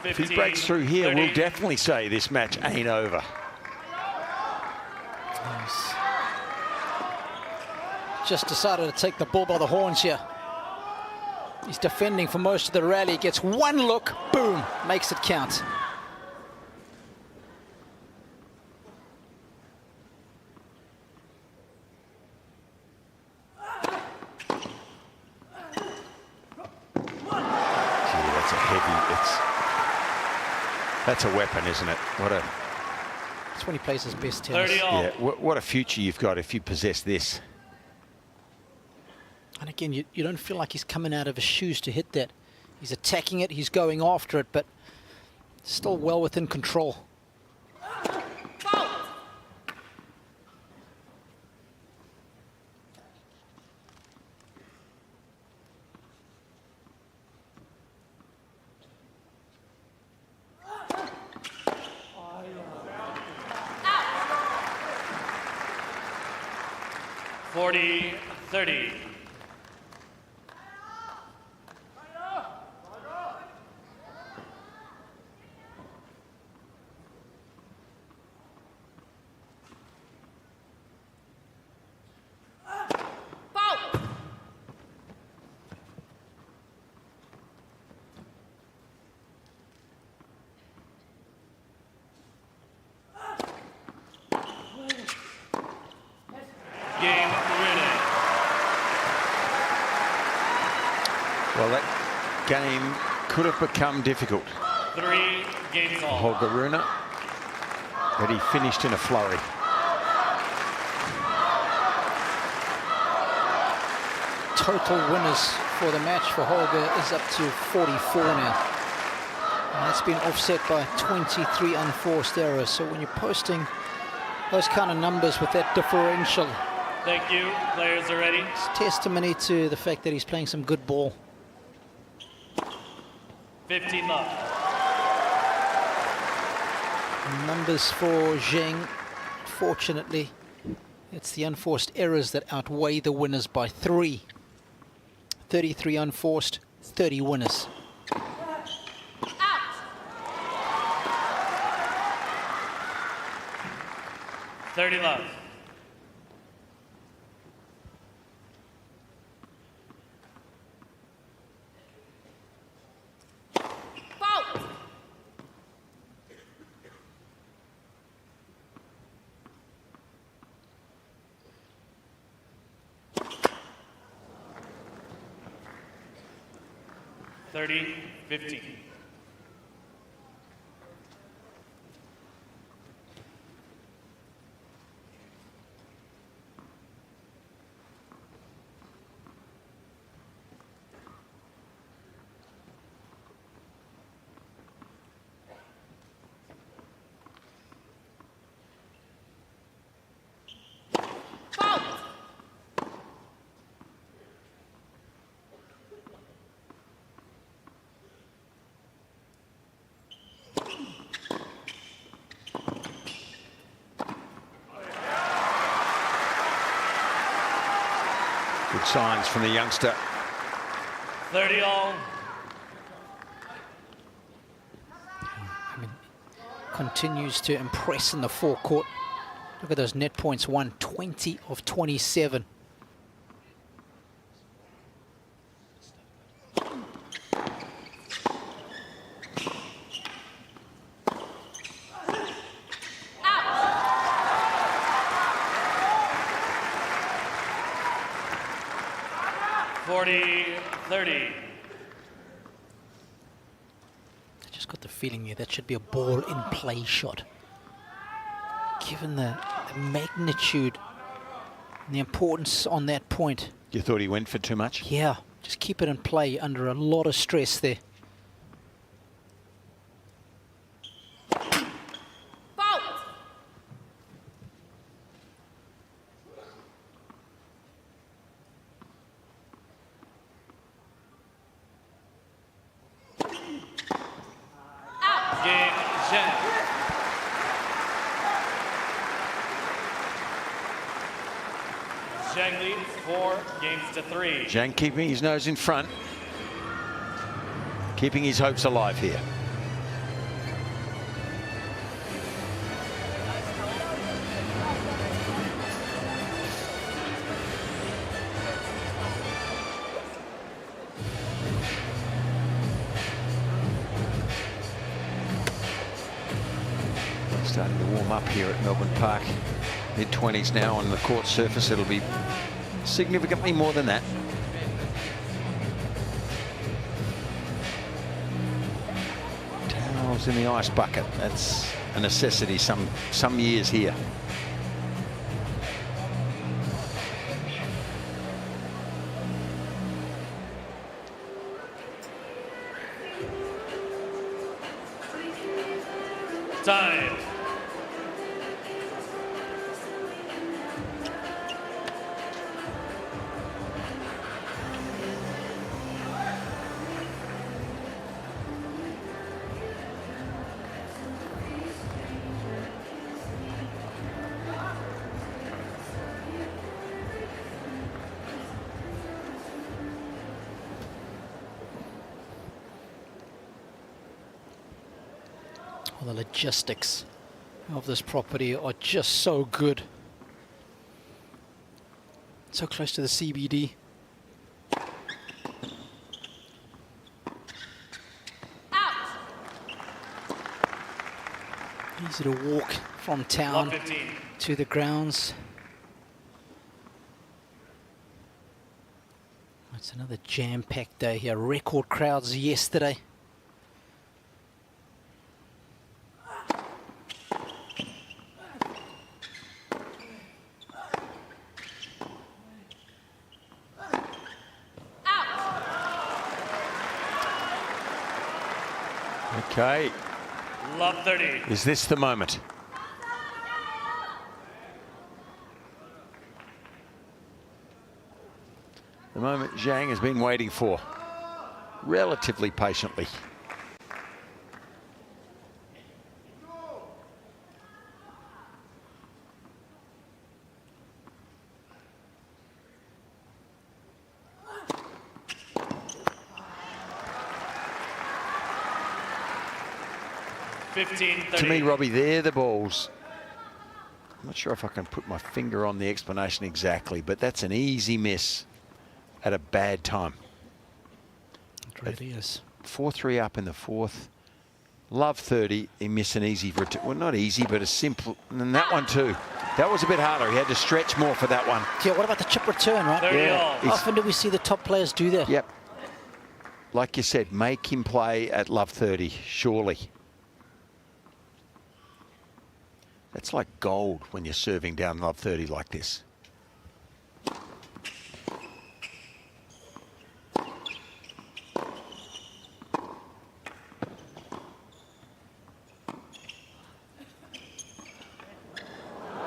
If he breaks through here, 30. we'll definitely say this match ain't over. He's just decided to take the bull by the horns here. He's defending for most of the rally. Gets one look, boom, makes it count. That's a weapon, isn't it? It's when he plays his best tennis. 30 all. Yeah, what a future you've got if you possess this. And again, you don't feel like he's coming out of his shoes to hit that. He's attacking it, he's going after it, but still well within control. Forty, 30. Well, that game could have become difficult. 3 games all. Holger Rune, but he finished in a flurry. Total winners for the match for Holger is up to 44 now. And that's been offset by 23 unforced errors. So when you're posting those kind of numbers with that differential, Thank you. Players are ready. it's testimony to the fact that he's playing some good ball. 15 love. Numbers for Zhang, fortunately, it's the unforced errors that outweigh the winners by 3. 33 unforced, 30 winners. 30 love. Fault. $30, 15. Good signs from the youngster. 30 all. I mean, continues to impress in the forecourt. Look at those net points, 20 of 27. $30. I just got the feeling here that should be a ball in play shot. Given the magnitude and the importance on that point. You thought he went for too much? Yeah, just keep it in play under a lot of stress there. Zhang leads 4 games to 3. Zhang keeping his nose in front, keeping his hopes alive here. Starting to warm up here at Melbourne Park. Mid-20s now on the court surface. It'll be significantly more than that. Towels in the ice bucket. That's a necessity some years here. Time. Well, the logistics of this property are just so good. So close to the CBD. Easy to walk from town to the grounds. It's another jam-packed day here. Record crowds yesterday. Okay. Love 30. Is this the moment? The moment Zhang has been waiting for, relatively patiently. To me, Robbie, they're the balls. I'm not sure if I can put my finger on the explanation exactly, but that's an easy miss at a bad time. It really is. 4-3 up in the fourth. Love 30. He missed an easy return. Well, not easy, but a simple. And that one too. That was a bit harder. He had to stretch more for that one. Yeah, what about the chip return, right? 30 all. How often do we see the top players do that? Yep. Like you said, make him play at love 30, surely. That's like gold when you're serving down love 30 like this.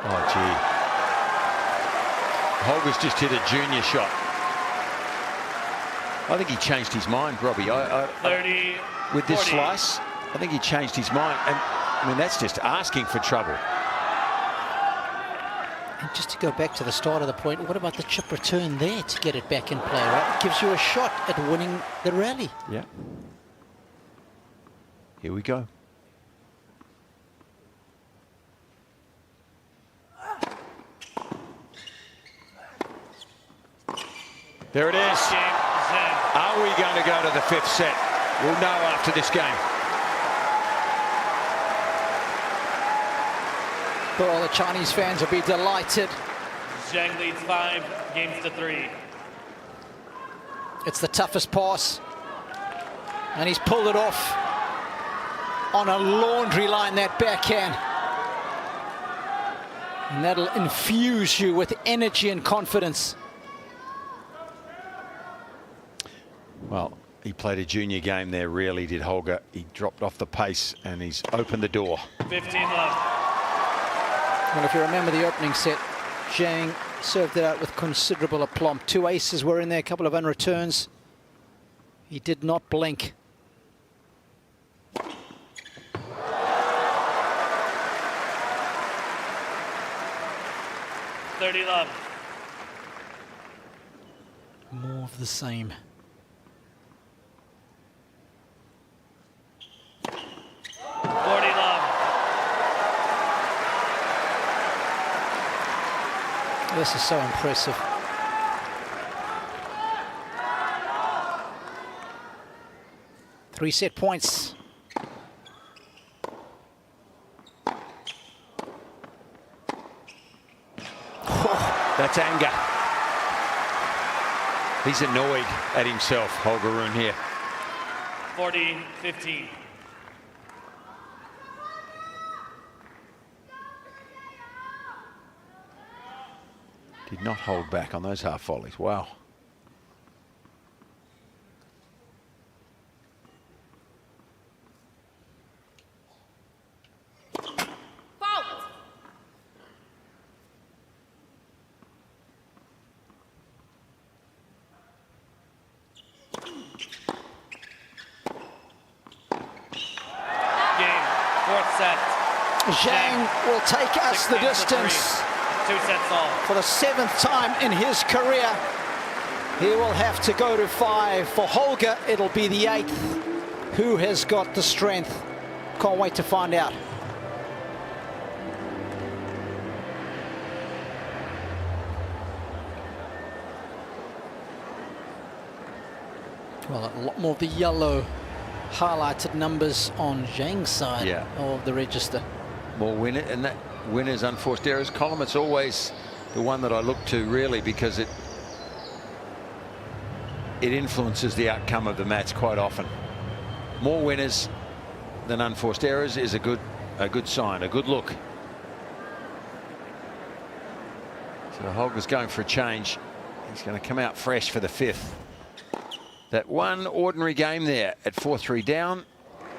Oh, gee. Holger's just hit a junior shot. I think he changed his mind, Robbie. 30, with this 40. slice, I think he changed his mind. And I mean, that's just asking for trouble. And just to go back to the start of the point, what about the chip return there to get it back in play, right? It gives you a shot at winning the rally. Yeah. Here we go. There it is. Are we going to go to the fifth set? We'll know after this game. Well, the Chinese fans will be delighted. Zhang leads 5-3. It's the toughest pass. And he's pulled it off on a laundry line, that backhand. And that'll infuse you with energy and confidence. Well, he played a junior game there, really did Holger. He dropped off the pace and he's opened the door. 15 love. Well, if you remember the opening set, Zhang served it out with considerable aplomb. 2 aces were in there, a couple of unreturns. He did not blink. $30 love. More of the same. This is so impressive. Three set points. That's anger. He's annoyed at himself, Holger Rune here. 40-15. Did not hold back on those half volleys. Wow. Zhang will take us the distance. 2 sets all. For the 7th time in his career. He will have to go to 5. For Holger, it'll be the 8th. Who has got the strength? Can't wait to find out. Well, a lot more of the yellow highlighted numbers on Zhang's side of the register. More winner, and that winners unforced errors column, it's always the one that I look to really, because it it influences the outcome of the match quite often. More winners than unforced errors is a good sign, a good look. So Holger's going for a change. He's going to come out fresh for the 5th. That one ordinary game there at 4-3 down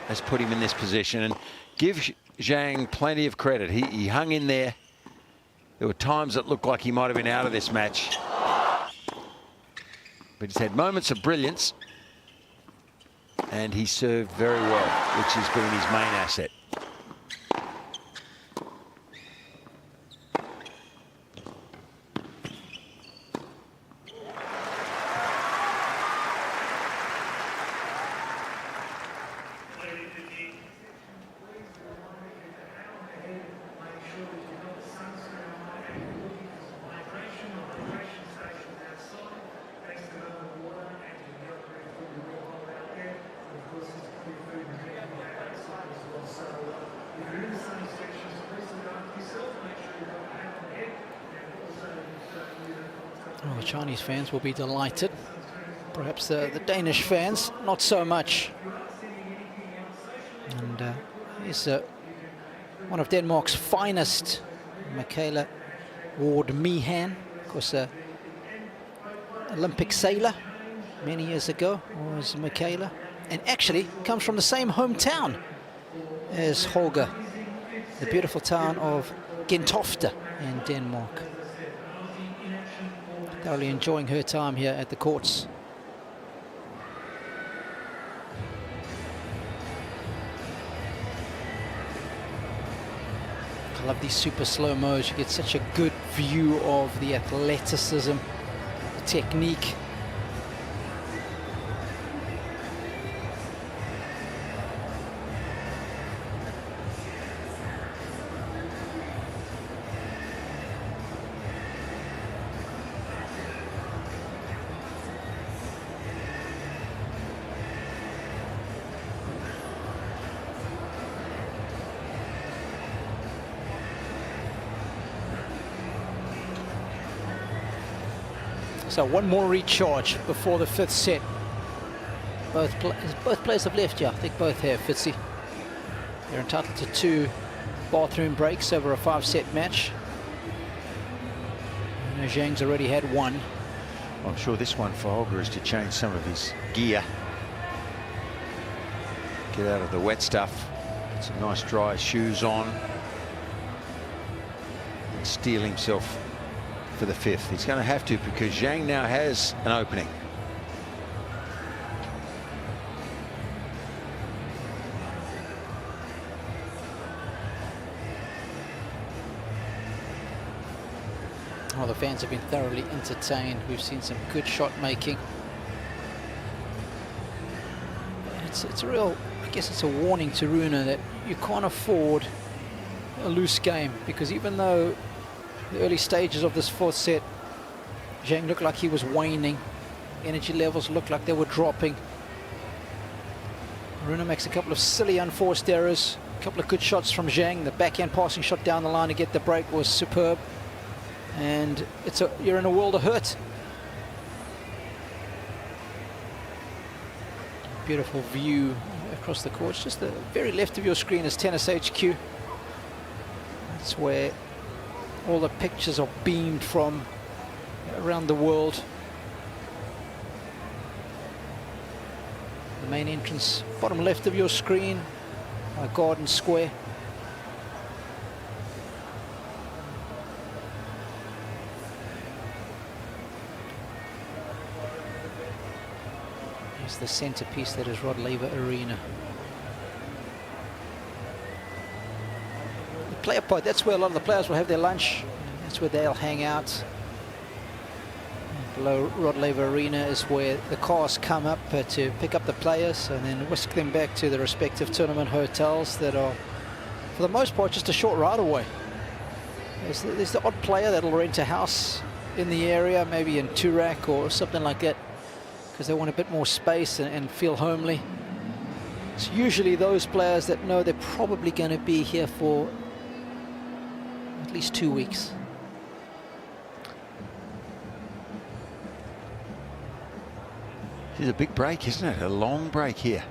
has put him in this position, and give Zhang plenty of credit. He hung in there. There were times that looked like he might have been out of this match, but he's had moments of brilliance, and he served very well, which has been his main asset. Well, the Chinese fans will be delighted. Perhaps the Danish fans, not so much. And he's one of Denmark's finest, Michaela Ward-Meehan, of course, Olympic sailor many years ago was Michaela, and actually comes from the same hometown as Holger, the beautiful town of Gentofte in Denmark. Thoroughly enjoying her time here at the courts. I love these super slow-mos. You get such a good view of the athleticism, the technique. So one more recharge before the 5th set. Both players have left, yeah, I think both have, Fitzy. They're entitled to 2 bathroom breaks over a 5-set match. Zhang's already had 1. I'm sure this one for Holger is to change some of his gear. Get out of the wet stuff. Get some nice dry shoes on. And steel himself for the 5th. He's going to have to, because Zhang now has an opening. Well, the fans have been thoroughly entertained. We've seen some good shot making. It's a real, I guess it's a warning to Rune that you can't afford a loose game, because even though the early stages of this 4th set, Zhang looked like he was waning. Energy levels looked like they were dropping. Rune makes a couple of silly unforced errors. A couple of good shots from Zhang. The backhand passing shot down the line to get the break was superb. And you're in a world of hurt. Beautiful view across the courts. Just the very left of your screen is Tennis HQ. That's where all the pictures are beamed from around the world. The main entrance, bottom left of your screen, Garden Square. Here's the centerpiece that is Rod Laver Arena. Player pod, that's where a lot of the players will have their lunch. That's where they'll hang out. Below Rod Laver Arena is where the cars come up to pick up the players and then whisk them back to the respective tournament hotels that are, for the most part, just a short ride away. There's the odd player that'll rent a house in the area, maybe in Turak or something like that, because they want a bit more space and feel homely. It's usually those players that know they're probably going to be here for at least 2 weeks. It's a big break, isn't it? A long break here.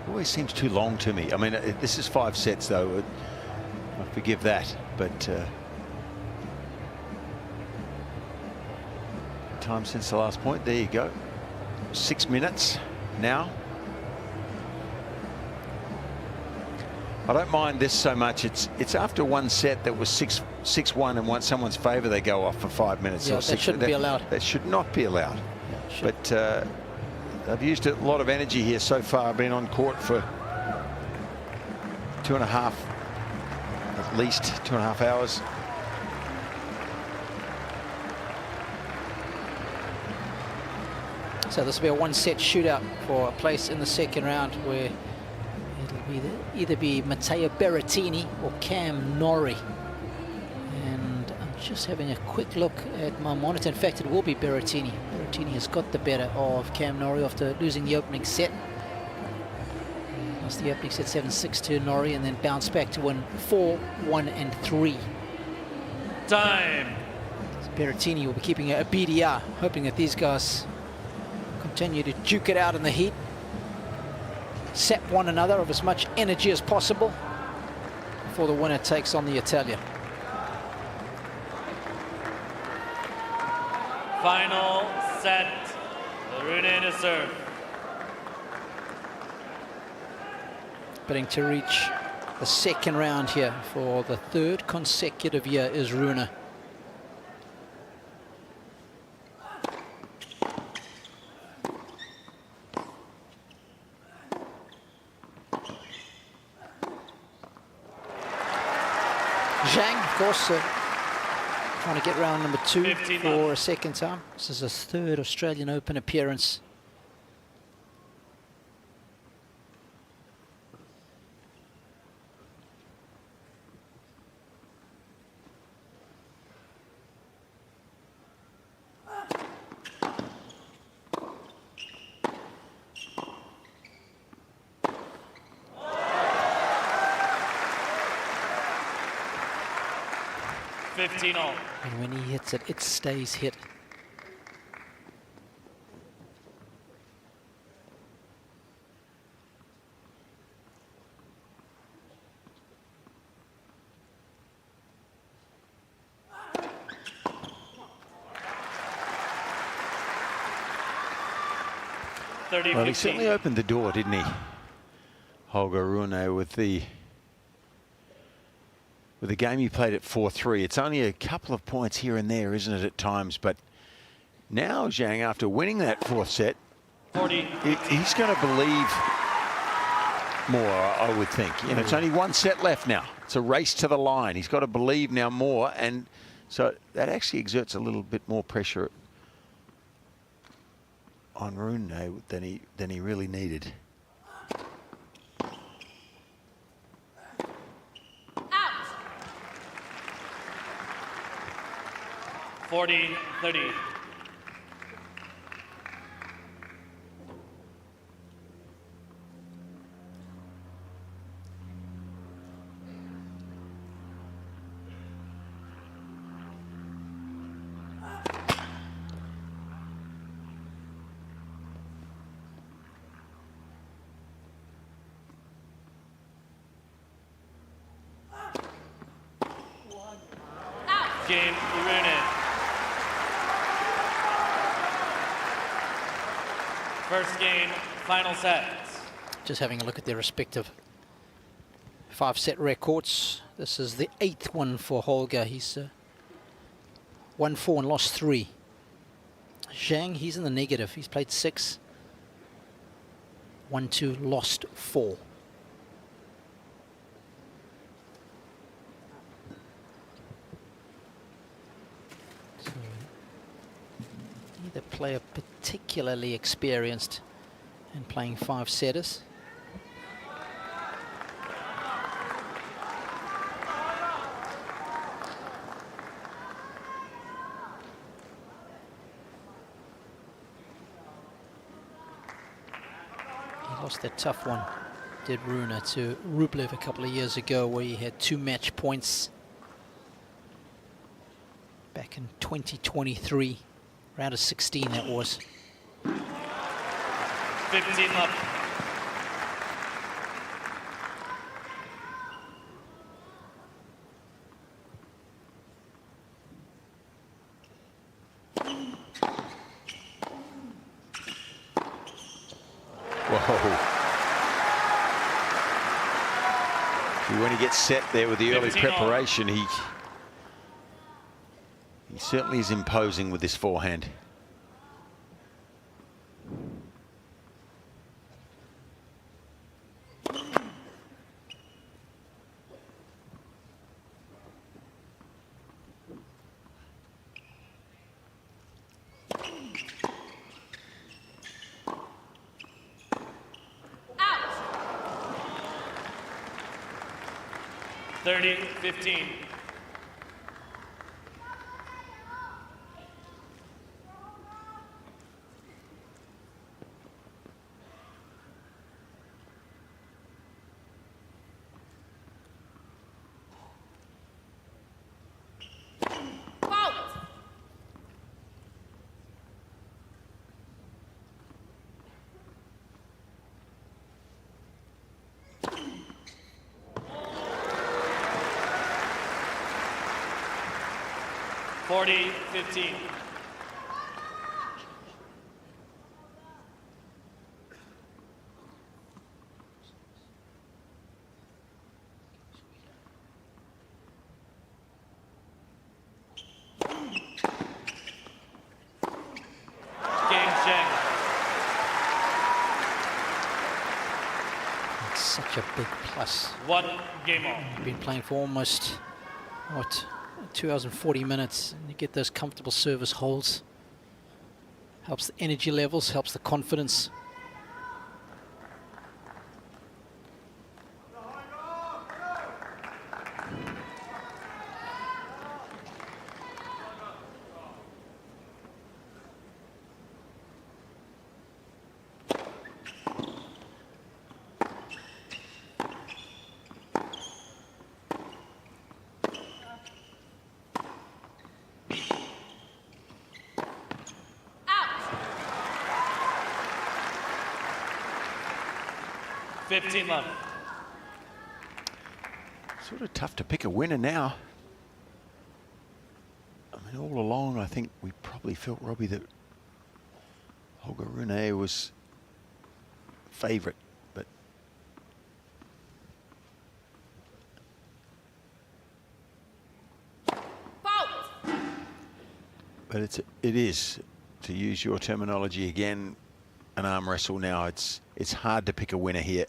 Always seems too long to me. I mean, this is 5 sets, though. I forgive that, but time since the last point. There you go. 6 minutes now. I don't mind this so much. It's after one set that was 6-1, and once someone's favour, they go off for 5 minutes. Yeah, or that 6. shouldn't be allowed. That should not be allowed. Yeah, but I've used a lot of energy here so far. I've been on court for 2.5, at least 2.5 hours. So this will be a 1-set shootout for a place in the second round, where it'll either be Matteo Berrettini or Cam Norrie. And I'm just having a quick look at my monitor. In fact, it will be Berrettini. Berrettini has got the better of Cam Norrie after losing the opening set. Lost the opening set 7-6 to Norrie, and then bounced back to win 4-1 and 3. Time. So Berrettini will be keeping a BDR, hoping that these guys continue to duke it out in the heat, sap one another of as much energy as possible before the winner takes on the Italian. Final set. Rune to serve. Bidding to reach the second round here for the 3rd consecutive year is Rune. Zhang, of course, trying to get round number 2 for a second time. This is his 3rd Australian Open appearance. And when he hits it, it stays hit. Well, he certainly opened the door, didn't he? Holger Rune with the game he played at 4-3. It's only a couple of points here and there, isn't it, at times? But now Zhang, after winning that 4th set, he's going to believe more, I would think. You know, it's only 1 set left now. It's a race to the line. He's got to believe now more, and so that actually exerts a little bit more pressure on Rune than he really needed. 40-30. Game, Rune. First game, final set. Just having a look at their respective 5-set records. This is the 8th one for Holger. He's won 4 and lost 3. Zhang, he's in the negative. He's played 6, won 2, lost 4. So neither player particularly experienced in playing 5-setters. He lost that tough one, did Rune, to Rublev a couple of years ago, where he had 2 match points back in 2023, round of 16 that was. 15 left. Whoa. See, when he gets set there with the early 15 all. preparation, he certainly is imposing with this forehand. Out. 30-15. Forty, 15. Zhang. It's such a big plus. 1 game on. Been playing for almost, what, 2 hours and 40 minutes, and you get those comfortable service holds. Helps the energy levels, helps the confidence. Out. 15 left. Sort of tough to pick a winner now. I mean, all along, I think we probably felt, Robbie, that Holger Rune was favourite, but it is, to use your terminology again, an arm wrestle now. It's hard to pick a winner here.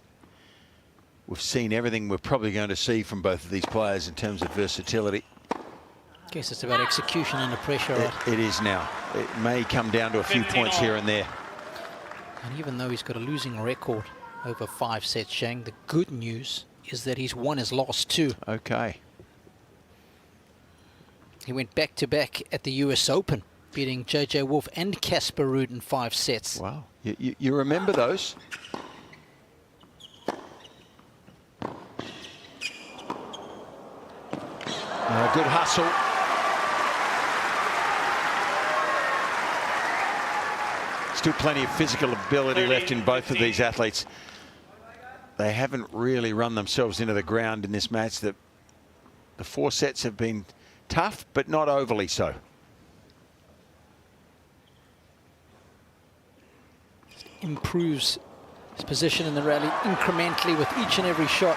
We've seen everything we're probably going to see from both of these players in terms of versatility. I guess it's about execution under pressure, right? It is now. It may come down to a few points here and there. And even though he's got a losing record over 5 sets, Zhang, the good news is that he's won his last 2. Okay. He went back-to-back at the US Open, beating JJ Wolf and Casper Ruud in 5 sets. Wow. You remember those? Good hustle. Still plenty of physical ability left in both of these athletes. They haven't really run themselves into the ground in this match. The 4 sets have been tough, but not overly so. Improves his position in the rally incrementally with each and every shot.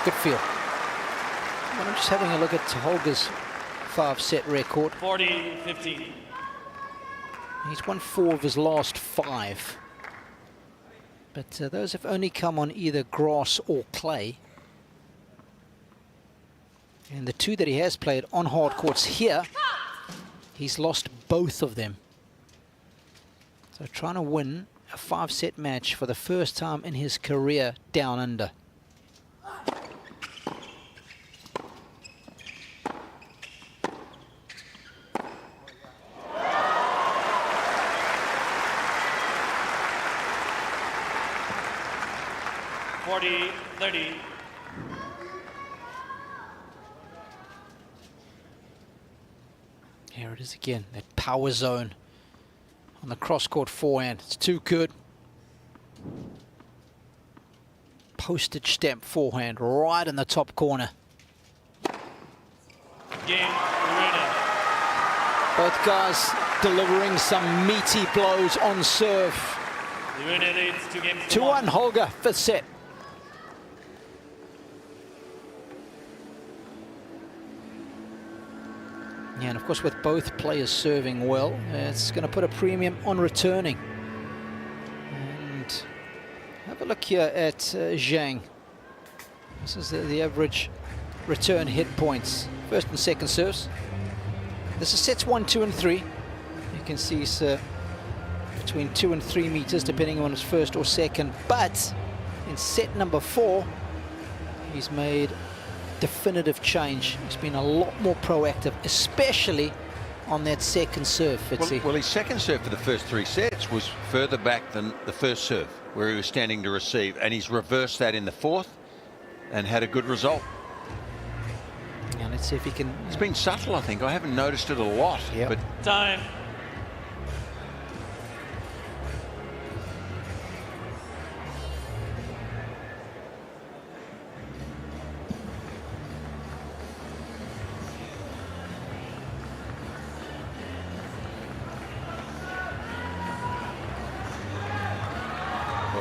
Good feel. Well, I'm just having a look at Holger's 5-set record. 40-15. He's won 4 of his last 5. But those have only come on either grass or clay. And the 2 that he has played on hard courts here, he's lost both of them. So trying to win a 5-set match for the first time in his career down under. Here it is again, that power zone on the cross-court forehand. It's too good. Postage stamp forehand right in the top corner. Game, Rune. Both guys delivering some meaty blows on serve. Rune leads 2 games to 2-1 Holger, 5th set. Yeah, and of course with both players serving well, it's going to put a premium on returning. And have a look here at Zhang. This is the average return hit points. First and second serves. This is sets 1, 2 and 3. You can see it's between 2 and 3 meters depending on his first or second. But in set number 4, he's made definitive change. He's been a lot more proactive, especially on that second serve, Fitzy. Well, his second serve for the first 3 sets was further back than the first serve, where he was standing to receive, and he's reversed that in the 4th and had a good result. Yeah, let's see if he can. It's been subtle, I think. I haven't noticed it a lot. Yep. But Time.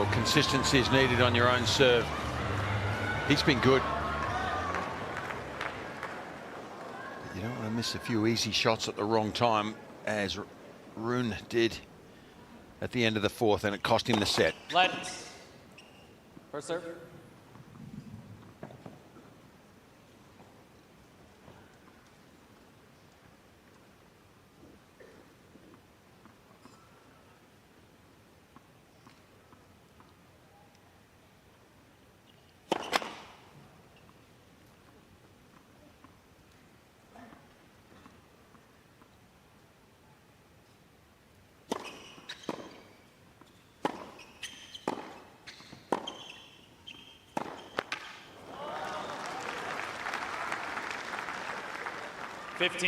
well, consistency is needed on your own serve. He's been good. You don't want to miss a few easy shots at the wrong time, as Rune did at the end of the 4th, and it cost him the set. Lights. First serve.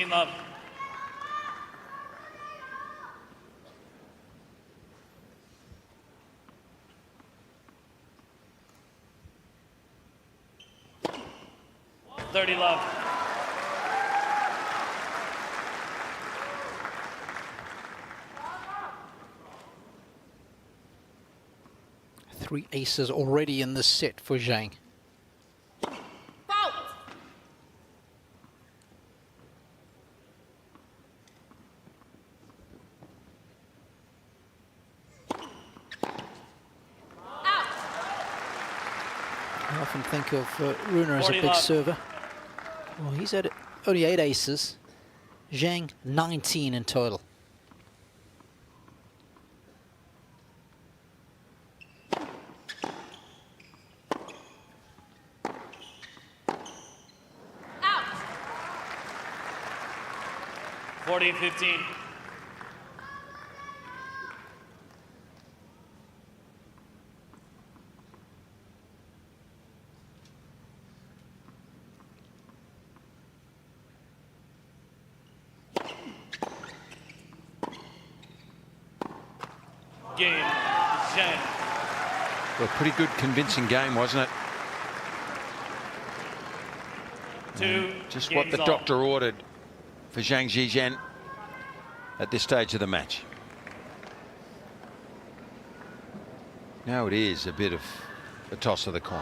Love. Love. Three aces already in this set for Zhang. I often think of Rune as a big server. Well, he's had only 8 aces. Zhang, 19 in total. Out. 14-15. Game, Zhang. Well, a pretty good, convincing game, wasn't it? Just what the doctor ordered for Zhang Zhizhen at this stage of the match. Now it is a bit of a toss of the coin.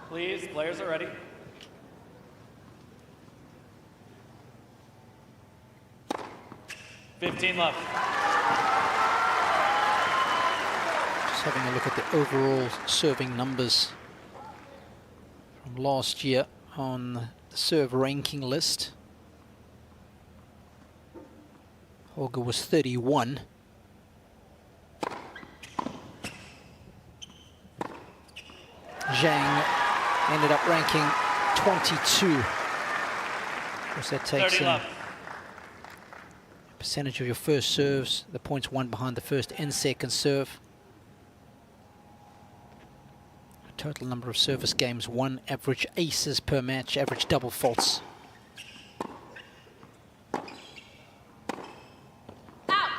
Please, players are ready. Left. Just having a look at the overall serving numbers from last year on the serve ranking list. Holger was 31. Zhang ended up ranking 22. Of course, that takes in percentage of your first serves, the points won behind the first and second serve. Total number of service games won, average aces per match, average double faults. Out.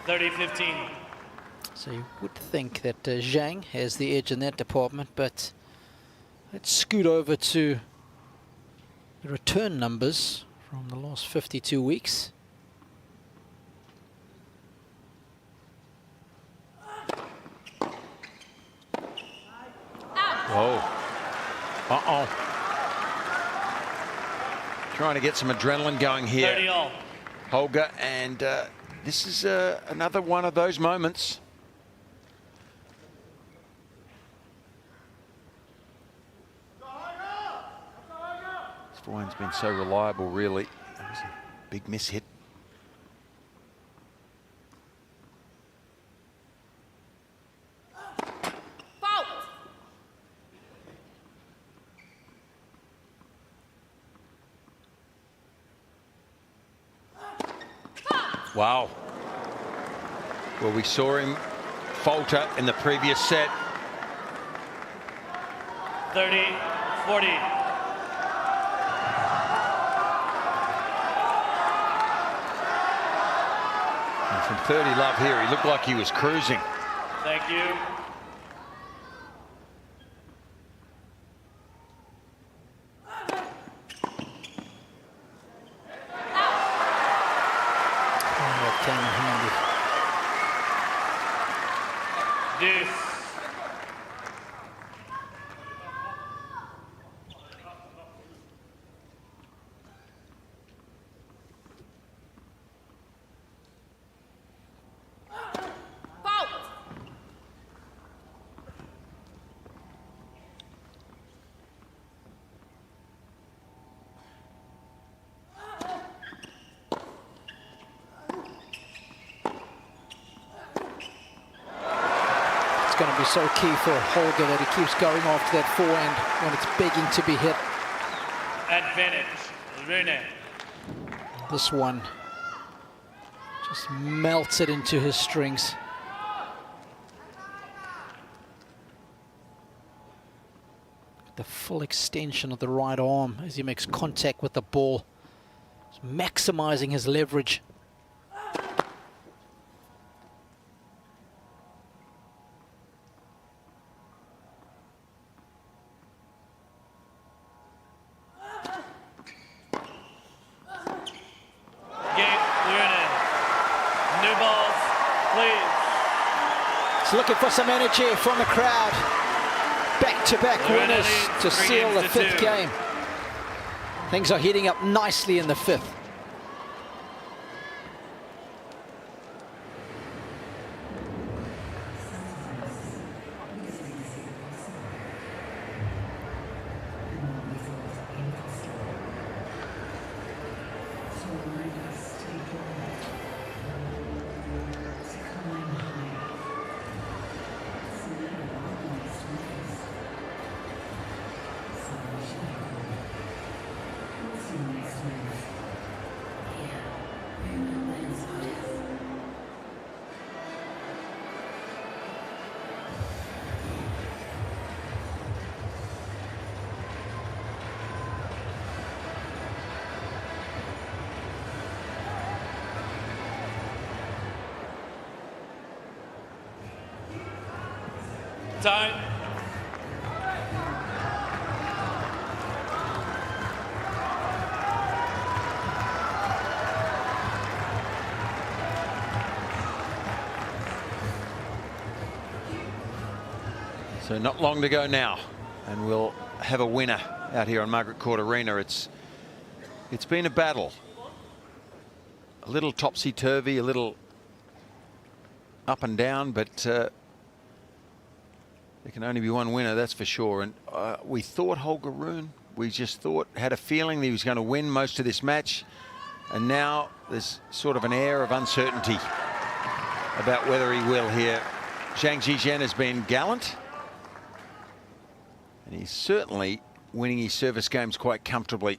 30-15. So you would think that Zhang has the edge in that department, but let's scoot over to the return numbers from the last 52 weeks. Whoa. Uh-oh. Trying to get some adrenaline going here, 30-all. Holger, and this is another one of those moments. This one's been so reliable, really. That was a big miss hit. Wow. Well, we saw him falter in the previous set. 30-40. And from 30 love here, he looked like he was cruising. Thank you. Deuce. Going to be so key for Holger that he keeps going after that forehand when it's begging to be hit. Advantage, Rune. This one just melts it into his strings. The full extension of the right arm as he makes contact with the ball, maximizing his leverage. Looking for some energy from the crowd. Back-to-back winners to seal the fifth game. Things are heating up nicely in the fifth. Time. So not long to go now, and we'll have a winner out here on Margaret Court Arena. It's been a battle. A little topsy-turvy, a little up and down, but there can only be one winner, that's for sure. And we thought Holger Rune, we just had a feeling that he was going to win most of this match. And now there's sort of an air of uncertainty about whether he will here. Zhizhen has been gallant. And he's certainly winning his service games quite comfortably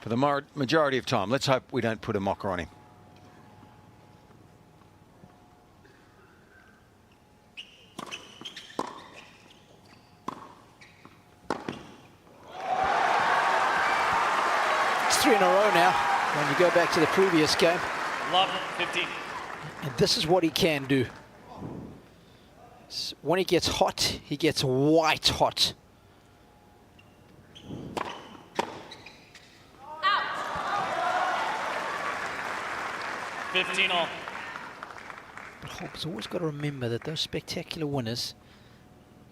for the majority of time. Let's hope we don't put a mocker on him. It's 3 in a row now when you go back to the previous game. Love 15. And this is what he can do. When he gets hot, he gets white hot. 15 all. But Holger's always got to remember that those spectacular winners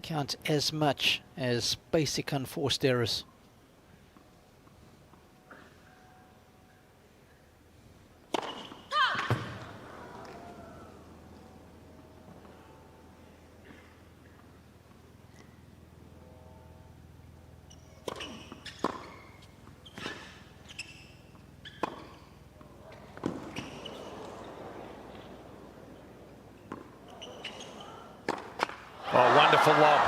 count as much as basic unforced errors. Oh, wonderful lob.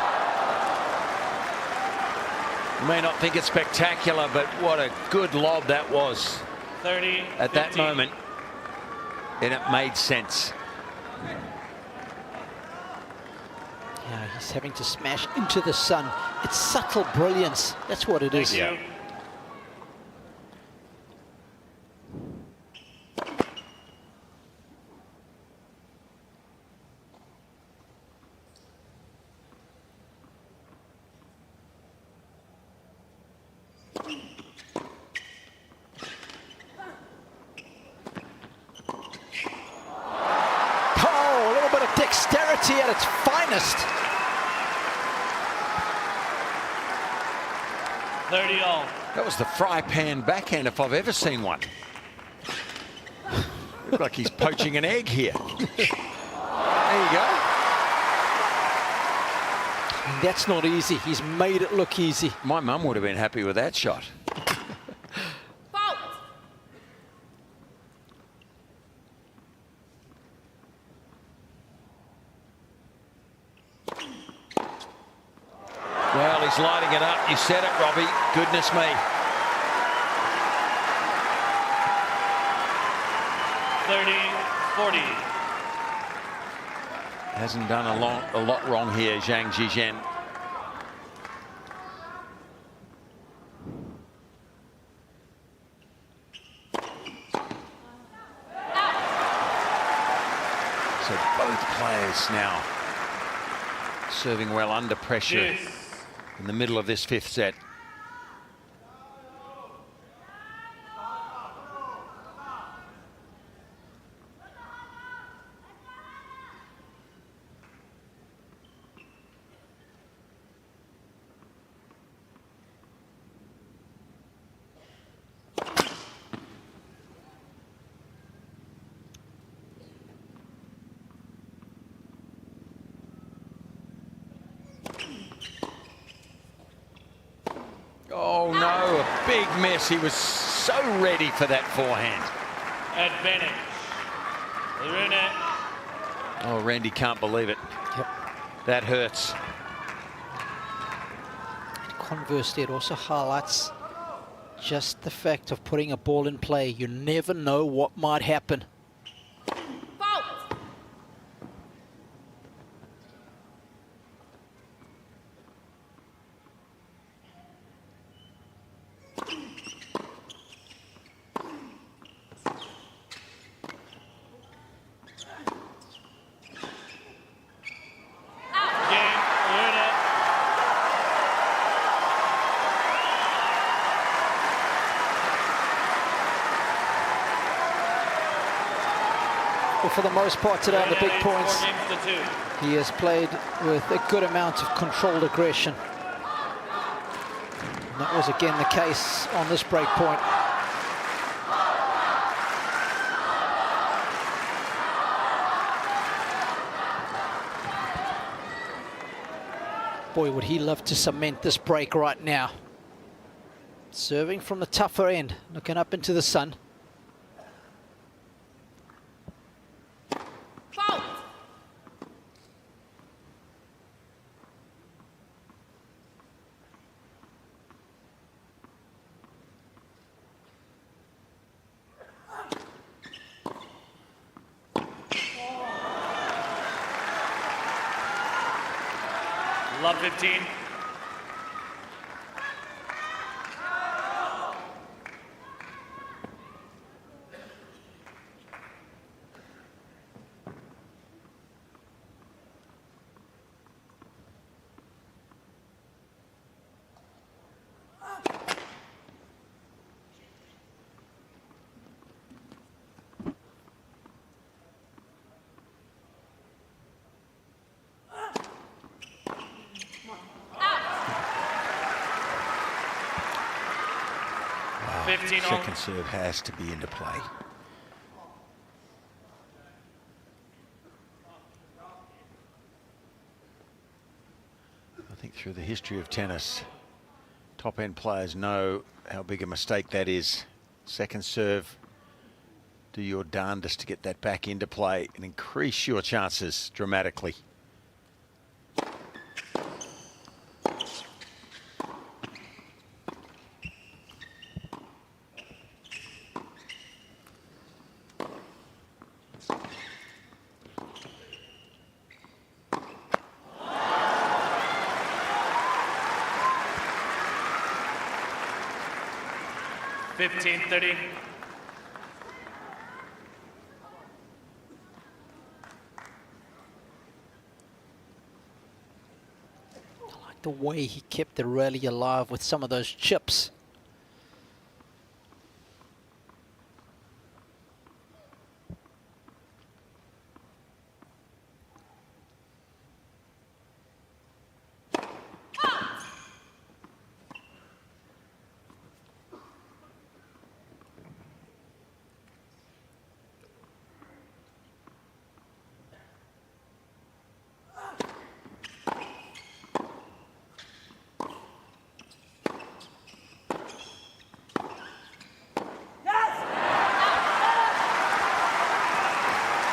You may not think it's spectacular, but what a good lob that was. 30, at 15. that moment, and it made sense. Yeah, he's having to smash into the sun. It's subtle brilliance. That's what it is. Thank you. Dexterity at its finest. 30 all. That was the fry pan backhand if I've ever seen one. Looks like he's poaching an egg here. There you go. And that's not easy. He's made it look easy. My mum would have been happy with that shot. Well, he's lighting it up. You said it, Robbie. Goodness me. 30, 40. Hasn't done a lot wrong here, Zhizhen. So both players now serving well under pressure. Yes. In the middle of this fifth set. Oh no, a big miss. He was so ready for that forehand. Advantage. Rune. Oh, Randy can't believe it. Yep. That hurts. Conversely, it also highlights just the fact of putting a ball in play. You never know what might happen. For the most part today on the big points, he has played with a good amount of controlled aggression. And that was again the case on this break point. Boy, would he love to cement this break right now. Serving from the tougher end, looking up into the sun. Love 15. Second serve has to be into play. I think through the history of tennis, top-end players know how big a mistake that is. Second serve, do your darndest to get that back into play and increase your chances dramatically. $15.30. I like the way he kept the rally alive with some of those chips.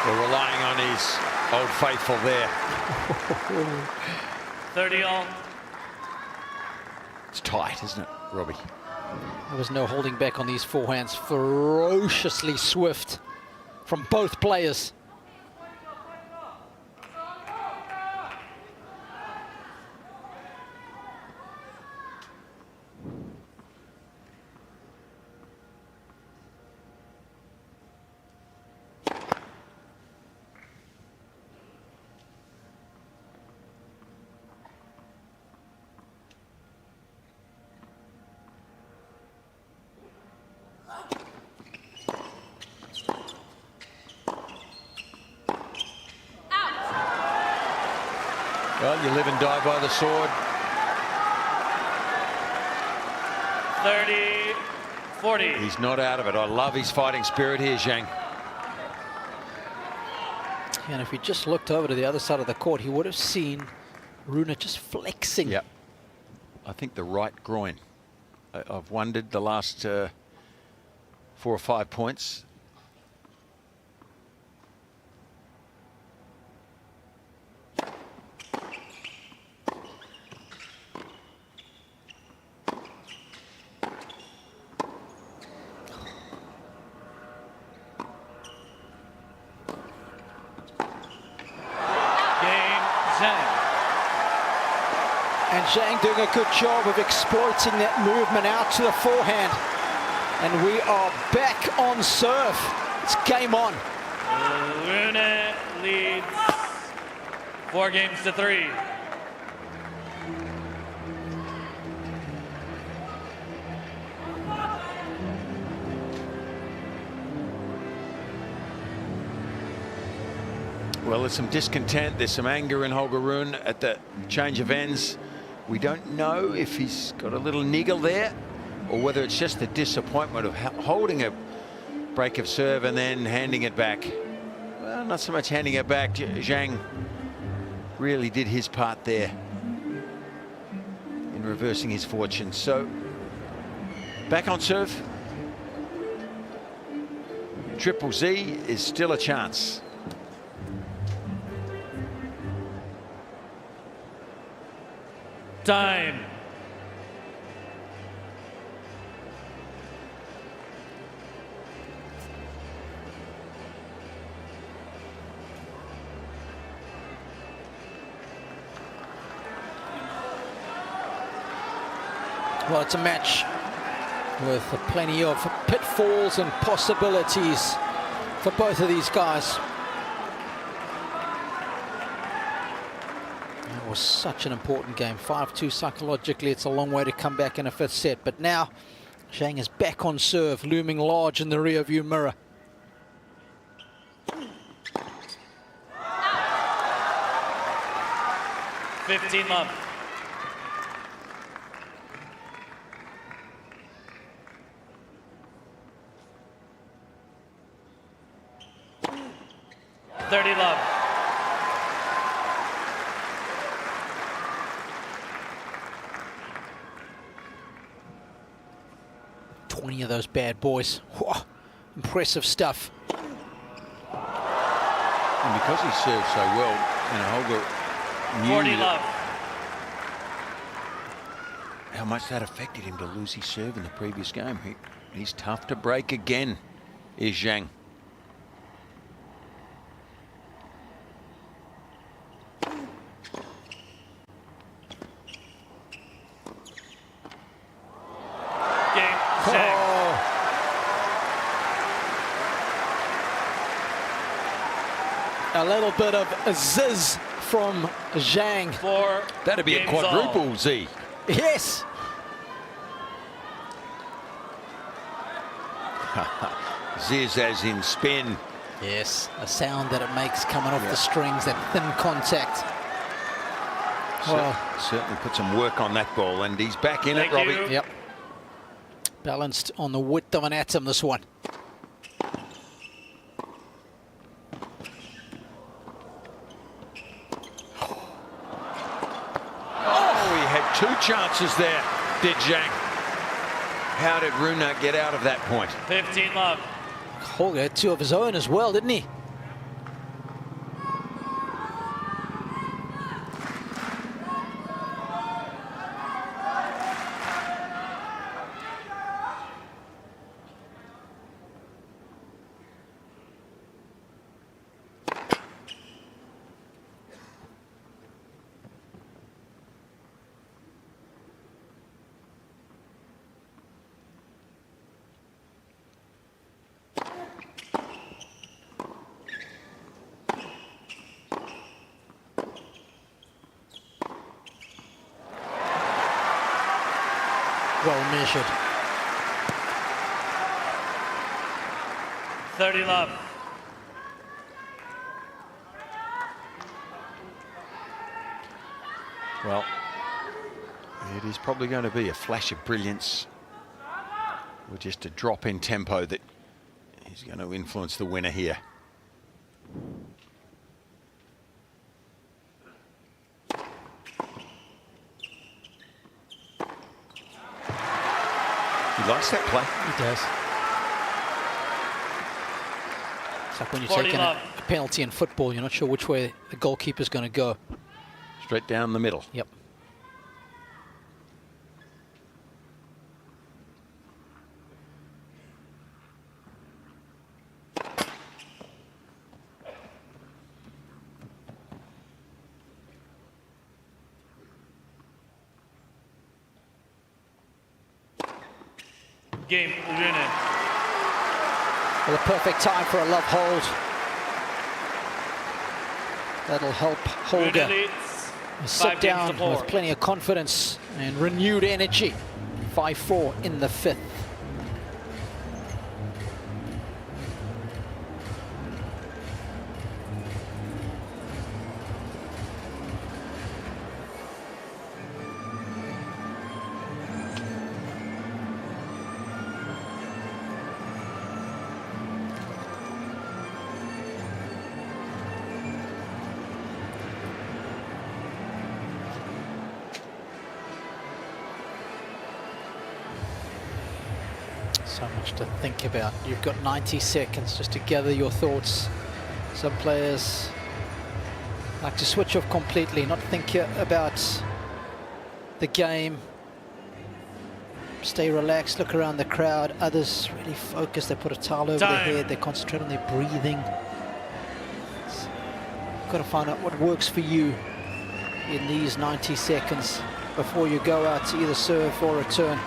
We're relying on his old faithful there. 30 all. It's tight, isn't it, Robbie? There was no holding back on these forehands. Ferociously swift from both players. Well, you live and die by the sword. 30-40. He's not out of it. I love his fighting spirit here, Zhang. And if he just looked over to the other side of the court, he would have seen Rune just flexing. Yep. I think the right groin. I've wondered the last 4 or 5 points. And Zhang doing a good job of exploiting that movement out to the forehand. And we are back on serve. It's game on. Rune leads 4-3. Well, there's some discontent, there's some anger in Holger Rune at the change of ends. We don't know if he's got a little niggle there or whether it's just the disappointment of holding a break of serve and then handing it back. Well, not so much handing it back. Zhang really did his part there in reversing his fortune. So back on serve. Triple Z is still a chance. Time. Well, it's a match with plenty of pitfalls and possibilities for both of these guys. That was such an important game. 5-2 psychologically. It's a long way to come back in a fifth set. But now Zhang is back on serve, looming large in the rearview mirror. Love. Love. 20 of those bad boys. Whoa, impressive stuff. And because he served so well, Holger knew Love. how much that affected him to lose his serve in the previous game. He's tough to break again, is Zhang. A little bit of a ziz from Zhang. That'd be a quadruple Z. Yes. Ziz as in spin. Yes, a sound that it makes coming off the strings, that thin contact. Well, certainly put some work on that ball, and he's back in it, Robbie. Yep. Balanced on the width of an atom, this one. Two chances there, did Zhang. How did Rune get out of that point? 15 love. Holger had two of his own as well, didn't he? Well measured. 30 love. Well, it is probably going to be a flash of brilliance or just a drop in tempo that is going to influence the winner here. He likes that play. He does. It's like when you're taking a penalty in football, you're not sure which way the goalkeeper's going to go. Straight down the middle. Yep. Game, Rune. Well, a perfect time for a love hold. That'll help Holger sit down with plenty of confidence and renewed energy. 5-4 in the fifth. So much to think about. You've got 90 seconds just to gather your thoughts. Some players like to switch off completely, not think about the game. Stay relaxed, look around the crowd. Others really focus. They put a towel over their head. They concentrate on their breathing. You've got to find out what works for you in these 90 seconds. before you go out to either serve or return.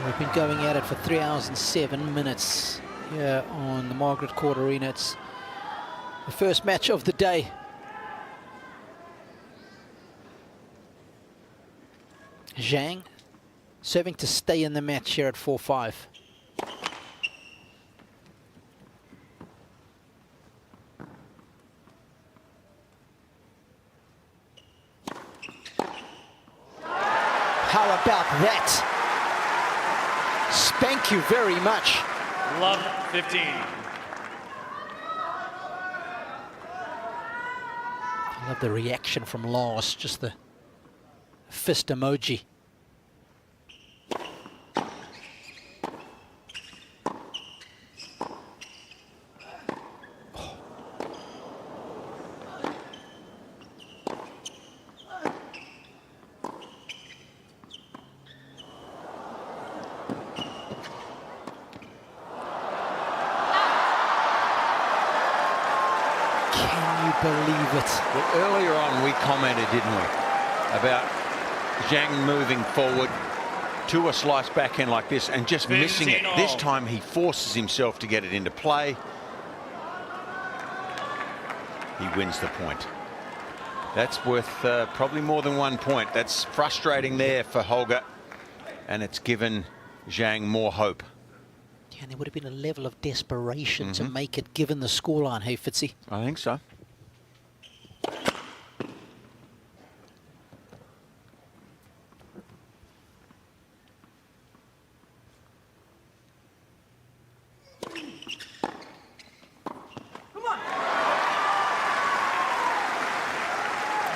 We've been going at it for 3 hours and 7 minutes here on the Margaret Court Arena. It's the first match of the day. Zhang serving to stay in the match here at 4-5. How about that? Spank you very much. Love 15. I love the reaction from Lars, just the fist emoji. Believe it. Well, earlier on we commented, didn't we, about Zhang moving forward to a slice backhand like this and just missing it. This time he forces himself to get it into play. He wins the point. That's worth probably more than 1 point. That's frustrating there for Holger, and it's given Zhang more hope. Yeah, and there would have been a level of desperation to make it given the scoreline, hey Fitzy? I think so.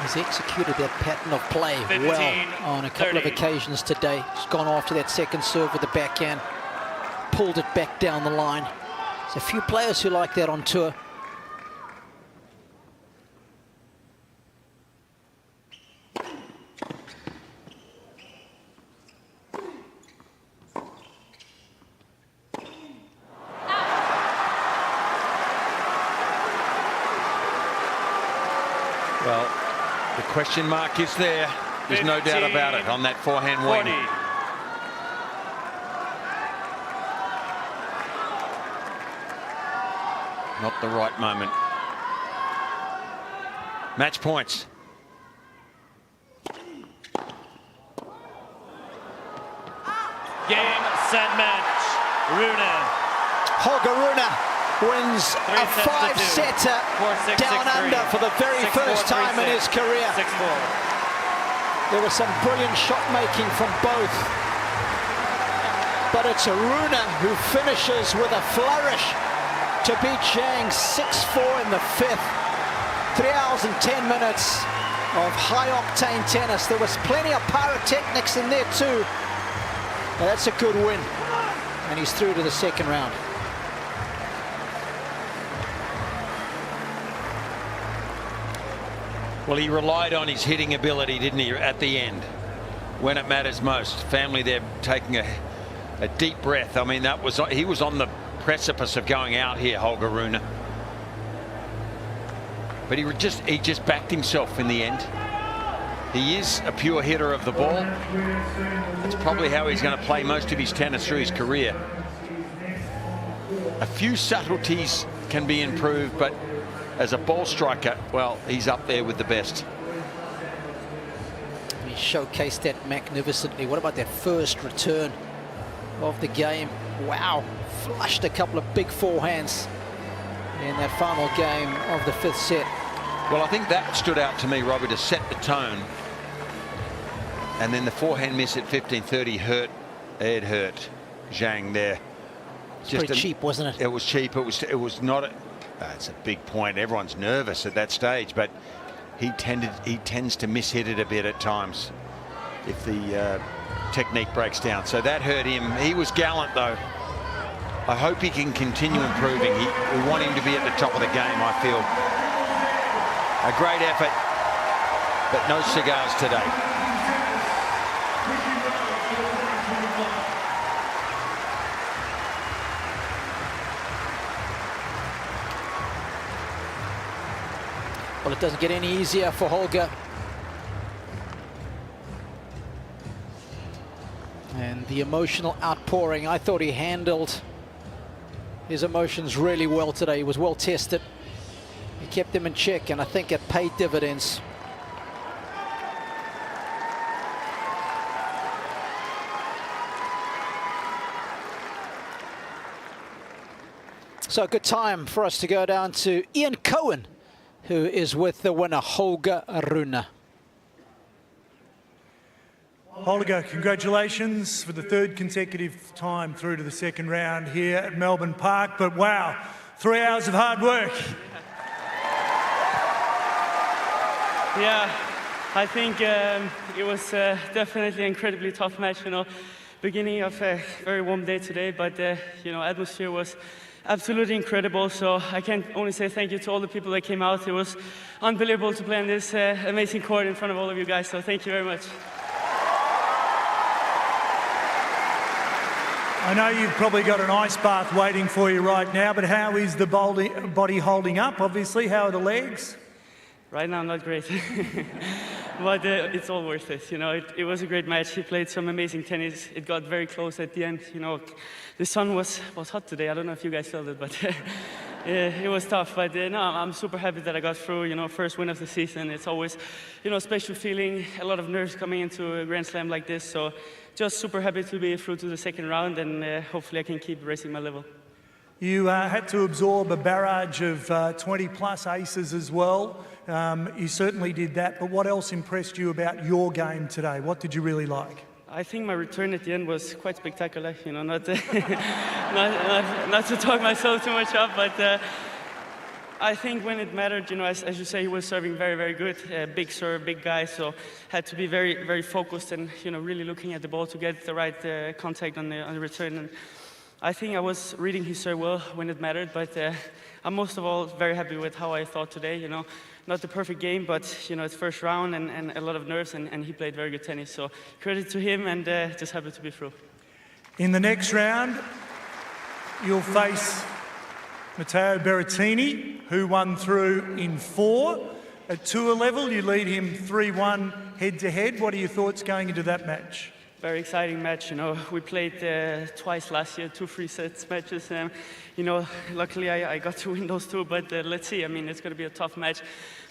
He's executed that pattern of play well on a couple of occasions today. He's gone after that second serve with the backhand, pulled it back down the line. There's a few players who like that on tour. Well, the question mark is there. There's no doubt about it on that forehand wing. Not the right moment. Match points. Game, set, match. Rune. Holger Rune wins a 5-setter down under for the very first time in his career. 6-4. There was some brilliant shot making from both, but it's Rune who finishes with a flourish to beat Zhang 6-4 in the 5th. 3 hours and 10 minutes of high-octane tennis. There was plenty of pyrotechnics in there too. But that's a good win, and he's through to the second round. Well, he relied on his hitting ability, didn't he, at the end, when it matters most. Family there taking a deep breath. I mean, that was, he was on the precipice of going out here, Holger Rune. But he just backed himself in the end. He is a pure hitter of the ball. That's probably how he's going to play most of his tennis through his career. A few subtleties can be improved, but as a ball striker, well, he's up there with the best. He showcased that magnificently. What about that first return of the game? Wow, flushed a couple of big forehands in that final game of the 5th set. Well, I think that stood out to me, Robbie, to set the tone. And then the forehand miss at 15-30 hurt. It hurt Zhang there. Just pretty cheap, wasn't it? It was cheap. It was not. It's a big point. Everyone's nervous at that stage, but he tends to miss-hit it a bit at times if the technique breaks down. So that hurt him. He was gallant, though. I hope he can continue improving. We want him to be at the top of the game, I feel. A great effort, but no cigars today. Well, it doesn't get any easier for Holger. And the emotional outpouring, I thought he handled his emotions really well today. He was well tested. He kept them in check, and I think it paid dividends. So a good time for us to go down to Ian Cohen, who is with the winner, Holger Rune. Holger, congratulations for the third consecutive time through to the second round here at Melbourne Park. But wow, 3 hours of hard work. Yeah, I think it was definitely an incredibly tough match, you know. Beginning of a very warm day today, but you know, atmosphere was absolutely incredible. So I can only say thank you to all the people that came out. It was unbelievable to play on this amazing court in front of all of you guys. So thank you very much. I know you've probably got an ice bath waiting for you right now, but how is the body holding up, obviously? How are the legs? Right now, not great. But it's all worth it. You know, it was a great match. He played some amazing tennis. It got very close at the end. You know, the sun was hot today. I don't know if you guys felt it, but it was tough. But no, I'm super happy that I got through. You know, first win of the season. It's always, you know, a special feeling. A lot of nerves coming into a Grand Slam like this. So just super happy to be through to the second round, and hopefully I can keep raising my level. You had to absorb a barrage of 20-plus aces as well. You certainly did that, but what else impressed you about your game today? What did you really like? I think my return at the end was quite spectacular. You know, not to talk myself too much up, but I think when it mattered, you know, as you say, he was serving very, very good. Big serve, big guy, so had to be very, very focused and, you know, really looking at the ball to get the right contact on the return. And I think I was reading his serve well when it mattered, but I'm most of all very happy with how I thought today. You know, not the perfect game, but you know, it's first round and a lot of nerves, and he played very good tennis. So credit to him, and just happy to be through. In the next round, you'll face Matteo Berrettini, who won through in 4. At tour level, you lead him 3-1 head-to-head. What are your thoughts going into that match? Very exciting match. You know, we played twice last year, 2 free sets matches. You know, luckily I got to win those 2, but let's see. I mean, it's going to be a tough match.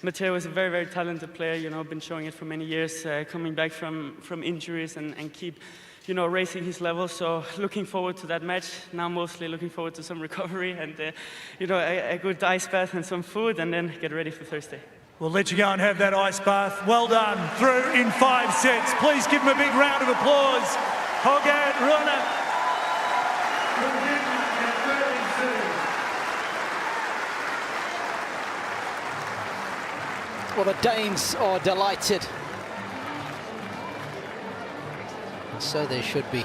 Matteo is a very, very talented player. You know, been showing it for many years, coming back from injuries and keep, you know, raising his level. So looking forward to that match. Now mostly looking forward to some recovery and, you know, a good ice bath and some food, and then get ready for Thursday. We'll let you go and have that ice bath. Well done. Through in 5 sets. Please give him a big round of applause. Holger Rune. Well, the Danes are delighted. And so they should be.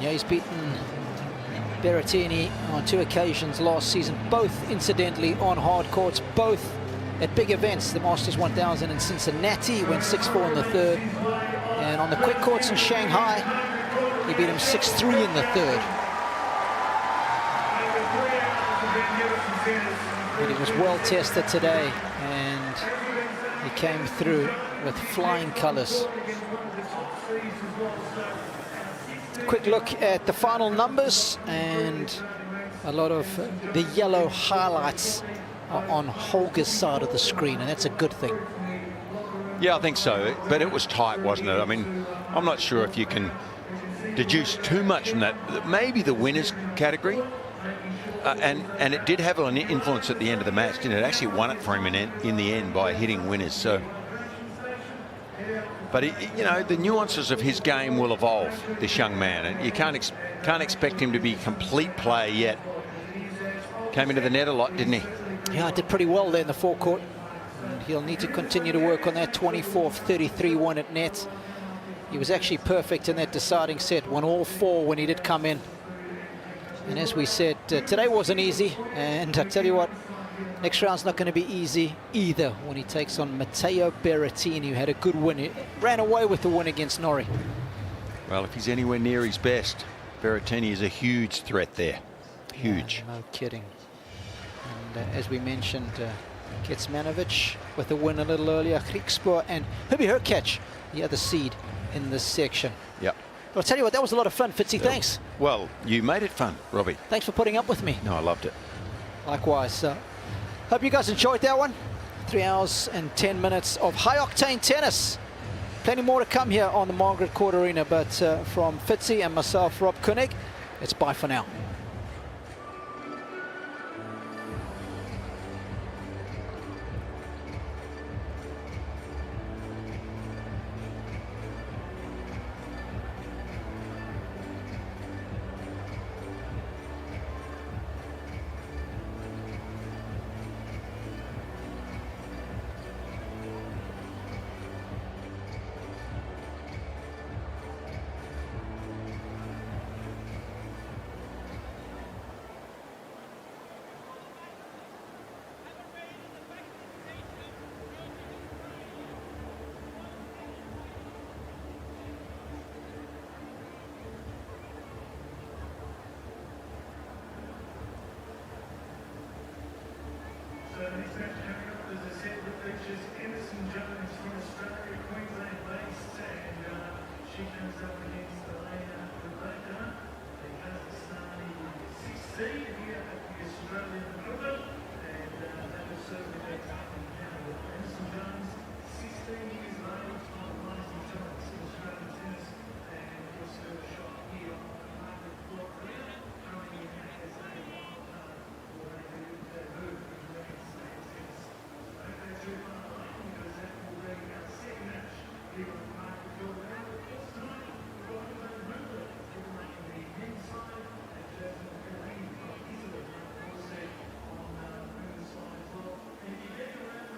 Yeah, he's beaten Berrettini on 2 occasions last season, both incidentally on hard courts, both at big events. The Masters 1000 in Cincinnati, he went 6-4 in the 3rd, and on the quick courts in Shanghai, he beat him 6-3 in the 3rd. But he was well tested today, and he came through with flying colors. Quick look at the final numbers, and a lot of the yellow highlights are on Holger's side of the screen, and that's a good thing. Yeah, I think so, but it was tight, wasn't it? I mean, I'm not sure if you can deduce too much from that. Maybe the winners category, and it did have an influence at the end of the match, didn't it? Actually won it for him in the end by hitting winners. So, but you know, the nuances of his game will evolve, this young man, and you can't expect him to be a complete player yet. Came into the net a lot, didn't he? Yeah, did pretty well there in the forecourt. And he'll need to continue to work on that. 24-33 at net. He was actually perfect in that deciding set. Won all 4 when he did come in. And as we said, today wasn't easy. And I tell you what, next round's not going to be easy either when he takes on Matteo Berrettini, who had a good win. He ran away with the win against Norrie. Well, if he's anywhere near his best, Berrettini is a huge threat there. Huge. Yeah, no kidding. And as we mentioned, Kecmanovic with a win a little earlier, Griekspoor and Hubie Hurkacz, the other seed in this section. Yep. I'll tell you what, that was a lot of fun, Fitzy. Thanks. Well, you made it fun, Robbie. Thanks for putting up with me. No, I loved it. Likewise. Hope you guys enjoyed that one. 3 hours and 10 minutes of high-octane tennis. Plenty more to come here on the Margaret Court Arena, but from Fitzy and myself, Rob Koenig, it's bye for now. So next match coming up is a set that features Emerson Jones from Australia, Queensland based, and she comes up against Elena, Rybakina, a Kazakhstani 16 here at the Australian Open, and that will certainly be tough and powerful. Emerson Jones, 16 years of age, one of the rising talents in Australian tennis, and will serve a shot here on the Margaret Court Arena, coming in as a wild card for a debut. Because that will be our second match here on the Margaret Court Arena. Of course, tonight, Rod Laver Arena will make the men's side, and Zhizhen from Italy, of course, on the women's side as well. And if you get around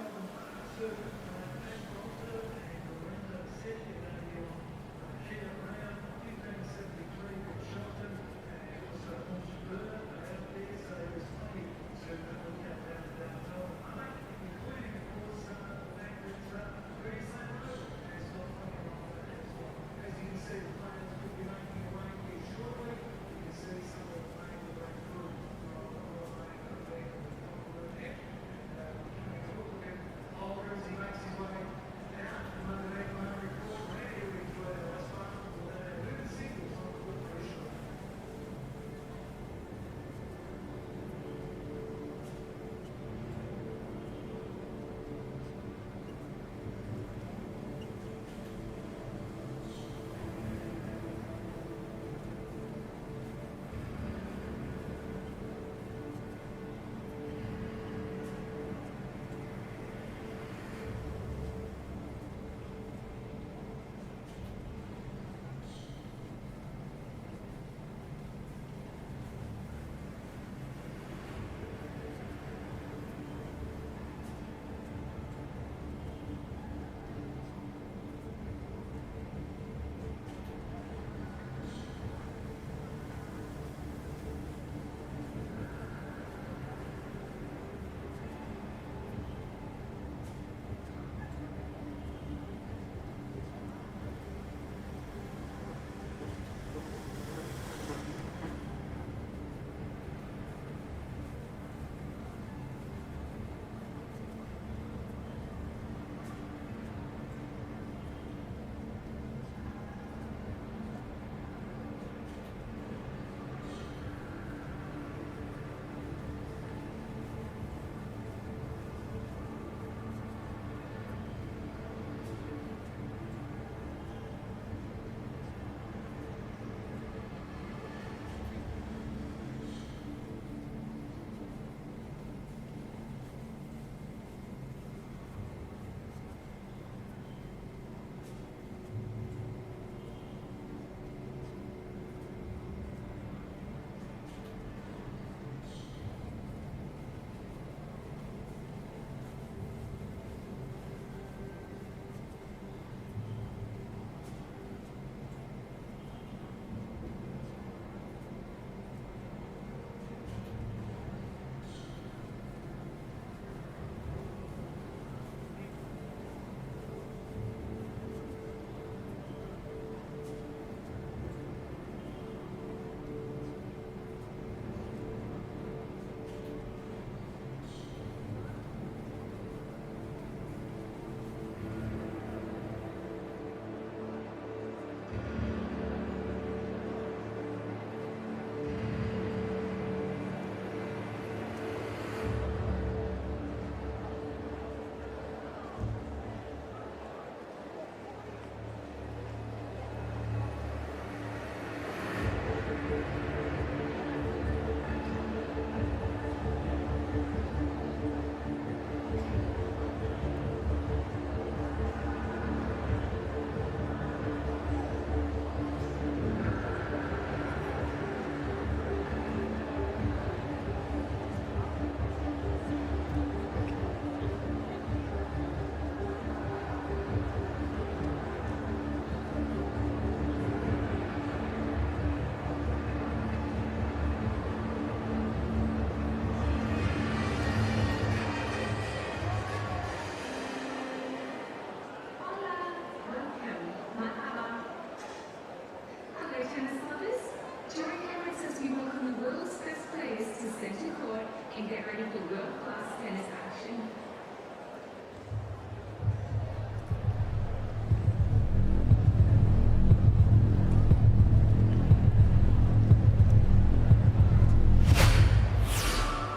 get ready for world-class tennis action.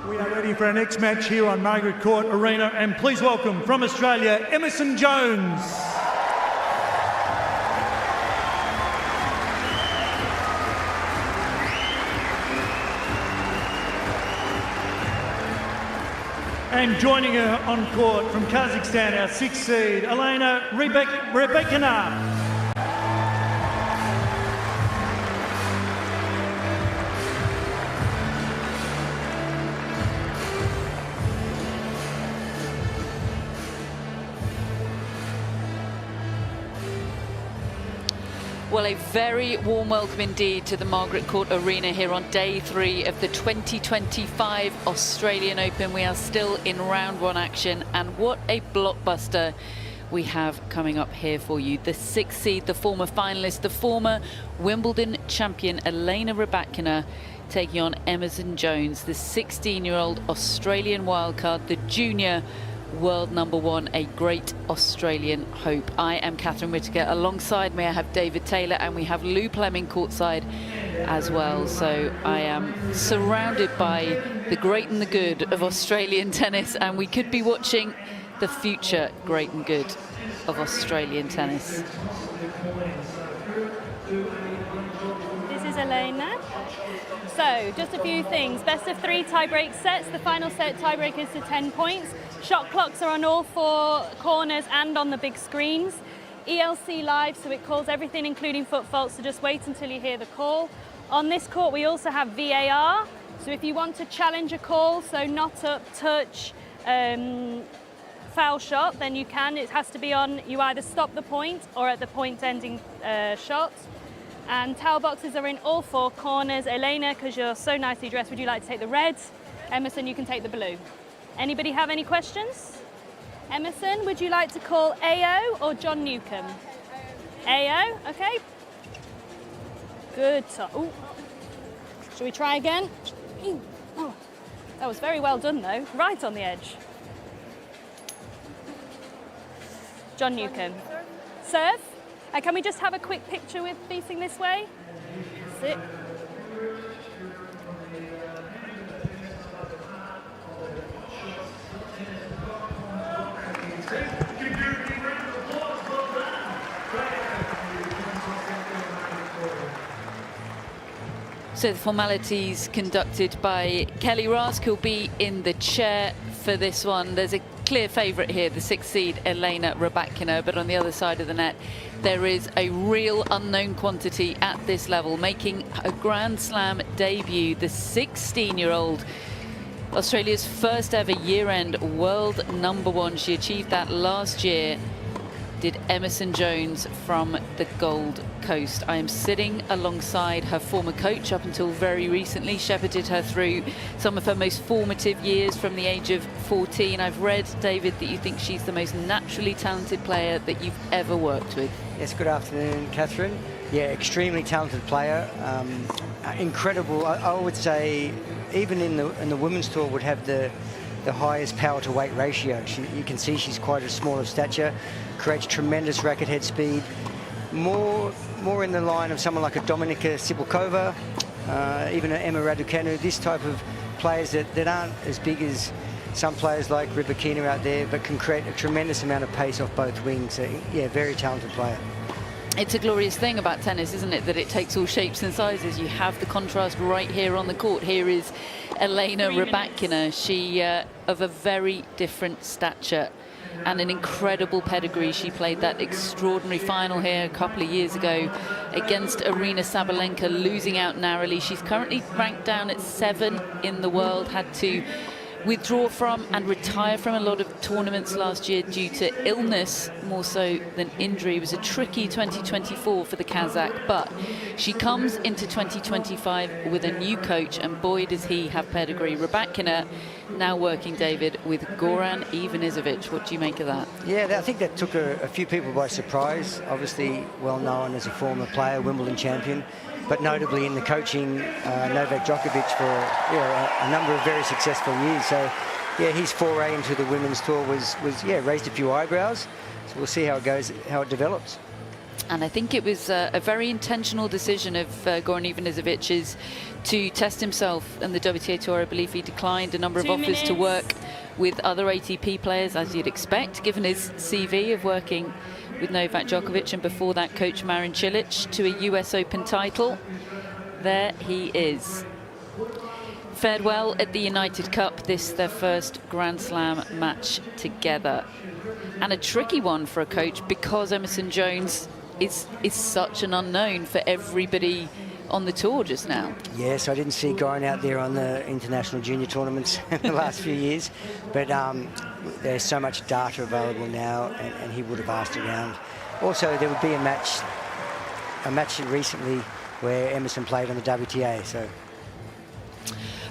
We are ready for our next match here on Margaret Court Arena, and please welcome from Australia, Emerson Jones. And joining her on court from Kazakhstan, our 6th seed, Elena Rybakina. Well, a very warm welcome indeed to the Margaret Court Arena here on day 3 of the 2025 Australian Open. We are still in round 1 action, and what a blockbuster we have coming up here for you. The 6th seed, the former finalist, the former Wimbledon champion Elena Rybakina, taking on Emerson Jones, the 16-year-old Australian wildcard, the junior world #1, a great Australian hope. I am Catherine Whitaker. Alongside me I have David Taylor, and we have Lou Plemming courtside as well. So I am surrounded by the great and the good of Australian tennis, and we could be watching the future great and good of Australian tennis. This is Elena. So, just a few things. Best of 3 tie-break sets. The final set tie-break is to 10 points. Shot clocks are on all 4 corners and on the big screens. ELC live, so it calls everything, including foot faults, so just wait until you hear the call. On this court, we also have VAR. So if you want to challenge a call, so not up, touch, foul shot, then you can. It has to be on, you either stop the point or at the point ending shot. And towel boxes are in all 4 corners. Elena, because you're so nicely dressed, would you like to take the red? Emerson, you can take the blue. Anybody have any questions? Emerson, would you like to call AO or John Newcomb? AO, okay. Good. Ooh. Shall we try again? Oh, that was very well done though. Right on the edge. John Newcomb. Serve. Can we just have a quick picture with facing this way? That's it. So the formalities conducted by Kelly Rask, who'll be in the chair for this one. There's a clear favourite here, the 6th seed Elena Rybakina, but on the other side of the net there is a real unknown quantity at this level, making a Grand Slam debut, the 16-year-old, Australia's first ever year-end world #1. She achieved that last year, did Emerson Jones from the Gold Coast. I am sitting alongside her former coach up until very recently, shepherded her through some of her most formative years from the age of 14. I've read, David, that you think she's the most naturally talented player that you've ever worked with. Yes, good afternoon, Catherine. Yeah, extremely talented player. Incredible, I would say, even in the women's tour would have the highest power to weight ratio. You can see she's quite a small of stature, creates tremendous racket head speed, more in the line of someone like a Dominika Sibylkova, even an Emma Raducanu, this type of players that aren't as big as some players like Rybakina out there, but can create a tremendous amount of pace off both wings. So, yeah, very talented player. It's a glorious thing about tennis, isn't it, that it takes all shapes and sizes. You have the contrast right here on the court. Here is Elena Rybakina. She of a very different stature and an incredible pedigree. She played that extraordinary final here a couple of years ago against Aryna Sabalenka, losing out narrowly. She's currently ranked down at 7 in the world, had to withdraw from and retire from a lot of tournaments last year due to illness more so than injury. It was a tricky 2024 for the Kazakh, but she comes into 2025 with a new coach, and boy does he have pedigree. Rybakina now working, David, with Goran Ivanisevic. What do you make of that? Yeah, I think that took a few people by surprise. Obviously well known as a former player, Wimbledon champion, but notably in the coaching Novak Djokovic for a number of very successful years. So yeah, his foray into the women's tour was raised a few eyebrows. So we'll see how it goes, how it develops. And I think it was a very intentional decision of Goran Ivanisevic's to test himself in the WTA Tour. I believe he declined a number of offers to work with other ATP players, as you'd expect, given his CV of working with Novak Djokovic and before that coach Marin Cilic to a US Open title. There he is. Fared well at the United Cup, this their first Grand Slam match together. And a tricky one for a coach because Emerson Jones is such an unknown for everybody on the tour just now. Yes, I didn't see Goran out there on the international junior tournaments in the last few years, but there's so much data available now, and he would have asked around. Also, there would be a match recently where Emerson played on the WTA. So,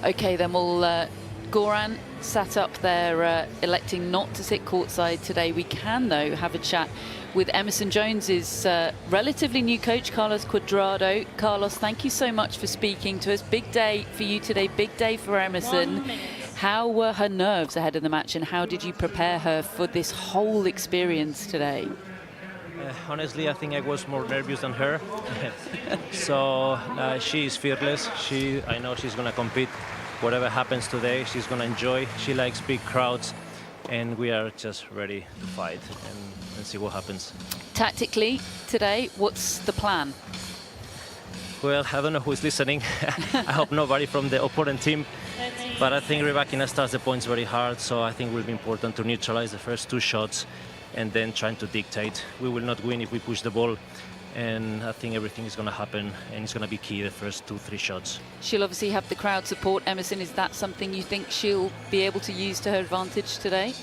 okay, then we'll. Goran sat up there electing not to sit courtside today. We can, though, have a chat with Emerson Jones's relatively new coach, Carlos Cuadrado. Carlos, thank you so much for speaking to us. Big day for you today, big day for Emerson. How were her nerves ahead of the match, and how did you prepare her for this whole experience today? Honestly, I think I was more nervous than her. So she is fearless. I know she's going to compete. Whatever happens today, she's going to enjoy. She likes big crowds, and we are just ready to fight and see what happens. Tactically, today, what's the plan? Well, I don't know who's listening. I hope nobody from the opponent team. But I think Rybakina starts the points very hard, so I think it will be important to neutralize the first two shots and then trying to dictate. We will not win if we push the ball. And I think everything is going to happen, and it's going to be key the first 2-3 shots. She'll obviously have the crowd support. Emerson, is that something you think she'll be able to use to her advantage today?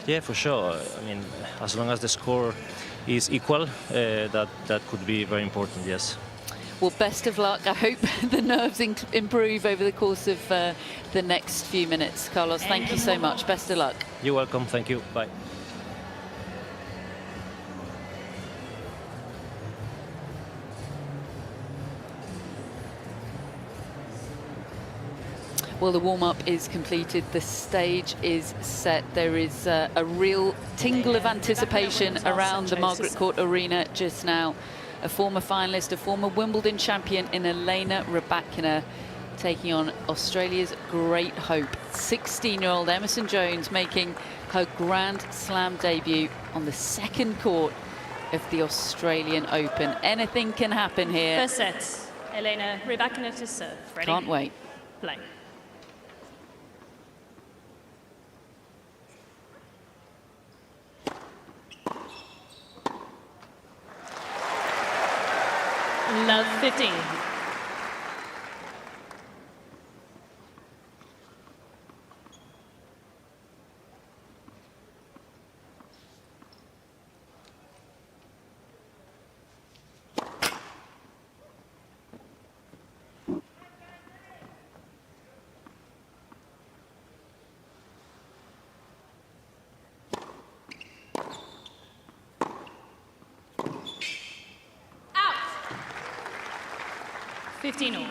Yeah, for sure. I mean, as long as the score is equal, that could be very important, yes. Well, best of luck. I hope the nerves improve over the course of the next few minutes. Carlos, thank you so much. Best of luck. You're welcome. Thank you. Bye. Well, the warm-up is completed. The stage is set. There is a real tingle of anticipation around the Margaret Court Arena just now. A former finalist, a former Wimbledon champion in Elena Rybakina, taking on Australia's great hope. 16-year-old Emerson Jones making her Grand Slam debut on the second court of the Australian Open. Anything can happen here. First set, Elena Rybakina to serve. Ready? Can't wait. Play. Love 15. Out. 15 all.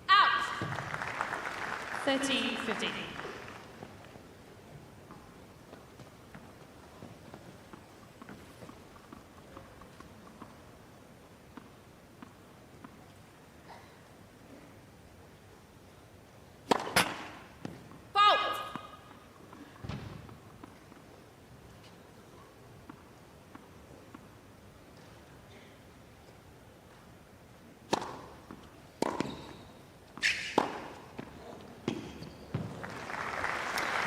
Out. 30-15.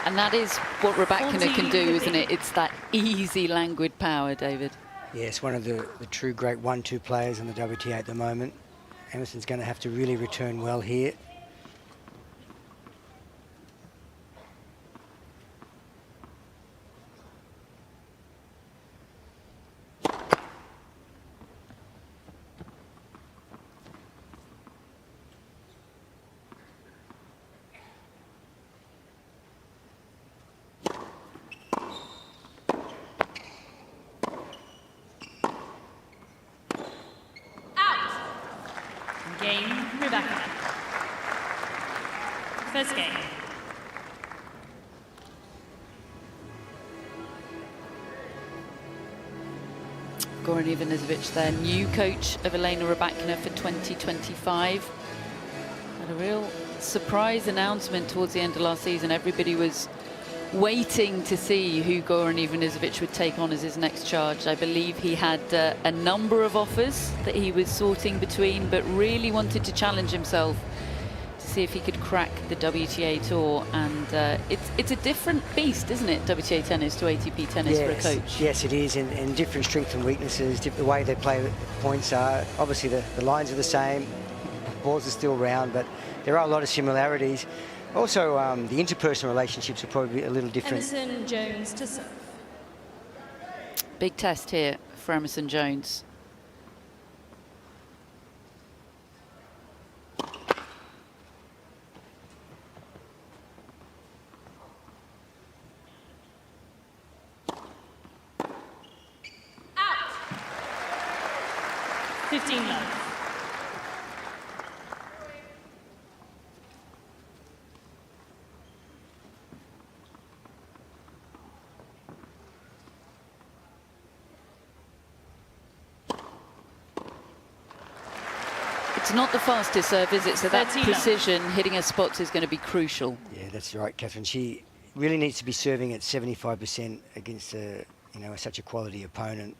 And that is what Rybakina can do, isn't it? It's that easy, languid power, David. Yes, one of the true great 1-2 players in the WTA at the moment. Emerson's going to have to really return well here. Game, Rybakina. First game. Goran Ivanisevic, their new coach of Elena Rybakina for 2025. Had a real surprise announcement towards the end of last season. Everybody was waiting to see who Goran Ivanisevic would take on as his next charge. I believe he had a number of offers that he was sorting between, but really wanted to challenge himself to see if he could crack the WTA Tour. And it's a different beast, isn't it, WTA tennis to ATP tennis for a coach? Yes, it is, and different strengths and weaknesses, the way they play points are. Obviously, the lines are the same, balls are still round, but there are a lot of similarities. Also, the interpersonal relationships are probably a little different. Emerson Jones to serve. Big test here for Emerson Jones. Out. 15 love. It's not the fastest serve, is it? So that 13 precision, hitting her spots is going to be crucial. Yeah, that's right, Catherine. She really needs to be serving at 75% against such a quality opponent.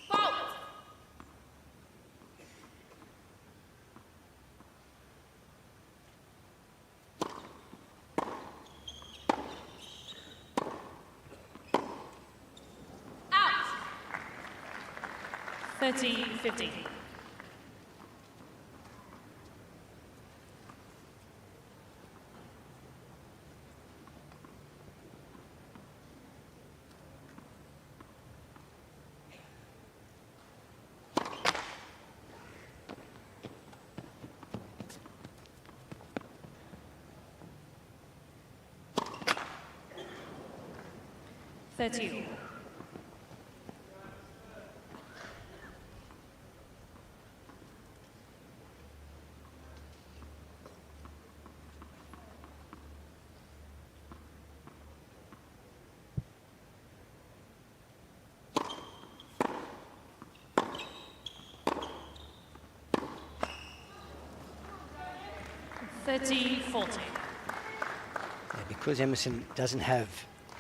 Fault. Out. 13-15. Thirty. Because Emerson doesn't have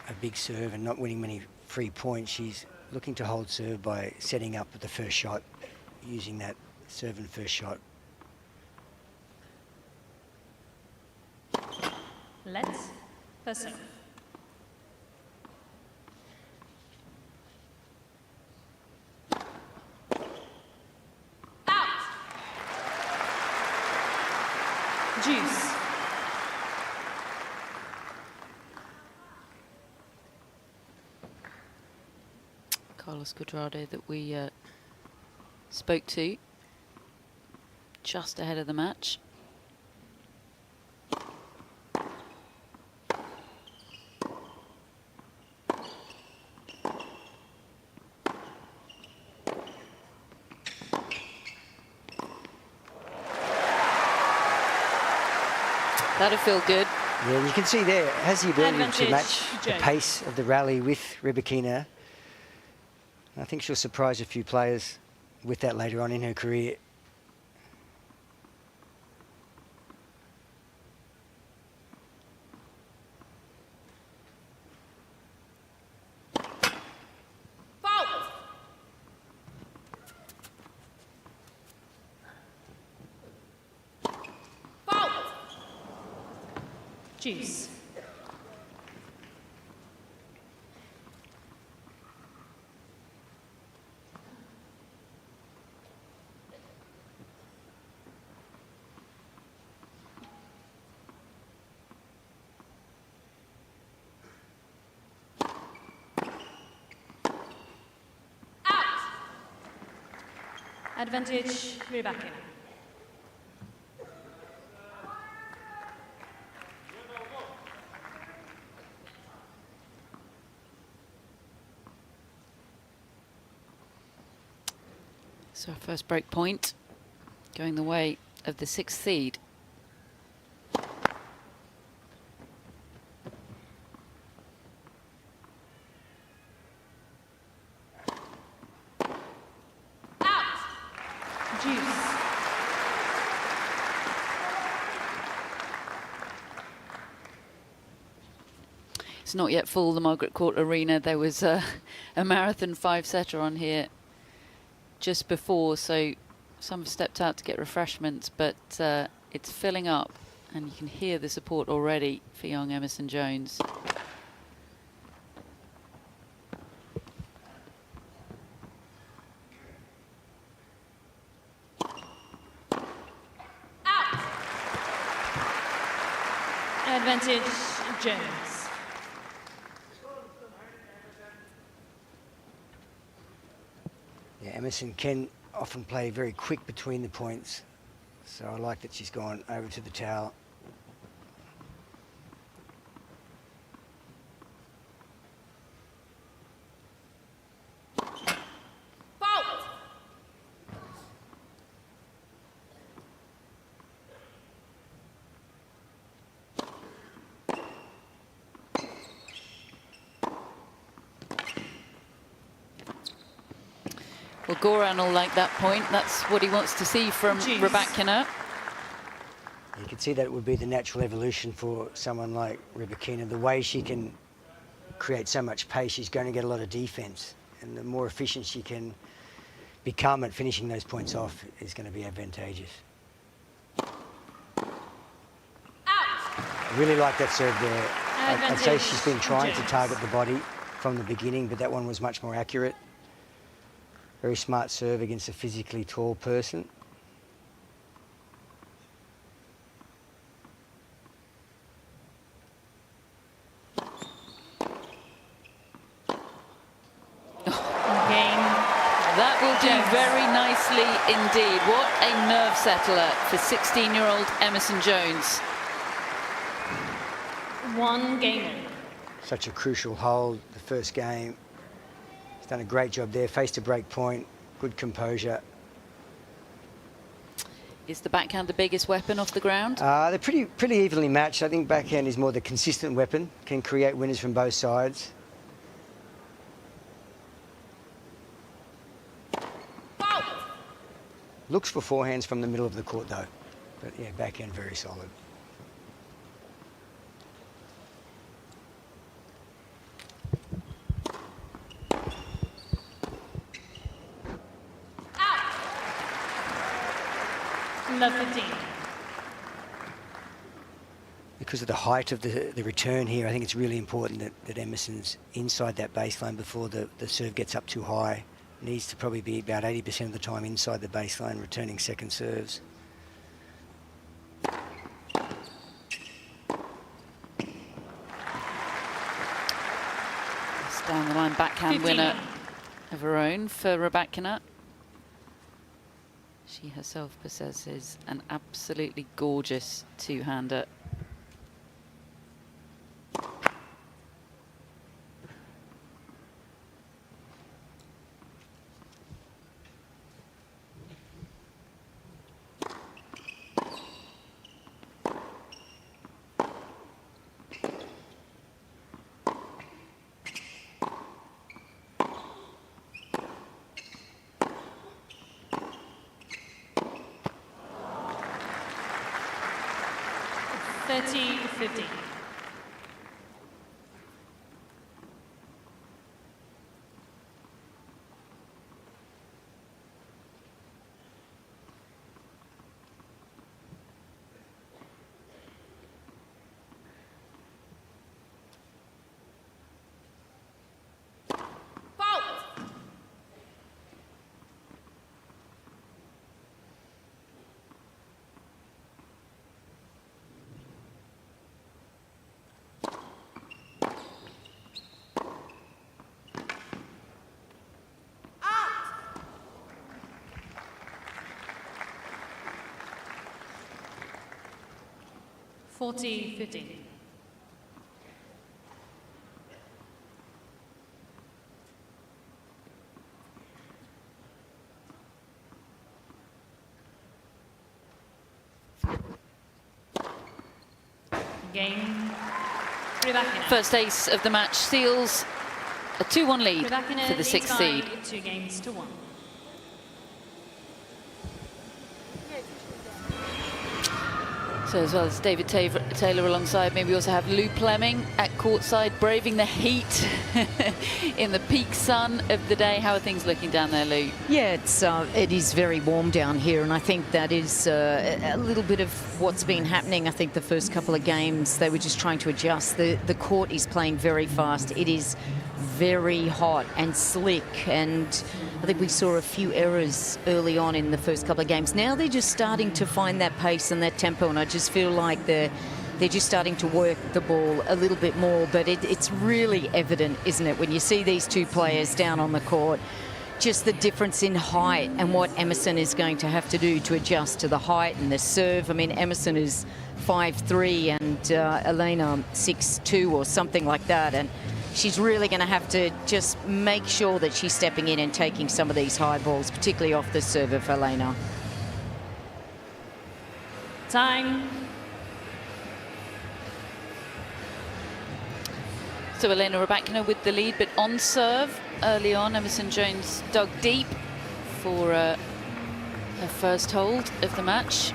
a big serve and not winning many free points, she's looking to hold serve by setting up the first shot, using that serve and first shot. Let's pursue. Out. Juice. Carlos Cuadrado that we spoke to just ahead of the match. That'll feel good. Yeah, you can see there, has the ability to Advantage, match the Jane. pace of the rally with Rybakina. I think she'll surprise a few players with that later on in her career. Fault. Fault. Juice. Advantage, Rybakina. So our first break point going the way of the 6th seed. It's not yet full, the Margaret Court Arena. There was a marathon 5-setter on here just before, so some have stepped out to get refreshments, but it's filling up, and you can hear the support already for young Emerson Jones. Advantage, Jones. Yeah, Emerson can often play very quick between the points, so I like that she's gone over to the towel. Well, Goran will like that point. That's what he wants to see from Rybakina. You can see that it would be the natural evolution for someone like Rybakina. The way she can create so much pace, she's going to get a lot of defence. And the more efficient she can become at finishing those points off is going to be advantageous. I really like that serve there. I'd say she's been trying to target the body from the beginning, but that one was much more accurate. Very smart serve against a physically tall person. That will do very nicely indeed. What a nerve settler for 16-year-old Emerson Jones. 1 game. Such a crucial hold, the first game. He's done a great job there, faced a break point, good composure. Is the backhand the biggest weapon off the ground? They're pretty evenly matched. I think backhand is more the consistent weapon, can create winners from both sides. Looks for forehands from the middle of the court though, but yeah, backhand very solid. Love 15. Because of the height of the return here, I think it's really important that Emerson's inside that baseline before the serve gets up too high. Needs to probably be about 80% of the time inside the baseline, returning second serves. It's down the line backhand 15. winner of her own for Rybakina. She herself possesses an absolutely gorgeous two-hander. $40-15. Game. Rybakina. First ace of the match seals a 2-1 lead Rybakina for the leads 6th by seed. 2 games to 1. So as well as David Taylor alongside me, we also have Lou Plemming at courtside, braving the heat in the peak sun of the day. How are things looking down there, Lou? Yeah, it is very warm down here, and I think that is a little bit of what's been happening. I think the first couple of games, they were just trying to adjust. The court is playing very fast. It is very hot and slick, and I think we saw a few errors early on in the first couple of games. Now they're just starting to find that pace and that tempo, and I just feel like they're just starting to work the ball a little bit more. But it's really evident, isn't it, when you see these two players down on the court, just the difference in height and what Emerson is going to have to do to adjust to the height and the serve. I mean, Emerson is 5'3" and Elena 6'2" or something like that, and she's really going to have to just make sure that she's stepping in and taking some of these high balls, particularly off the serve of Elena. Time. So Elena Rybakina with the lead, but on serve early on, Emerson Jones dug deep for her first hold of the match.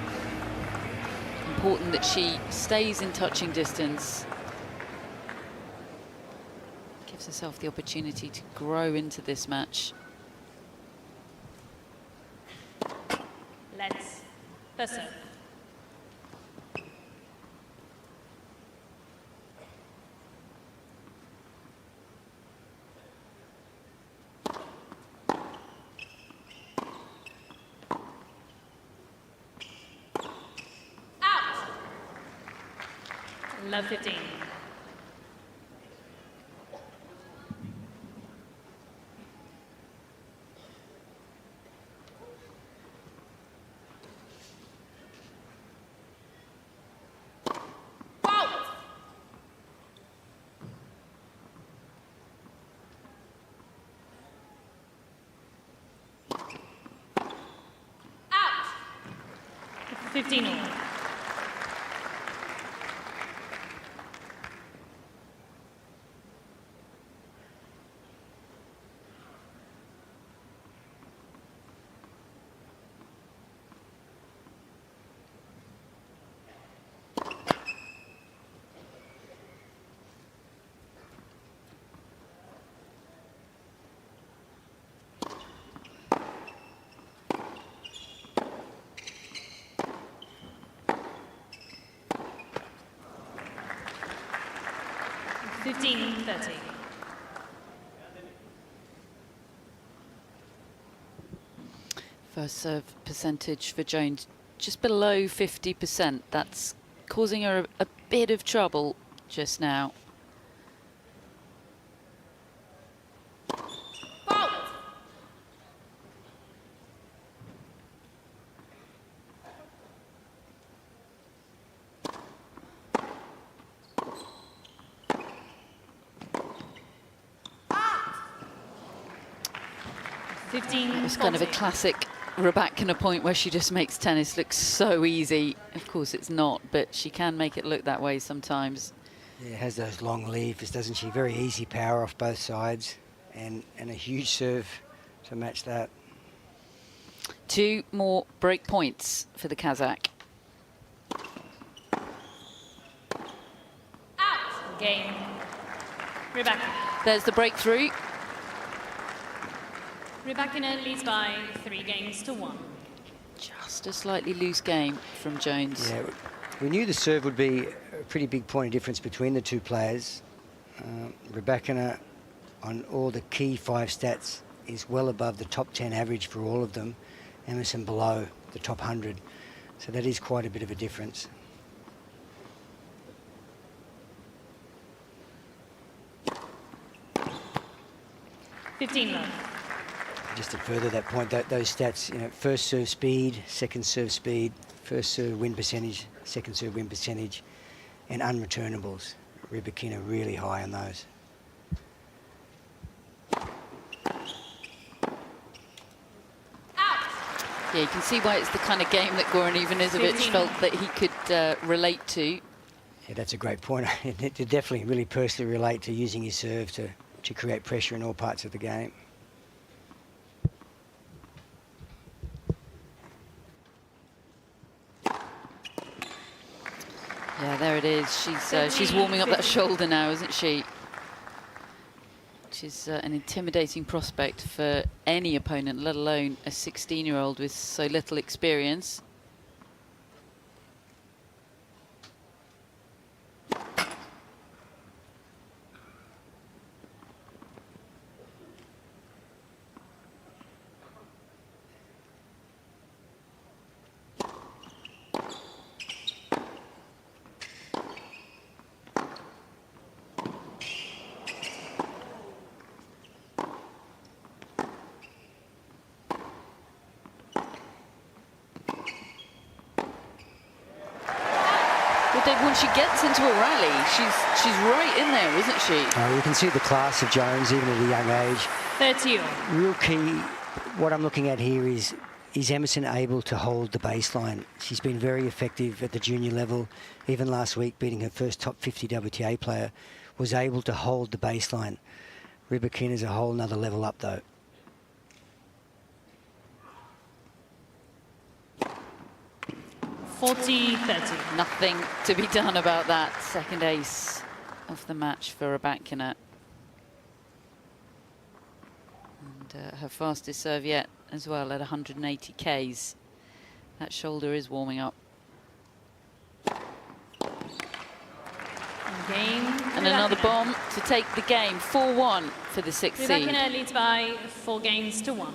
Important that she stays in touching distance. Gives herself the opportunity to grow into this match. Let's the serve. Love 15. Out. 15 all. $15-30. First serve percentage for Jones just below 50%. That's causing her a bit of trouble just now. It's kind of a classic Rybakina point where she just makes tennis look so easy. Of course it's not, but she can make it look that way sometimes. Yeah, has those long levers, doesn't she? Very easy power off both sides, and a huge serve to match that. 2 more break points for the Kazakh. Out. Game. Rybakina. There's the breakthrough. Rybakina leads by 3 games to 1. Just a slightly loose game from Jones. Yeah, we knew the serve would be a pretty big point of difference between the two players. Rybakina, on all the key 5 stats, is well above the top 10 average for all of them. Emerson below the top 100. So that is quite a bit of a difference. $15 love. Just to further that point, those stats, you know, first serve speed, second serve speed, first serve win percentage, second serve win percentage, and unreturnables. Rybakina really high on those. Yeah, you can see why it's the kind of game that Goran Ivanisevic felt that he could relate to. Yeah, that's a great point. To definitely really personally relate to using his serve to create pressure in all parts of the game. Yeah, there it is. She's warming up that shoulder now, isn't she? Which is an intimidating prospect for any opponent, let alone a 16-year-old with so little experience. When she gets into a rally, she's right in there, isn't she? You can see the class of Jones, even at a young age. 30. Real key, what I'm looking at here is Emerson able to hold the baseline? She's been very effective at the junior level. Even last week, beating her first top 50 WTA player, was able to hold the baseline. Rybakina is a whole nother level up, though. Nothing to be done about that. Second ace of the match for Rybakina. And her fastest serve yet as well at 180 Ks. That shoulder is warming up. Game. And another bomb to take the game. 4-1 for the sixth seed. Rybakina leads by 4 games to 1.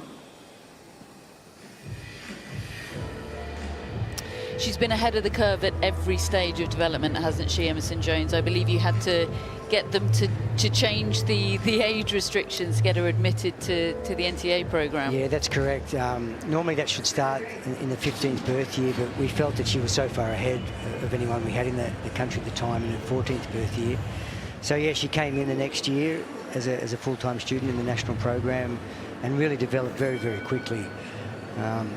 She's been ahead of the curve at every stage of development, hasn't she, Emerson Jones? I believe you had to get them to change the age restrictions, get her admitted to the NTA program. Yeah, that's correct. Normally that should start in the 15th birth year, but we felt that she was so far ahead of anyone we had in the country at the time in her 14th birth year. So yeah, she came in the next year as a full-time student in the national program and really developed very, very quickly.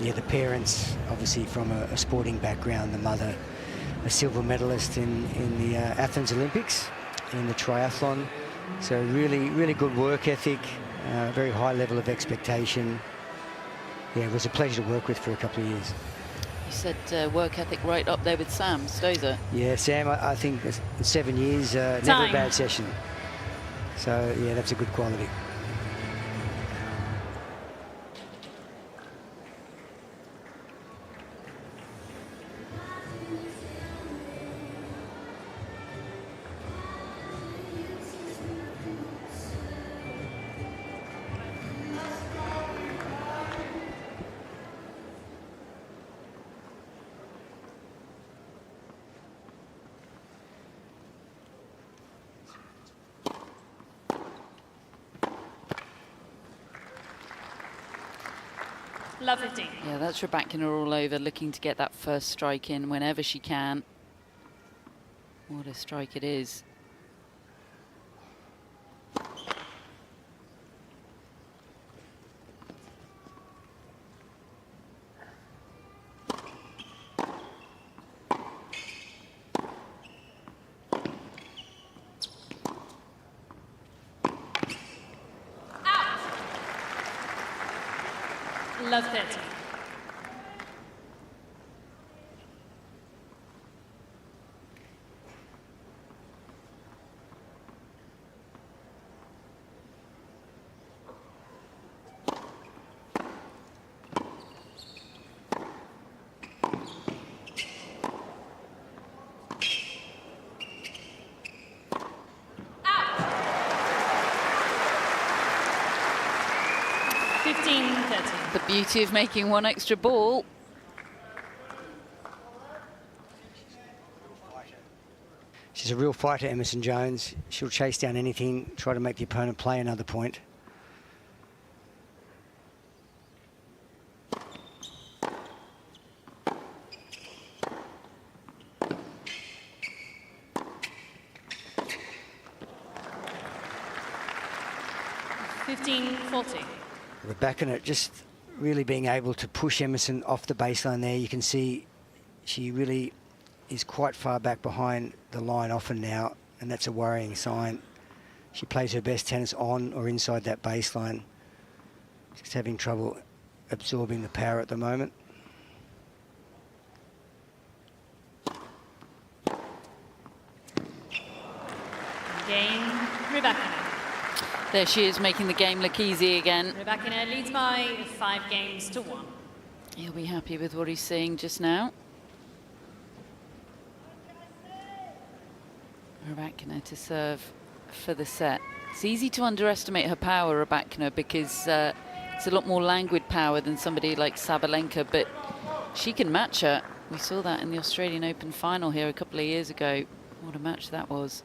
Yeah, the parents, obviously from a sporting background, the mother, a silver medalist in the Athens Olympics, in the triathlon. So really, really good work ethic, very high level of expectation. Yeah, it was a pleasure to work with for a couple of years. You said work ethic right up there with Sam Stosur. Yeah, Sam, I think 7 years, never a bad session. So yeah, that's a good quality. Love 15. Yeah, that's Rybakina all over, looking to get that first strike in whenever she can. What a strike it is. Love 30. The beauty of making one extra ball. She's a real fighter, Emerson Jones. She'll chase down anything, try to make the opponent play another point. Rybakina just really being able to push Emerson off the baseline there. You can see she really is quite far back behind the line often now, and that's a worrying sign. She plays her best tennis on or inside that baseline. She's having trouble absorbing the power at the moment. Game, Rybakina. There she is, making the game look easy again. Rybakina leads by 5 games to 1. He'll be happy with what he's seeing just now. Rybakina to serve for the set. It's easy to underestimate her power, Rybakina, because it's a lot more languid power than somebody like Sabalenka, but she can match her. We saw that in the Australian Open final here a couple of years ago. What a match that was.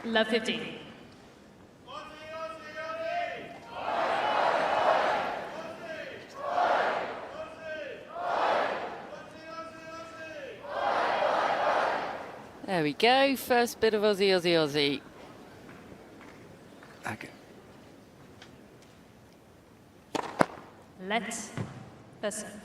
Love 15. There we go. First bit of Aussie, Aussie, Aussie. Okay. Let the serve.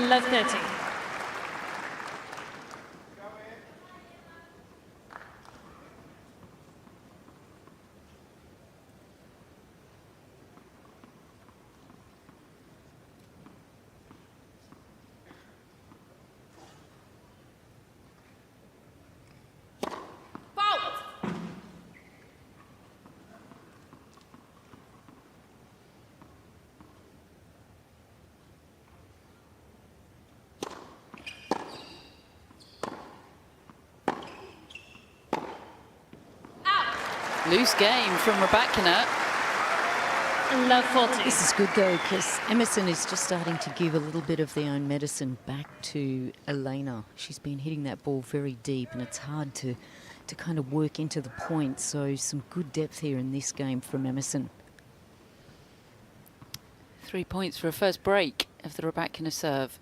Love 13. Loose game from Rybakina. Love 40. This is good though, because Emerson is just starting to give a little bit of their own medicine back to Elena. She's been hitting that ball very deep, and it's hard to kind of work into the point. So some good depth here in this game from Emerson. 3 points for a first break of the Rybakina serve.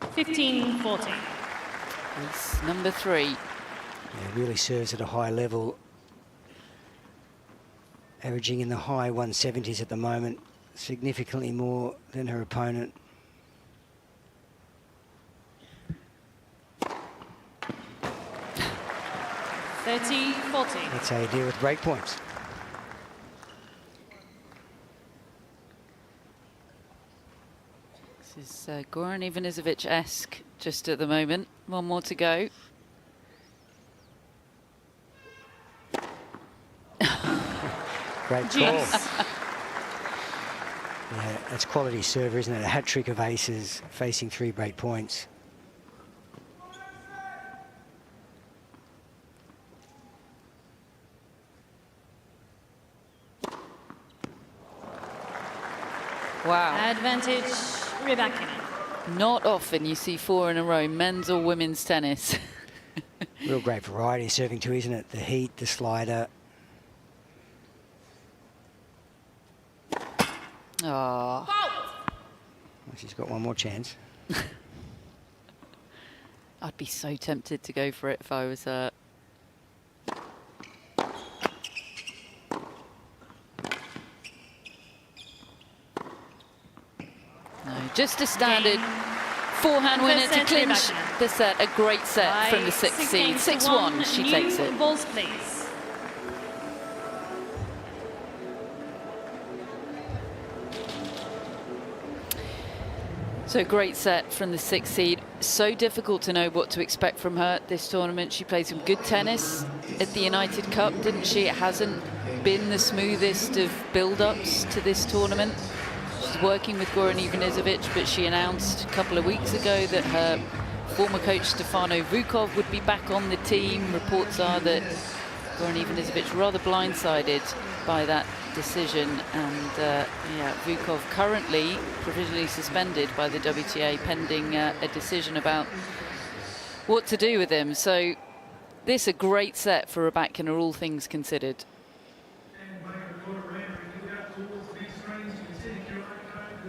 15-14. It's number 3. Yeah, really serves at a high level. Averaging in the high 170s at the moment, significantly more than her opponent. That's how you deal with break points. This is Goran Ivanisevic-esque just at the moment. One more to go. Great call. Yeah, that's quality server, isn't it? A hat trick of aces, facing 3 break points. Wow. Advantage, Rybakina. Not often you see 4 in a row, men's or women's tennis. Real great variety serving too, isn't it? The heat, the slider. Oh. Well, she's got one more chance. I'd be so tempted to go for it if I was her. No, just a standard forehand winner to clinch the set. A great set from the 6th seed. 6-1, she takes it. Balls, please. So great set from the 6th seed. So difficult to know what to expect from her this tournament. She played some good tennis at the United Cup, didn't she? It hasn't been the smoothest of build-ups to this tournament. She's working with Goran Ivanisevic, but she announced a couple of weeks ago that her former coach Stefano Vukov would be back on the team. Reports are that Goran Ivanisevic rather blindsided by that decision, and yeah, Vukov currently provisionally suspended by the WTA pending a decision about what to do with him. So this a great set for Rybakina, all things considered.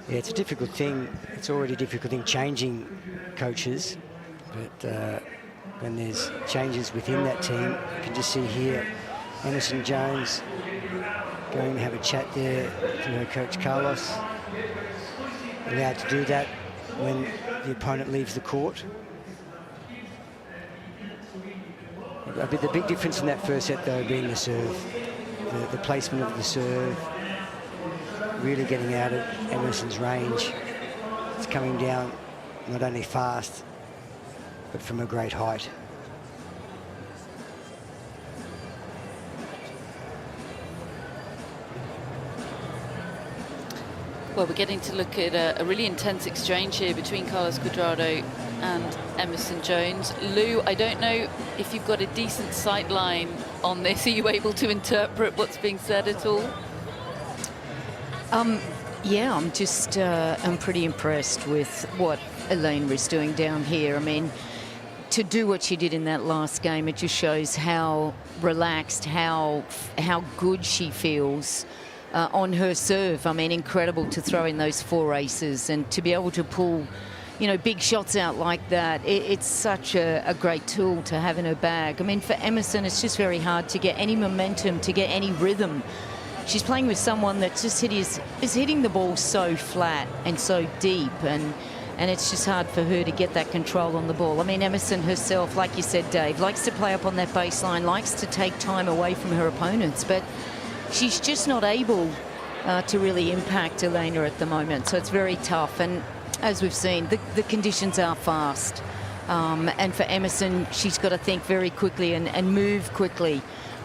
Yeah, it's a difficult thing. It's already a difficult thing changing coaches, but when there's changes within that team, you can just see here Emerson Jones going to have a chat there to her coach Carlos, allowed to do that when the opponent leaves the court. But the big difference in that first set, though, being the serve, the placement of the serve, really getting out of Emerson's range. It's coming down not only fast, but from a great height. Well, we're getting to look at a really intense exchange here between Carlos Cuadrado and Emerson Jones. Lou, I don't know if you've got a decent sight line on this. Are you able to interpret what's being said at all? Yeah, I'm pretty impressed with what Elena is doing down here. I mean, to do what she did in that last game, it just shows how relaxed, how good she feels on her serve. I mean, incredible to throw in those 4 aces and to be able to pull, you know, big shots out like that. It's such a great tool to have in her bag. I mean, for Emerson, it's just very hard to get any momentum, to get any rhythm. She's playing with someone that just is hitting the ball so flat and so deep, and it's just hard for her to get that control on the ball. I mean, Emerson herself, like you said, Dave, likes to play up on that baseline, likes to take time away from her opponents, but she's just not able to really impact Elena at the moment. So it's very tough. And as we've seen, the conditions are fast. And for Emerson, she's got to think very quickly and move quickly.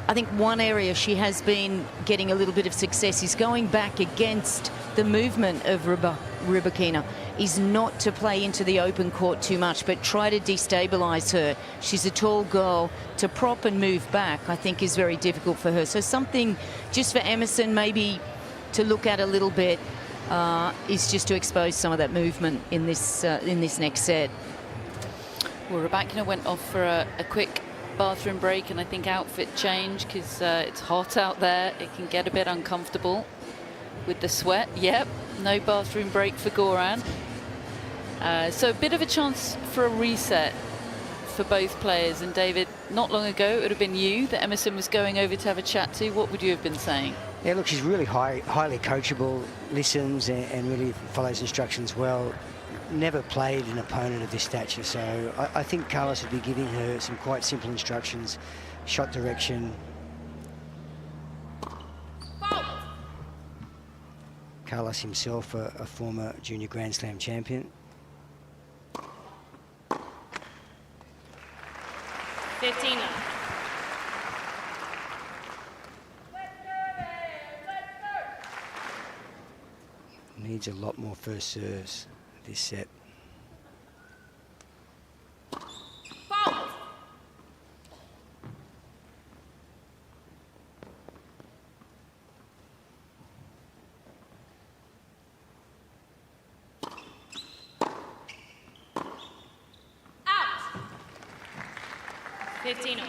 I think one area she has been getting a little bit of success is going back against the movement of Rybakina, is not to play into the open court too much, but try to destabilize her. She's a tall girl. To prop and move back, I think, is very difficult for her. So something just for Emerson maybe to look at a little bit is just to expose some of that movement in this next set. Well, Rybakina went off for a quick bathroom break and I think outfit change, because it's hot out there. It can get a bit uncomfortable with the sweat. Yep, no bathroom break for Goran. So a bit of a chance for a reset for both players. And David, not long ago it would have been you that Emerson was going over to have a chat to. What would you have been saying? Yeah, look, she's really highly coachable, listens and really follows instructions well. Never played an opponent of this stature, so I think Carlos would be giving her some quite simple instructions, shot direction. Carlos himself, a former junior Grand Slam champion. 15. Needs a lot more first serves this set. Out. 15.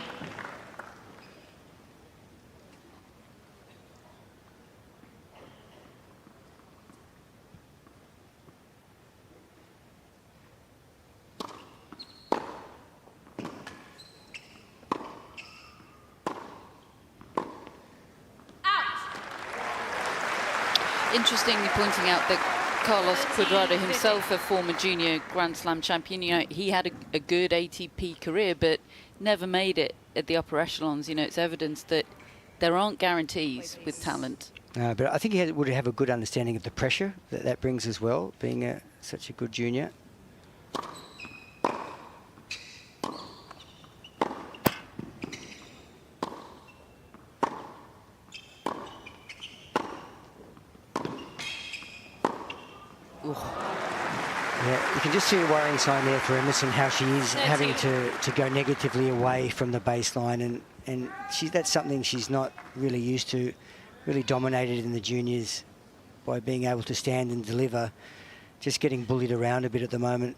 Interestingly pointing out that Carlos Cuadrado himself, a former junior Grand Slam champion, you know, he had a good ATP career, but never made it at the upper echelons. You know, it's evidence that there aren't guarantees with talent. But I think he would have a good understanding of the pressure that brings as well, being such a good junior. Yeah, you can just see a worrying sign there for Emerson, how she is having to go negatively away from the baseline, and that's something she's not really used to. Really dominated in the juniors by being able to stand and deliver. Just getting bullied around a bit at the moment.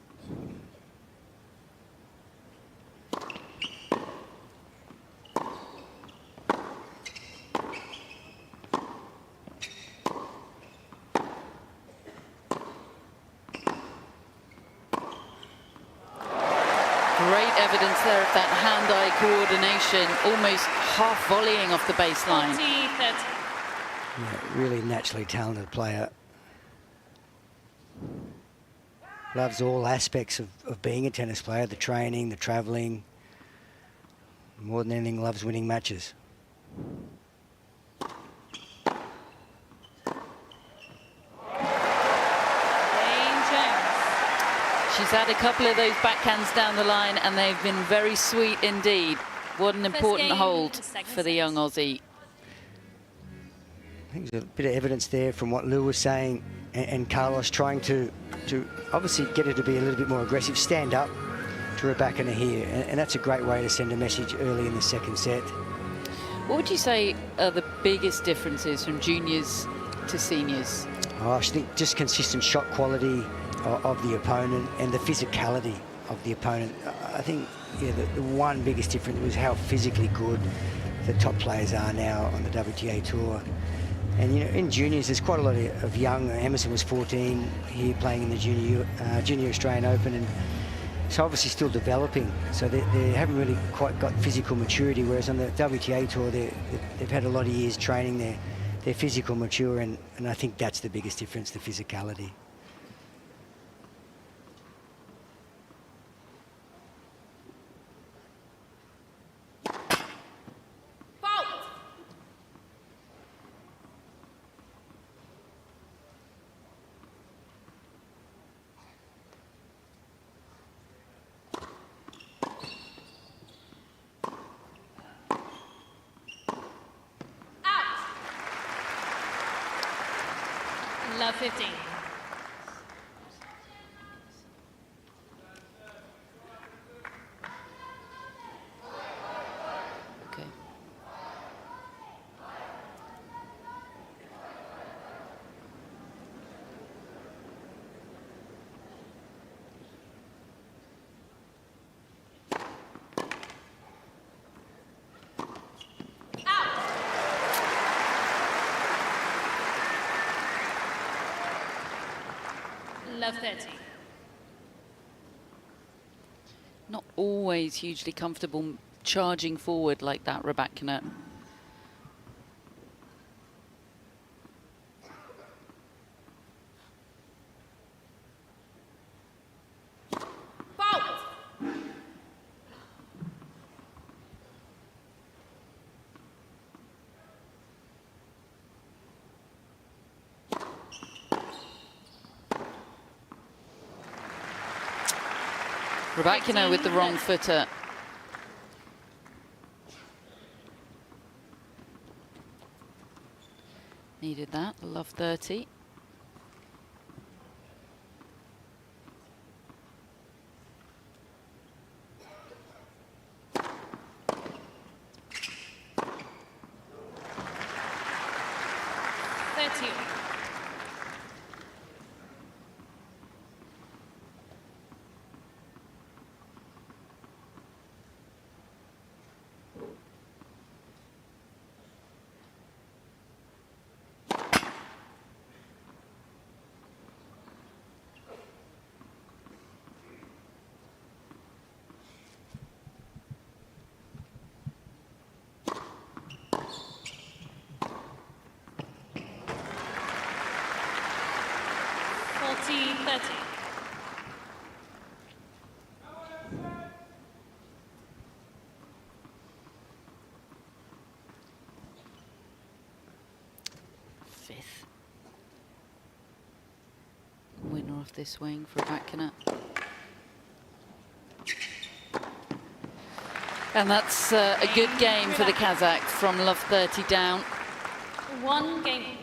Great evidence there of that hand-eye coordination, almost half volleying off the baseline. 40-30. Yeah, really naturally talented player. Loves all aspects of being a tennis player, the training, the travelling. More than anything, loves winning matches. She's had a couple of those backhands down the line, and they've been very sweet indeed. What an important hold for the young Aussie. I think there's a bit of evidence there from what Lou was saying, and Carlos trying to obviously get her to be a little bit more aggressive, stand up to Rybakina here, and that's a great way to send a message early in the second set. What would you say are the biggest differences from juniors to seniors? Oh, I think just consistent shot quality of the opponent and the physicality of the opponent. I think the one biggest difference was how physically good the top players are now on the WTA Tour. And in juniors, there's quite a lot of young. Emerson was 14 here playing in the Junior Australian Open, and so obviously still developing. So they haven't really quite got physical maturity. Whereas on the WTA Tour, they've had a lot of years training. They're physical mature, and I think that's the biggest difference: the physicality. Love 15. Okay. Love 30. Not always hugely comfortable charging forward like that, Rybakina. Rybakina with the wrong footer. Needed that, love 30. Fifth winner off this swing for Rybakina. And that's a good game for the Kazakh from love 30 down. One game.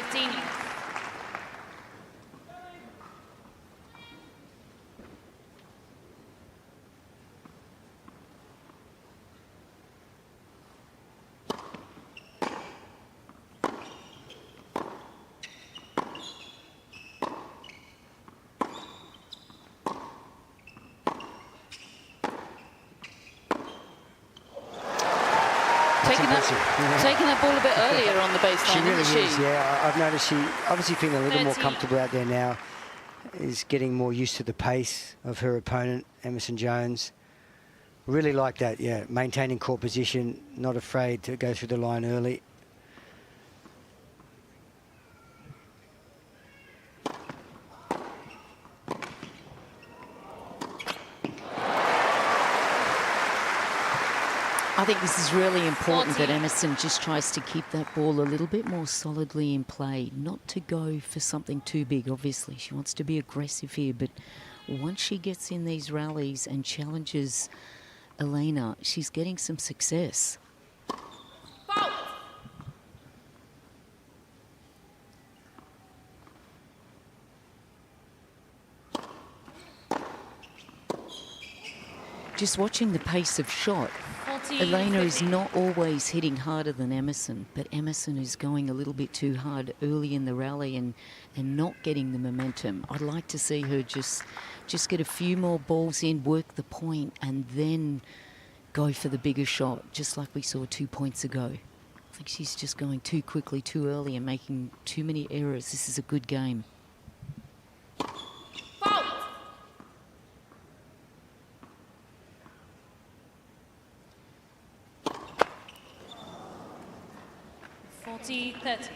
15. Taking that ball a bit earlier on the baseline, She really isn't is, she? yeah. I've noticed she obviously feeling a little more 13. comfortable out there now, is getting more used to the pace of her opponent, Emerson Jones. Really like that, yeah. Maintaining court position, not afraid to go through the line early. I think this is really important 14. that Emerson just tries to keep that ball a little bit more solidly in play, not to go for something too big, obviously. She wants to be aggressive here, but once she gets in these rallies and challenges Elena, she's getting some success. Just watching the pace of shot, 14, Elena is 15. not always hitting harder than Emerson, but Emerson is going a little bit too hard early in the rally and not getting the momentum. I'd like to see her just get a few more balls in, work the point, and then go for the bigger shot, just like we saw 2 points ago. I think she's just going too quickly, too early, and making too many errors. This is a good game. 40-30.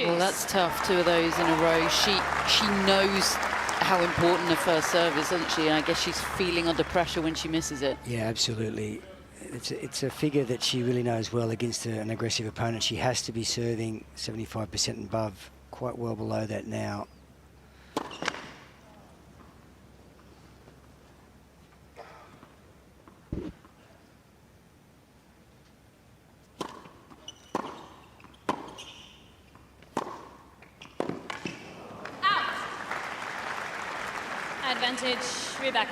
Well, that's tough, 2 of those in a row. She knows how important the first serve is, doesn't she? And I guess she's feeling under pressure when she misses it. Yeah, absolutely. It's a figure that she really knows well against an aggressive opponent. She has to be serving 75% and above, quite well below that now. Advantage, Rybakina.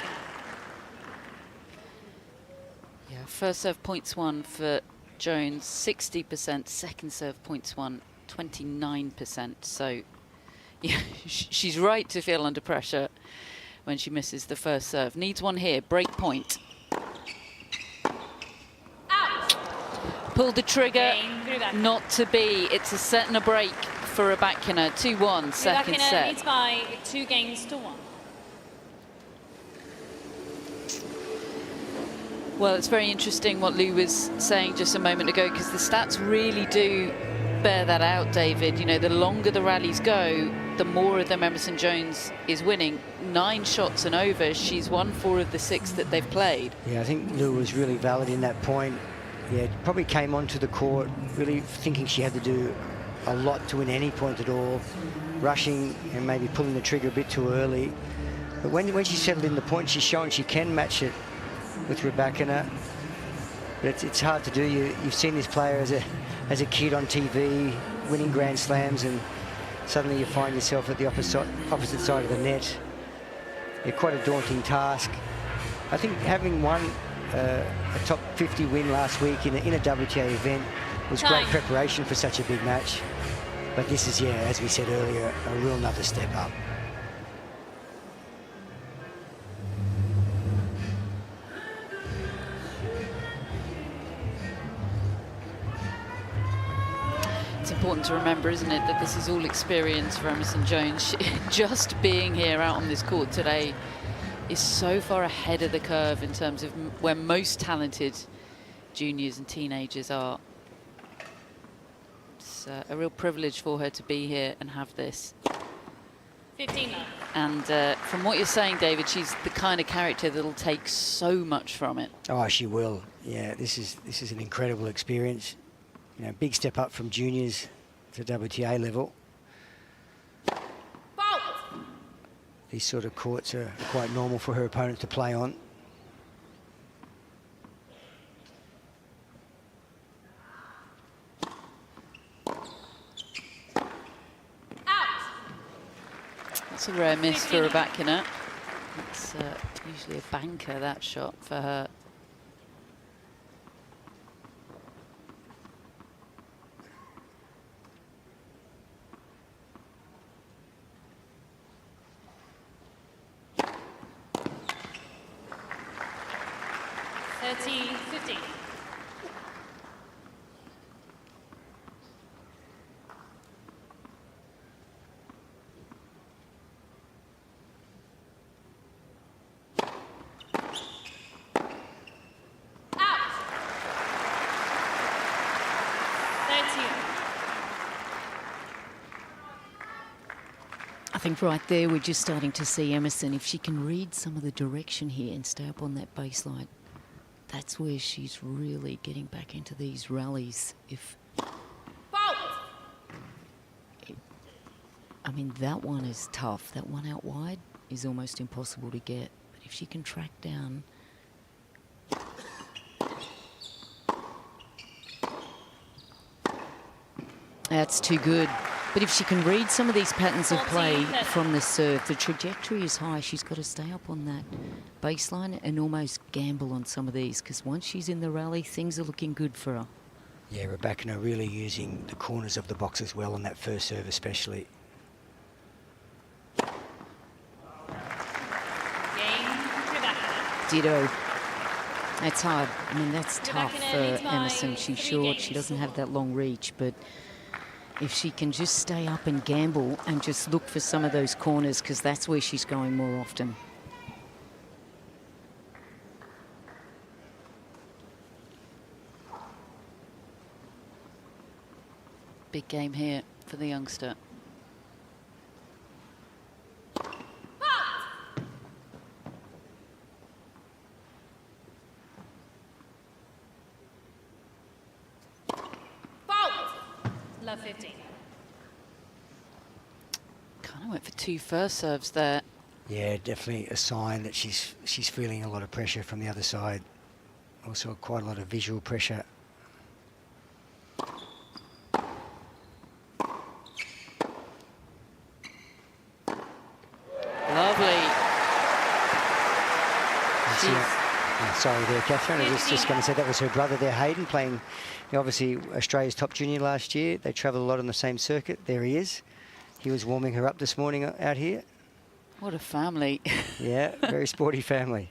Yeah, first serve points 1 for Jones, 60%. Second serve points 1, 29%. So, yeah, she's right to feel under pressure when she misses the first serve. Needs one here, break point. Pulled the trigger, not to be. It's a set and a break for Rybakina. 2-1, second Rybakina set. leads by 2 games to 1. Well, it's very interesting what Lou was saying just a moment ago, because the stats really do bear that out, David. You know, the longer the rallies go, the more of them Emerson Jones is winning. 9 shots and over. She's won 4 of the 6 that they've played. Yeah, I think Lou was really valid in that point. Yeah, probably came onto the court really thinking she had to do a lot to win any point at all, rushing and maybe pulling the trigger a bit too early. But when she settled in the point, she's shown she can match it with Rybakina. But it's hard to do. You've seen this player as a kid on TV winning Grand Slams, and suddenly you find yourself at the opposite side of the net. Yeah, quite a daunting task. I think having won a top 50 win last week in a WTA event was great preparation for such a big match. But this is, yeah, as we said earlier, a real another step up. It's important to remember, isn't it, that this is all experience for Emerson Jones. Just being here out on this court today is so far ahead of the curve in terms of where most talented juniors and teenagers are. It's a real privilege for her to be here and have this. 15 love. And from what you're saying, David, she's the kind of character that'll take so much from it. Oh, she will. Yeah, this is an incredible experience. You know, big step up from juniors to WTA level. These sort of courts are quite normal for her opponent to play on. That's a rare miss for Rybakina. It's usually a banker, that shot for her. I think right there we're just starting to see Emerson. If she can read some of the direction here and stay up on that baseline, that's where she's really getting back into these rallies. I mean, that one is tough. That one out wide is almost impossible to get. But if she can track down... That's too good. But if she can read some of these patterns of play from the serve, the trajectory is high. She's got to stay up on that baseline and almost gamble on some of these, because once she's in the rally, things are looking good for her. Yeah, Rybakina really using the corners of the box as well on that first serve especially. Ditto. That's hard. I mean, that's tough for Emerson. She's short. She doesn't have that long reach, but if she can just stay up and gamble and just look for some of those corners, because that's where she's going more often. Big game here for the youngster. Love 15. Kind of went for 2 first serves there. Yeah, definitely a sign that she's feeling a lot of pressure from the other side. Also quite a lot of visual pressure. Lovely. Sorry there, Catherine. I was just going to say that was her brother there, Hayden, playing, you know, obviously Australia's top junior last year. They travel a lot on the same circuit. There he is. He was warming her up this morning out here. What a family. Yeah, very sporty family.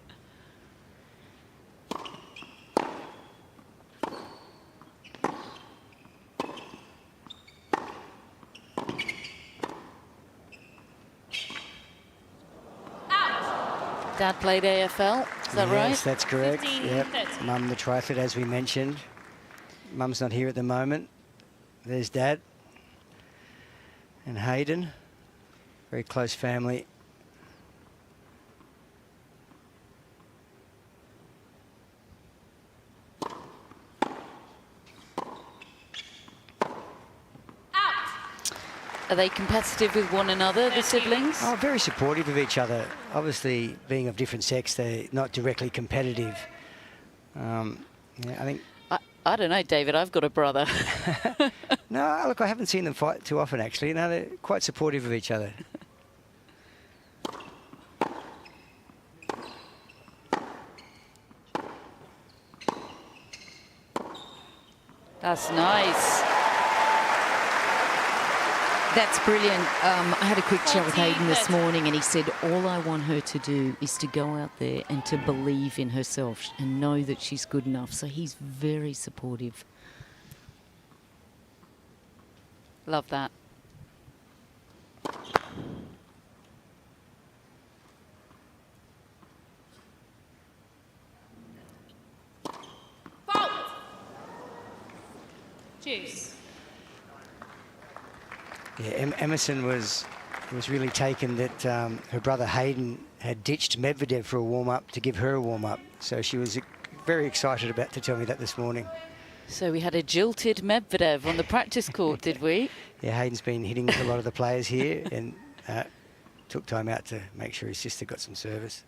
Dad played AFL, is that right? Yes, that's correct. Yep. Mum, the triathlete, as we mentioned. Mum's not here at the moment. There's Dad. And Hayden. Very close family. Are they competitive with one another, the siblings? Oh, very supportive of each other. Obviously, being of different sex, they're not directly competitive. Yeah, I think... I don't know, David. I've got a brother. No, look, I haven't seen them fight too often, actually. No, they're quite supportive of each other. That's nice. That's brilliant. I had a quick chat with Hayden this morning, and he said all I want her to do is to go out there and to believe in herself and know that she's good enough. So he's very supportive. Love that. Juice. Yeah, Emerson was really taken that her brother Hayden had ditched Medvedev for a warm-up to give her a warm-up. So she was very excited about to tell me that this morning. So we had a jilted Medvedev on the practice court, did we? Yeah, Hayden's been hitting a lot of the players here and took time out to make sure his sister got some service.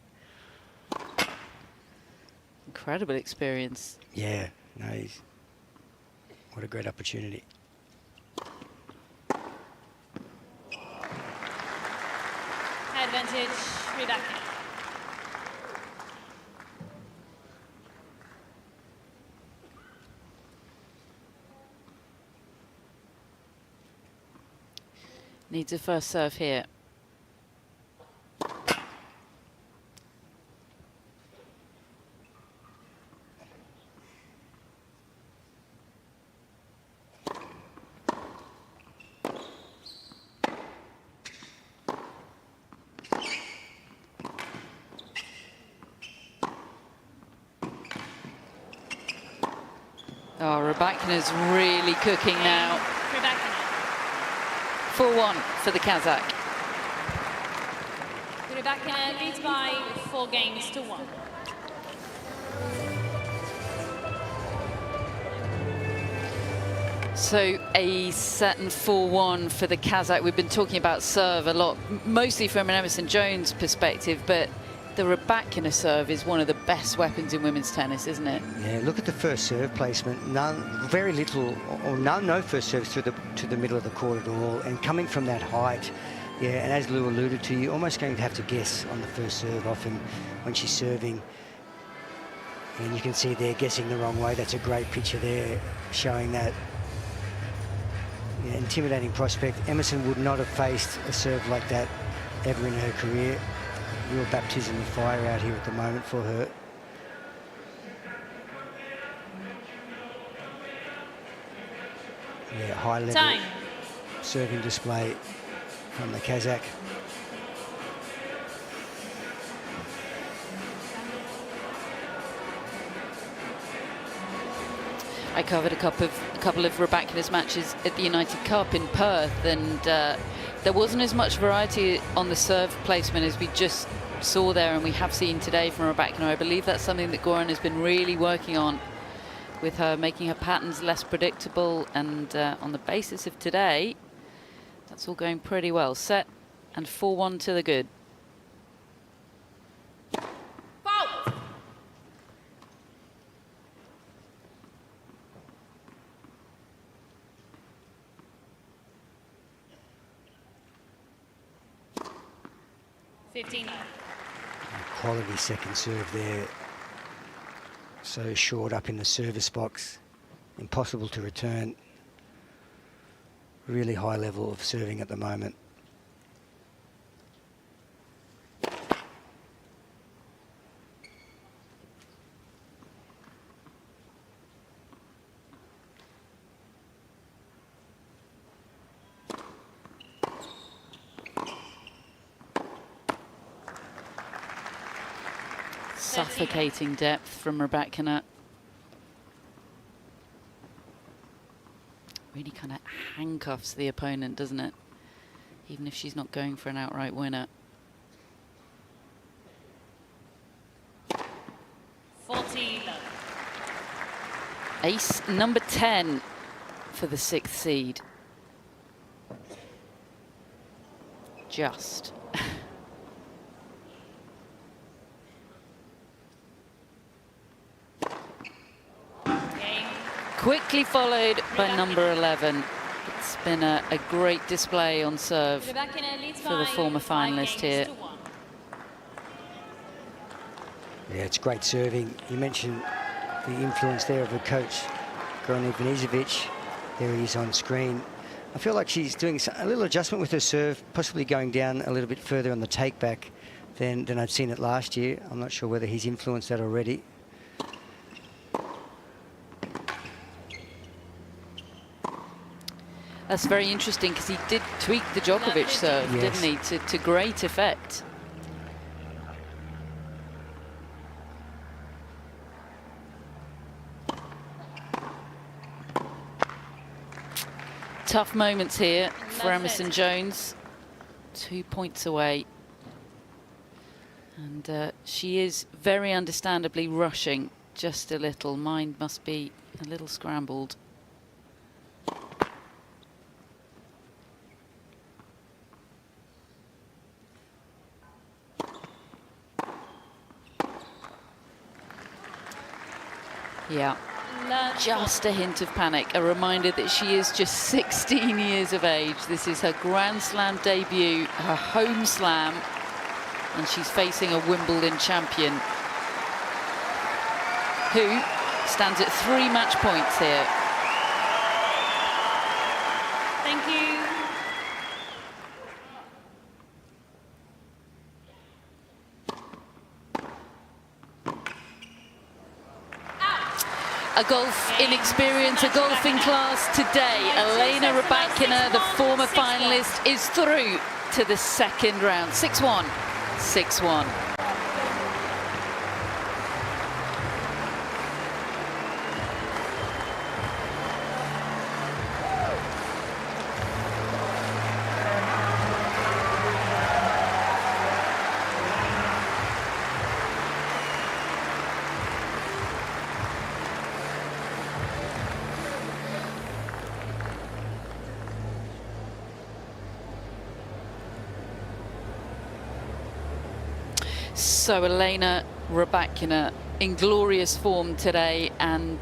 Incredible experience. Yeah, no, what a great opportunity. Advantage, Rybakina. Needs a first serve here. Oh, Rybakina's really cooking now. Rybakina. 4-1 for the Kazakh. Rybakina leads by 4 games to 1. So a set and 4-1 for the Kazakh. We've been talking about serve a lot, mostly from an Emerson Jones perspective, but the Rybakina serve is one of the best weapons in women's tennis, isn't it? Yeah, look at the first serve placement. Very little or no first serves to the middle of the court at all, and coming from that height. Yeah, and as Lou alluded to, you're almost going to have to guess on the first serve often when she's serving. And you can see they're guessing the wrong way. That's a great picture there showing that. Yeah, intimidating prospect. Emerson would not have faced a serve like that ever in her career. Real baptism of fire out here at the moment for her. Yeah, high level Time. serving display from the Kazakh. I covered a couple of Rybakina's matches at the United Cup in Perth, and there wasn't as much variety on the serve placement as we just saw there, and we have seen today from Rybakina. I believe that's something that Goran has been really working on, with her making her patterns less predictable, and on the basis of today, that's all going pretty well. Set and 4-1 to the good. Fault. Quality second serve there. So short up in the service box. Impossible to return. Really high level of serving at the moment. Suffocating depth from Rybakina. Really kind of handcuffs the opponent, doesn't it? Even if she's not going for an outright winner. 14. Ace number 10 for the 6th seed. Just. Quickly followed by number 11. It's been a great display on serve for the former finalist here. Yeah, it's great serving. You mentioned the influence there of her coach, Goran Ivanisevic. There he is on screen. I feel like she's doing a little adjustment with her serve, possibly going down a little bit further on the take back than I'd seen it last year. I'm not sure whether he's influenced that already. That's very interesting, because he did tweak the Djokovic serve, yes, didn't he, to great effect. tough moments here for Emerson Jones. 2 points away. And she is very understandably rushing just a little. Mind must be a little scrambled. Yeah, just a hint of panic. A reminder that she is just 16 years of age. This is her Grand Slam debut, her home slam, and she's facing a Wimbledon champion who stands at 3 match points here. Thank you. A golf inexperience, a golfing class today. Elena Rybakina, the former finalist, is through to the second round. 6-1, 6-1. So Elena Rybakina in glorious form today, and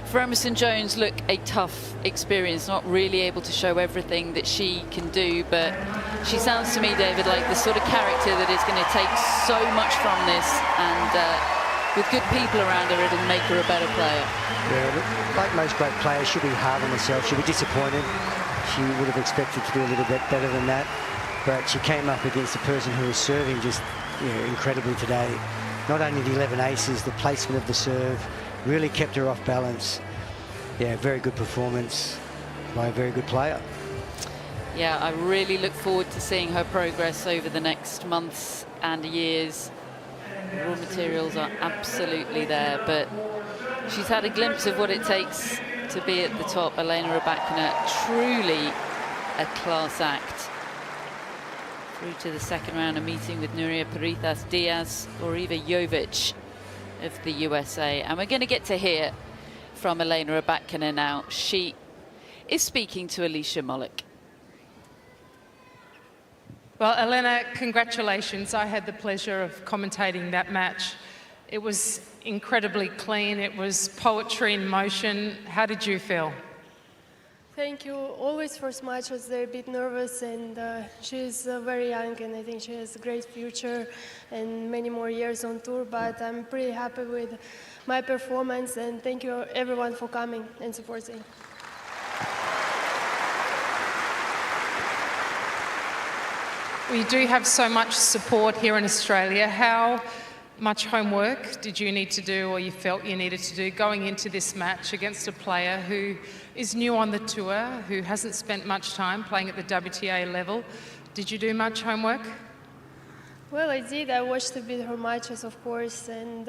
for Emerson Jones, look, a tough experience, not really able to show everything that she can do, but she sounds to me, David, like the sort of character that is going to take so much from this, and with good people around her, it'll make her a better player. Yeah, like most great players, she'll be hard on herself, she'll be disappointed. She would have expected to do a little bit better than that, but she came up against a person who was serving just incredibly today. Not only the 11 aces, the placement of the serve really kept her off balance. Yeah, very good performance by a very good player. Yeah, I really look forward to seeing her progress over the next months and years. The raw materials are absolutely there, but she's had a glimpse of what it takes to be at the top. Elena Rybakina, truly a class act. Through to the second round, a meeting with Nuria Peritas Diaz or Eva Jovic of the USA. And we're going to get to hear from Elena Rybakina now. She is speaking to Alicia Molik. Well, Elena, congratulations. I had the pleasure of commentating that match. It was incredibly clean. It was poetry in motion. How did you feel? Thank you. Always first match was a bit nervous, and she's very young, and I think she has a great future and many more years on tour, but I'm pretty happy with my performance, and thank you everyone for coming and supporting. We do have so much support here in Australia. How much homework did you need to do, or you felt you needed to do, going into this match against a player who is new on the tour, who hasn't spent much time playing at the WTA level? Did you do much homework? Well, I did. I watched a bit her matches, of course, and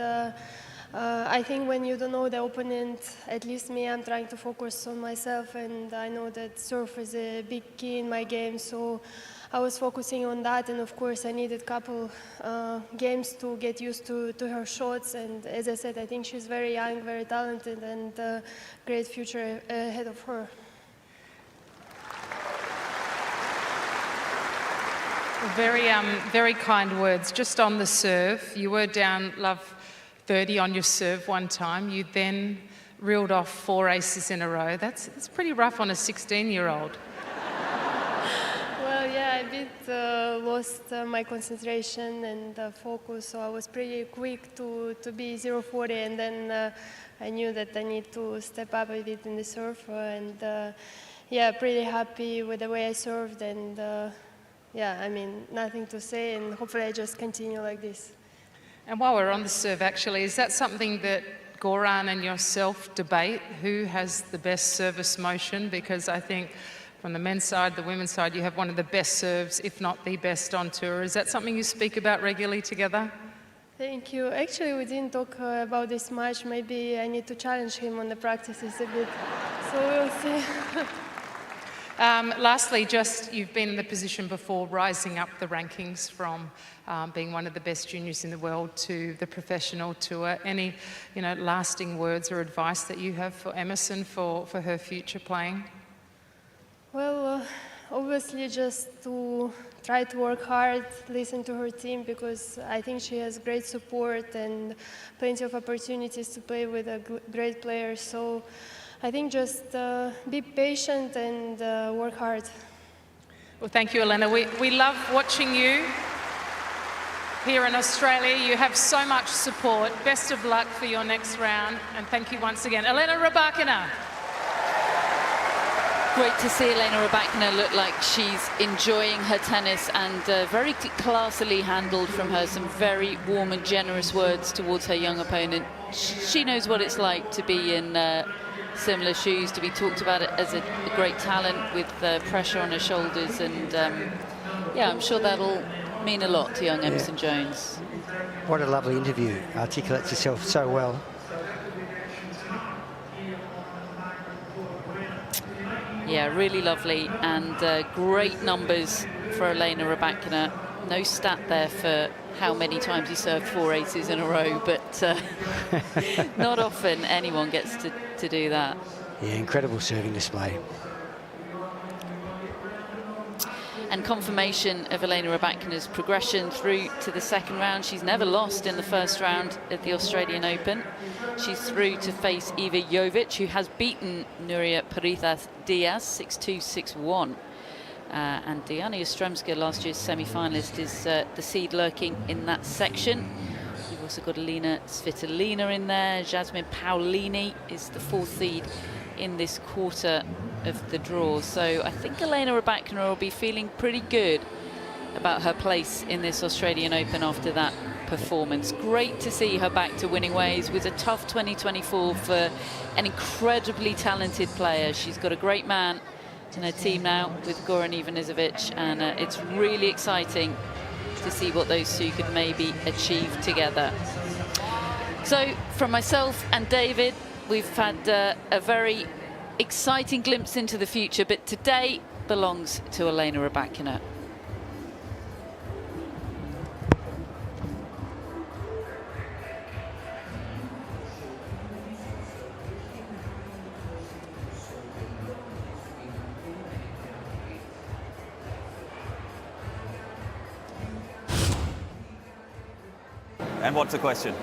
I think when you don't know the opponent, at least me, I'm trying to focus on myself, and I know that serve is a big key in my game, so I was focusing on that, and of course I needed a couple games to get used to her shots, and as I said, I think she's very young, very talented, and great future ahead of her. Very kind words. Just on the serve, you were down love 30 on your serve one time. You then reeled off 4 aces in a row. That's pretty rough on a 16-year-old. Well, yeah, I bit lost my concentration and focus, so I was pretty quick to be 0-40, and then I knew that I need to step up a bit in the serve, and yeah, pretty happy with the way I served, and yeah, I mean, nothing to say, and hopefully I just continue like this. And while we're on the serve, actually, is that something that Goran and yourself debate? Who has the best service motion? Because I think from the men's side, the women's side, you have one of the best serves, if not the best on tour. Is that something you speak about regularly together? Thank you. Actually, we didn't talk about this much. Maybe I need to challenge him on the practices a bit. So we'll see. Lastly, just you've been in the position before rising up the rankings from being one of the best juniors in the world to the professional tour. Any, lasting words or advice that you have for Emerson for her future playing? Well, obviously just to try to work hard, listen to her team, because I think she has great support and plenty of opportunities to play with a great player. So I think just be patient and work hard. Well, thank you, Elena. We love watching you here in Australia. You have so much support. Best of luck for your next round. And thank you once again. Elena Rybakina. Great to see Elena Rybakina look like she's enjoying her tennis, and very classily handled from her. Some very warm and generous words towards her young opponent. She knows what it's like to be in similar shoes, to be talked about it as a great talent with pressure on her shoulders, and yeah, I'm sure that'll mean a lot to young Emerson Jones. What a lovely interview. Articulates herself so well. Yeah, really lovely, and great numbers for Elena Rybakina. No stat there for how many times he served 4 aces in a row, but not often anyone gets to do that. Yeah, incredible serving display. And confirmation of Elena Rybakina's progression through to the second round. She's never lost in the first round at the Australian Open. She's through to face Iva Jovic, who has beaten Nuria Perezas Diaz 6-2, 6-1. And Diana Ostremska, last year's semi-finalist, is the seed lurking in that section. You've also got Alina Svitolina in there. Jasmine Paolini is the 4th seed in this quarter of the draw. So I think Elena Rybakina will be feeling pretty good about her place in this Australian Open after that performance. Great to see her back to winning ways. It was a tough 2024 for an incredibly talented player. She's got a great man in her team now with Goran Ivanisevic, and it's really exciting to see what those two could maybe achieve together. So from myself and David, we've had a very exciting glimpse into the future, but today belongs to Elena Rybakina. And what's the question?